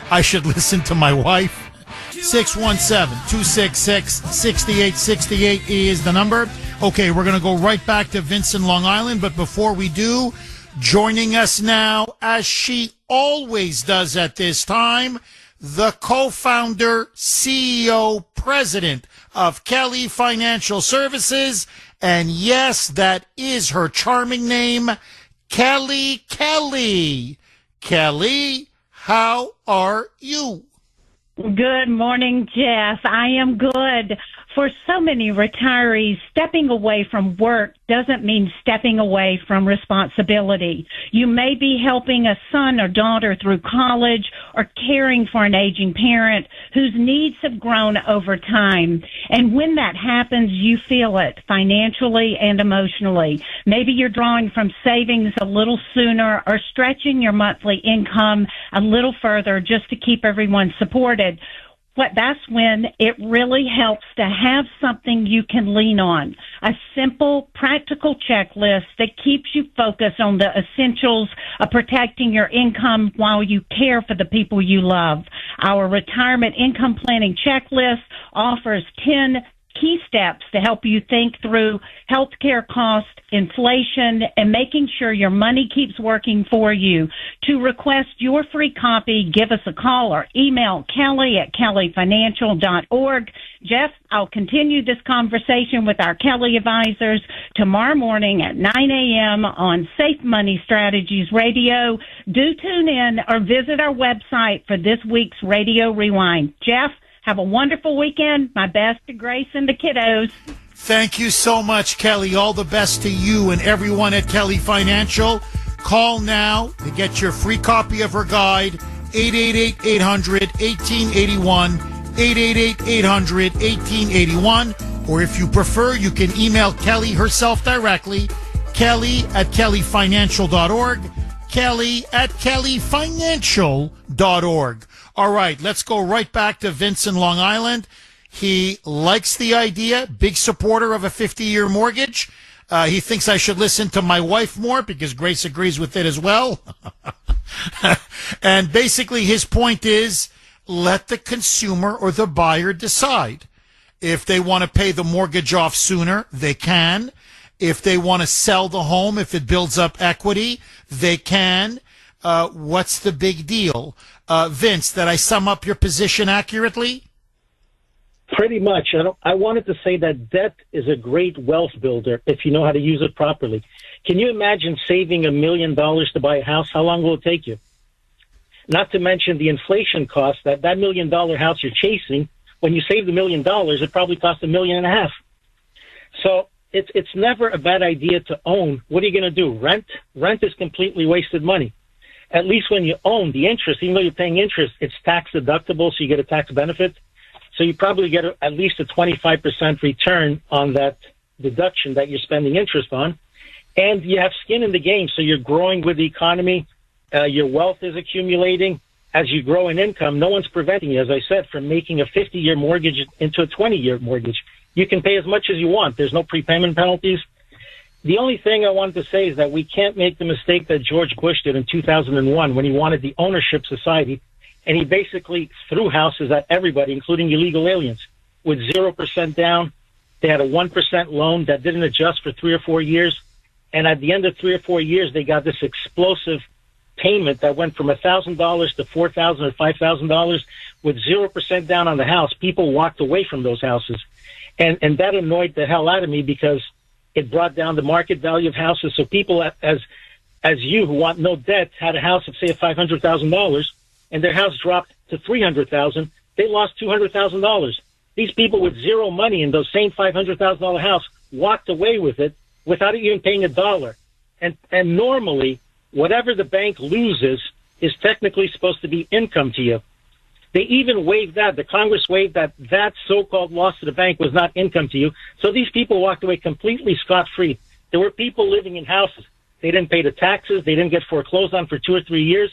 I should listen to my wife. 617-266-6868 is the number. Okay, we're going to go right back to Vince in Long Island. But before we do, joining us now, as she always does at this time, the co-founder, CEO, president of Kelly Financial Services. And yes, that is her charming name, Kelly. Kelly, how are you? Good morning, Jeff. I am good. For so many retirees, stepping away from work doesn't mean stepping away from responsibility. You may be helping a son or daughter through college or caring for an aging parent whose needs have grown over time. And when that happens, you feel it financially and emotionally. Maybe you're drawing from savings a little sooner or stretching your monthly income a little further just to keep everyone supported. But that's when it really helps to have something you can lean on, a simple, practical checklist that keeps you focused on the essentials of protecting your income while you care for the people you love. Our retirement income planning checklist offers 10 key steps to help you think through healthcare costs, inflation, and making sure your money keeps working for you. To request your free copy, give us a call or email kelly@kellyfinancial.org. Jeff, I'll continue this conversation with our Kelly advisors tomorrow morning at 9 a.m. on Safe Money Strategies Radio. Do tune in or visit our website for this week's Radio Rewind. Jeff, have a wonderful weekend. My best to Grace and the kiddos. Thank you so much, Kelly. All the best to you and everyone at Kelly Financial. Call now to get your free copy of her guide, 888-800-1881, 888-800-1881. Or if you prefer, you can email Kelly herself directly, kelly@kellyfinancial.org, kelly@kellyfinancial.org. All right, let's go right back to Vince in Long Island. He likes the idea, big supporter of a 50-year mortgage. He thinks I should listen to my wife more because Grace agrees with it as well. And basically his point is, let the consumer or the buyer decide. If they want to pay the mortgage off sooner, they can. If they want to sell the home, if it builds up equity, they can. what's the big deal? Vince, did I sum up your position accurately? Pretty much. I wanted to say that debt is a great wealth builder if you know how to use it properly. Can you imagine saving $1 million to buy a house? How long will it take you? Not to mention the inflation cost that $1 million house you're chasing. When you save the $1 million, it probably costs $1.5 million. So it's never a bad idea to own. What are you going to do? Rent? Rent is completely wasted money. At least when you own, the interest, even though you're paying interest, it's tax deductible, so you get a tax benefit. So you probably get at least a 25% return on that deduction that you're spending interest on. And you have skin in the game, so you're growing with the economy. Your wealth is accumulating. As you grow in income, no one's preventing you, as I said, from making a 50-year mortgage into a 20-year mortgage. You can pay as much as you want. There's no prepayment penalties. The only thing I wanted to say is that we can't make the mistake that George Bush did in 2001 when he wanted the ownership society, and he basically threw houses at everybody, including illegal aliens, with 0% down. They had a 1% loan that didn't adjust for 3 or 4 years, and at the end of 3 or 4 years, they got this explosive payment that went from $1,000 to $4,000 or $5,000 with 0% down on the house. People walked away from those houses, and that annoyed the hell out of me because it brought down the market value of houses. So people as you who want no debt had a house of say $500,000, and their house dropped to $300,000. They lost $200,000. These people with zero money in those same $500,000 house walked away with it without even paying $1. And normally, whatever the bank loses is technically supposed to be income to you. They even waived that. The Congress waived that so-called loss to the bank was not income to you. So these people walked away completely scot-free. There were people living in houses. They didn't pay the taxes. They didn't get foreclosed on for 2 or 3 years.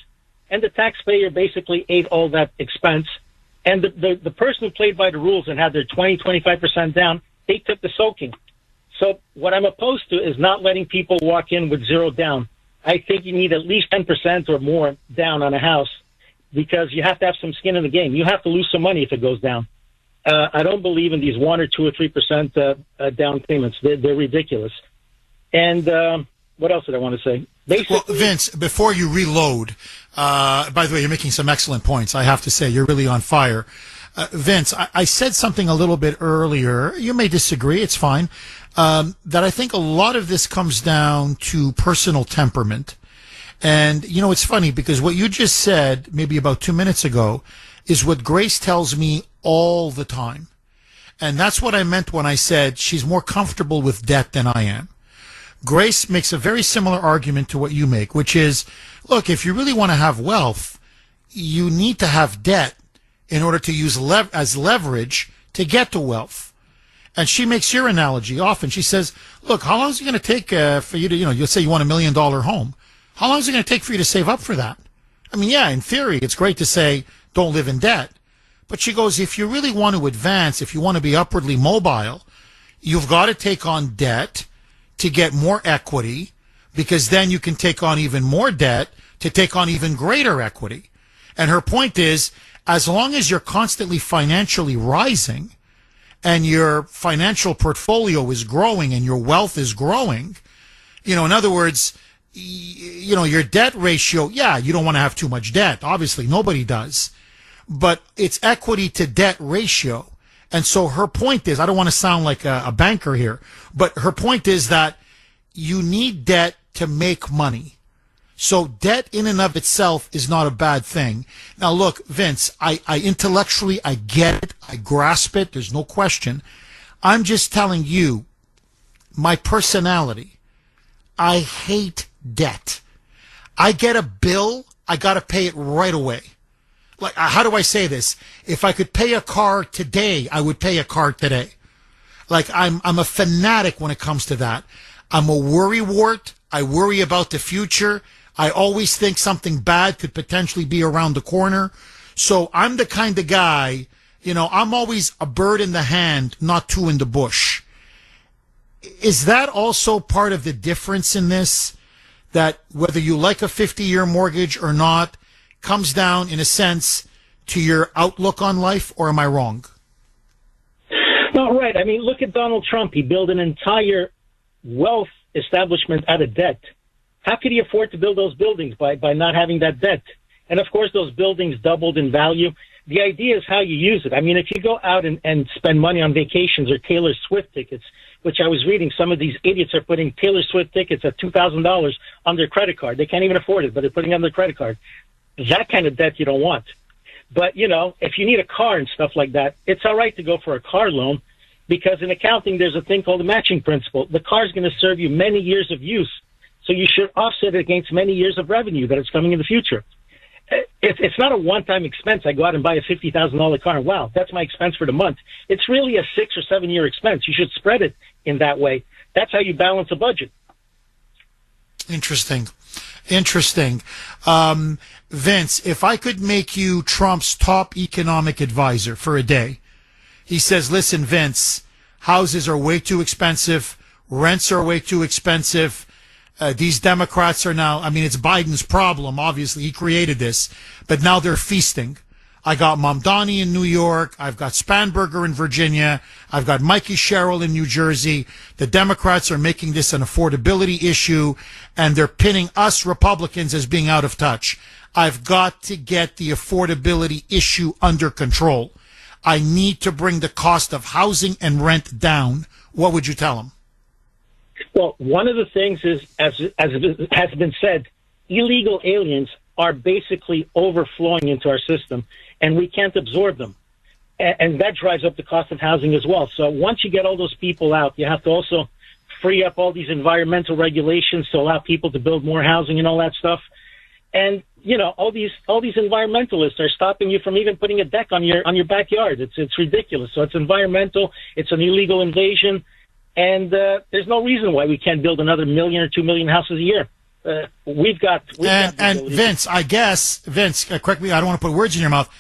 And the taxpayer basically ate all that expense. And the person who played by the rules and had their 25% down, they took the soaking. So what I'm opposed to is not letting people walk in with zero down. I think you need at least 10% or more down on a house because you have to have some skin in the game. You have to lose some money if it goes down. I don't believe in these 1 or 2 or 3% down payments. They're ridiculous. And what else did I want to say? Basically, well, Vince, before you reload, by the way, you're making some excellent points. I have to say, you're really on fire. Vince, I said something a little bit earlier. You may disagree. It's fine. That I think a lot of this comes down to personal temperament. And, you know, it's funny because what you just said maybe about 2 minutes ago is what Grace tells me all the time. And that's what I meant when I said she's more comfortable with debt than I am. Grace makes a very similar argument to what you make, which is, look, if you really want to have wealth, you need to have debt in order to use as leverage to get to wealth. And she makes your analogy often. She says, look, how long is it going to take for you to, you'll say you want $1 million home. How long is it going to take for you to save up for that? I mean, yeah, in theory, it's great to say don't live in debt. But she goes, if you really want to advance, if you want to be upwardly mobile, you've got to take on debt to get more equity, because then you can take on even more debt to take on even greater equity. And her point is, as long as you're constantly financially rising and your financial portfolio is growing and your wealth is growing, in other words, your debt ratio, yeah, you don't want to have too much debt. Obviously, nobody does. But it's equity to debt ratio. And so her point is, I don't want to sound like a banker here, but her point is that you need debt to make money. So debt in and of itself is not a bad thing. Now look, Vince, I intellectually, I get it. I grasp it. There's no question. I'm just telling you my personality. I hate debt. I get a bill, I got to pay it right away. Like, how do I say this? If I could pay a car today, I would pay a car today. Like, I'm a fanatic when it comes to that. I'm a worrywart. I worry about the future. I always think something bad could potentially be around the corner. So I'm the kind of guy, I'm always a bird in the hand, not two in the bush. Is that also part of the difference in this? That whether you like a 50-year mortgage or not, comes down, in a sense, to your outlook on life, or am I wrong? No, right. I mean, look at Donald Trump. He built an entire wealth establishment out of debt. How could he afford to build those buildings by not having that debt? And of course, those buildings doubled in value. The idea is how you use it. I mean, if you go out and spend money on vacations or Taylor Swift tickets, which I was reading, some of these idiots are putting Taylor Swift tickets at $2,000 on their credit card. They can't even afford it, but they're putting it on their credit card. That kind of debt you don't want. But, you know, if you need a car and stuff like that, it's all right to go for a car loan because in accounting, there's a thing called the matching principle. The car is going to serve you many years of use. So you should offset it against many years of revenue that is coming in the future. It's not a one-time expense. I go out and buy a $50,000 car, and wow, that's my expense for the month. It's really a 6 or 7 year expense. You should spread it in that way. That's how you balance a budget. Interesting. Vince, if I could make you Trump's top economic advisor for a day, he says, listen, Vince, houses are way too expensive. Rents are way too expensive. These Democrats are now, I mean, it's Biden's problem. Obviously, he created this, but now they're feasting. I got Mamdani in New York. I've got Spanberger in Virginia. I've got Mikey Sherrill in New Jersey. The Democrats are making this an affordability issue, and they're pinning us Republicans as being out of touch. I've got to get the affordability issue under control. I need to bring the cost of housing and rent down. What would you tell them? Well, one of the things is, as has been said, illegal aliens are basically overflowing into our system, and we can't absorb them. And that drives up the cost of housing as well. So once you get all those people out, you have to also free up all these environmental regulations to allow people to build more housing and all that stuff. And, you know, all these environmentalists are stopping you from even putting a deck on your backyard. It's ridiculous. So it's environmental. It's an illegal invasion. And there's no reason why we can't build another 1 million or 2 million houses a year. We've got Vince, I guess, correct me, I don't want to put words in your mouth,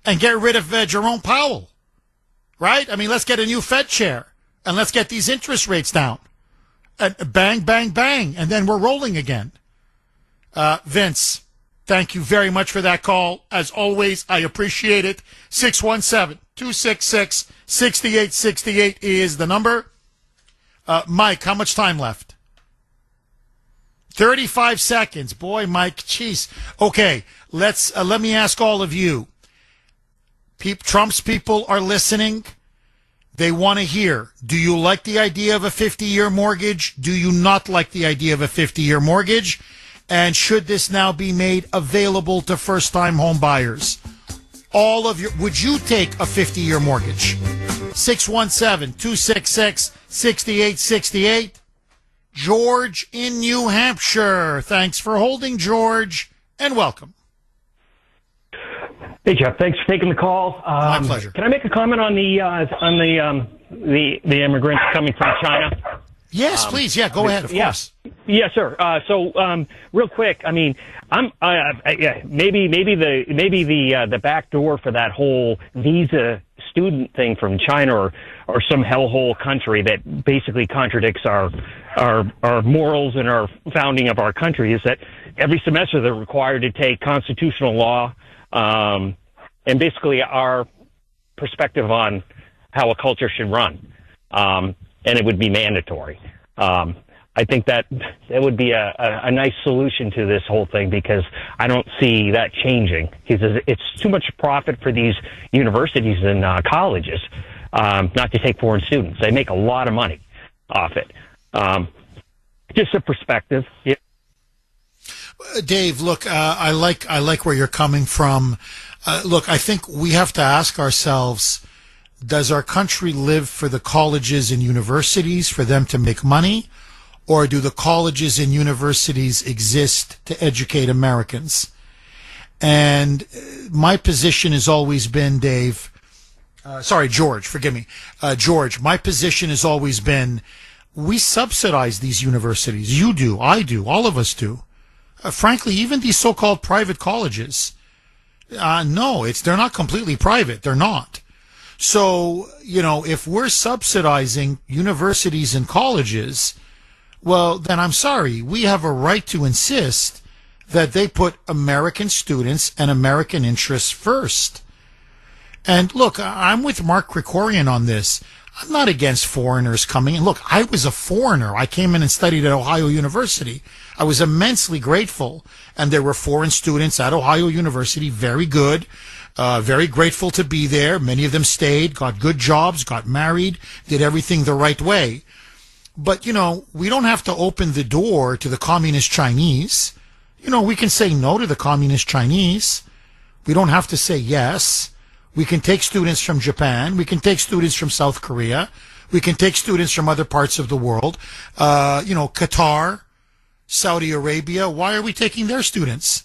and get rid of Jerome Powell, right? I mean, let's get a new Fed chair, and let's get these interest rates down. And bang, bang, bang, and then we're rolling again. Vince, thank you very much for that call. As always, I appreciate it. 617-266-6868 is the number. Mike, how much time left? 35 seconds. Boy, Mike, jeez. Okay, let me ask all of you. Trump's people are listening. They want to hear. Do you like the idea of a 50-year mortgage? Do you not like the idea of a 50-year mortgage? And should this now be made available to first-time home buyers? Would you take a 50-year mortgage? 617-266-6868. George in New Hampshire. Thanks for holding, George, and welcome. Hey, Jeff. Thanks for taking the call. My pleasure. Can I make a comment on the immigrants coming from China? Yes, please. Yeah, go ahead. Of course. Yeah, sir. So, real quick, I mean, maybe the back door for that whole visa student thing from China or some hellhole country that basically contradicts our morals and our founding of our country is that every semester they're required to take constitutional law and basically our perspective on how a culture should run, and it would be mandatory. I think that would be a nice solution to this whole thing because I don't see that changing. It's too much profit for these universities and colleges not to take foreign students. They make a lot of money off it. Just a perspective. Yeah. Dave, look, I like where you're coming from. Look, I think we have to ask ourselves, does our country live for the colleges and universities for them to make money? Or do the colleges and universities exist to educate Americans? And my position has always been, George, forgive me. George, my position has always been, we subsidize these universities. You do, I do, all of us do. Frankly, even these so-called private colleges, no, they're not completely private. They're not. So, if we're subsidizing universities and colleges, well, then I'm sorry. We have a right to insist that they put American students and American interests first. And look, I'm with Mark Krikorian on this. I'm not against foreigners coming in. Look, I was a foreigner. I came in and studied at Ohio University. I was immensely grateful. And there were foreign students at Ohio University, very good, very grateful to be there. Many of them stayed, got good jobs, got married, did everything the right way. But, you know, we don't have to open the door to the communist Chinese. You know, we can say no to the communist Chinese. We don't have to say yes. We can take students from Japan. We can take students from South Korea. We can take students from other parts of the world. You know, Qatar, Saudi Arabia. Why are we taking their students?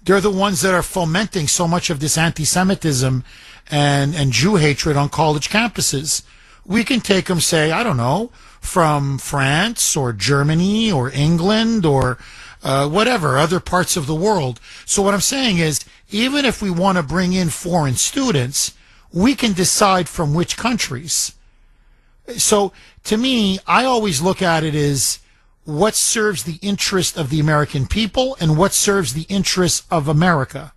They're the ones that are fomenting so much of this anti-Semitism and Jew hatred on college campuses. We can take them, say, I don't know, from France or Germany or England or whatever, other parts of the world. So what I'm saying is, even if we want to bring in foreign students, we can decide from which countries. So to me, I always look at it as what serves the interest of the American people and what serves the interests of America.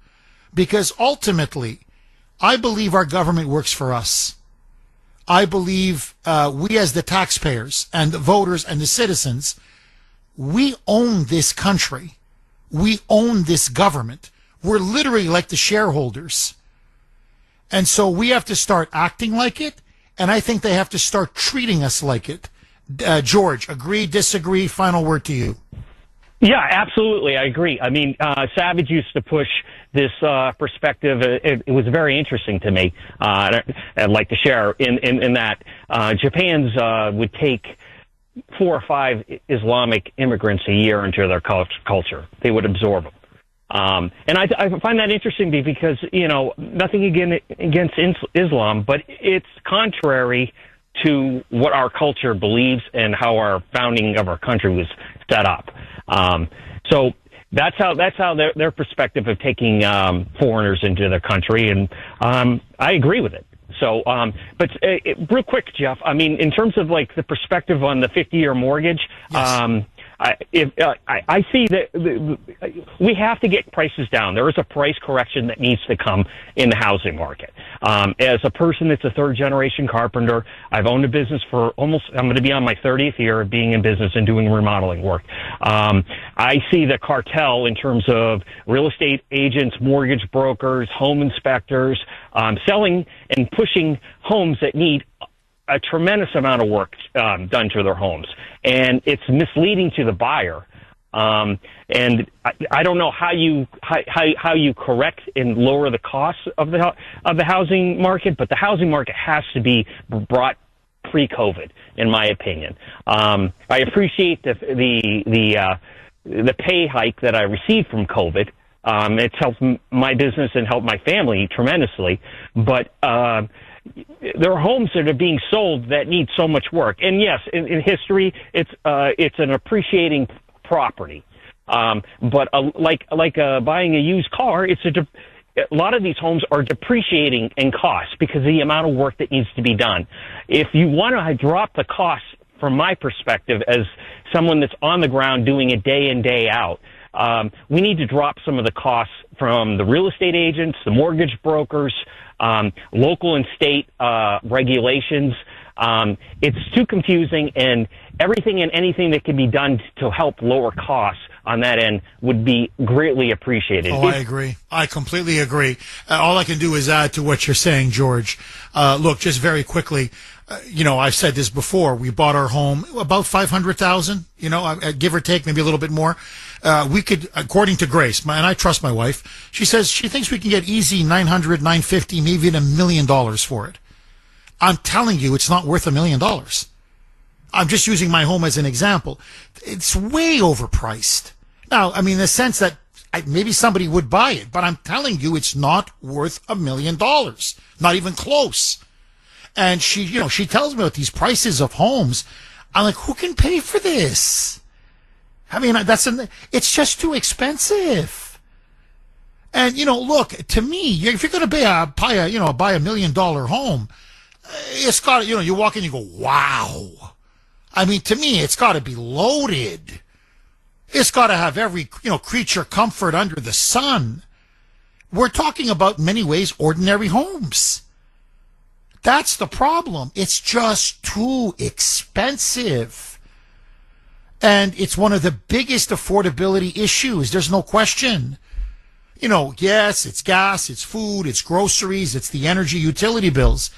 Because ultimately, I believe our government works for us. I believe we as the taxpayers and the voters and the citizens, we own this country. We own this government. We're literally like the shareholders. And so we have to start acting like it, and I think they have to start treating us like it. George, agree, disagree? Final word to you. Yeah, absolutely. I agree. I mean, Savage used to push this perspective. It was very interesting to me. I'd like to share in that Japan's would take 4 or 5 Islamic immigrants a year into their culture. They would absorb them. And I find that interesting because, you know, nothing against Islam, but it's contrary to what our culture believes and how our founding of our country was set up. So that's how their perspective of taking foreigners into their country, and I agree with it. So, but real quick, Jeff, I mean, in terms of like the perspective on the 50-year mortgage, yes. I see that we have to get prices down. There is a price correction that needs to come in the housing market. As a person that's a third-generation carpenter, I've owned a business for I'm going to be on my 30th year of being in business and doing remodeling work. I see the cartel in terms of real estate agents, mortgage brokers, home inspectors, selling and pushing homes that need a tremendous amount of work done to their homes, and it's misleading to the buyer. And I don't know how you correct and lower the costs of the housing market, but the housing market has to be brought pre-COVID, in my opinion. I appreciate the pay hike that I received from COVID. It's helped my business and helped my family tremendously, but there are homes that are being sold that need so much work. And yes, in history, it's an appreciating property. But buying a used car, a lot of these homes are depreciating in cost because of the amount of work that needs to be done. If you want to drop the cost, from my perspective, as someone that's on the ground doing it day in, day out, we need to drop some of the costs from the real estate agents, the mortgage brokers, local and state regulations. It's too confusing, and everything and anything that can be done to help lower costs on that end would be greatly appreciated. Oh, I agree. I completely agree. All I can do is add to what you're saying, George. Look, just very quickly, you know, I've said this before. We bought our home about $500,000, you know, give or take, maybe a little bit more. We could, according to Grace, and I trust my wife, she says she thinks we can get easy $900, $950, maybe even $1 million for it. I'm telling you, it's not worth $1 million. I'm just using my home as an example. It's way overpriced. Now, I mean, in the sense that maybe somebody would buy it, but I'm telling you, it's not worth $1 million. Not even close. And she, you know, she tells me about these prices of homes. I'm like, who can pay for this? I mean, it's just too expensive. And, you know, look, to me, if you're going to buy a $1 million home, it's got to, you know, you walk in, you go, wow. I mean, to me, it's got to be loaded. It's got to have every, you know, creature comfort under the sun. We're talking about, in many ways, ordinary homes. That's the problem. It's just too expensive. And it's one of the biggest affordability issues. There's no question. You know, yes, it's gas, it's food, it's groceries, it's the energy utility bills.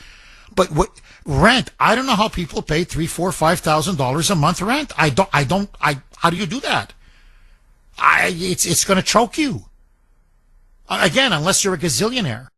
But what rent? I don't know how people pay $3,000, $4,000, $5,000 a month rent. How do you do that? It's going to choke you. Again, unless you're a gazillionaire.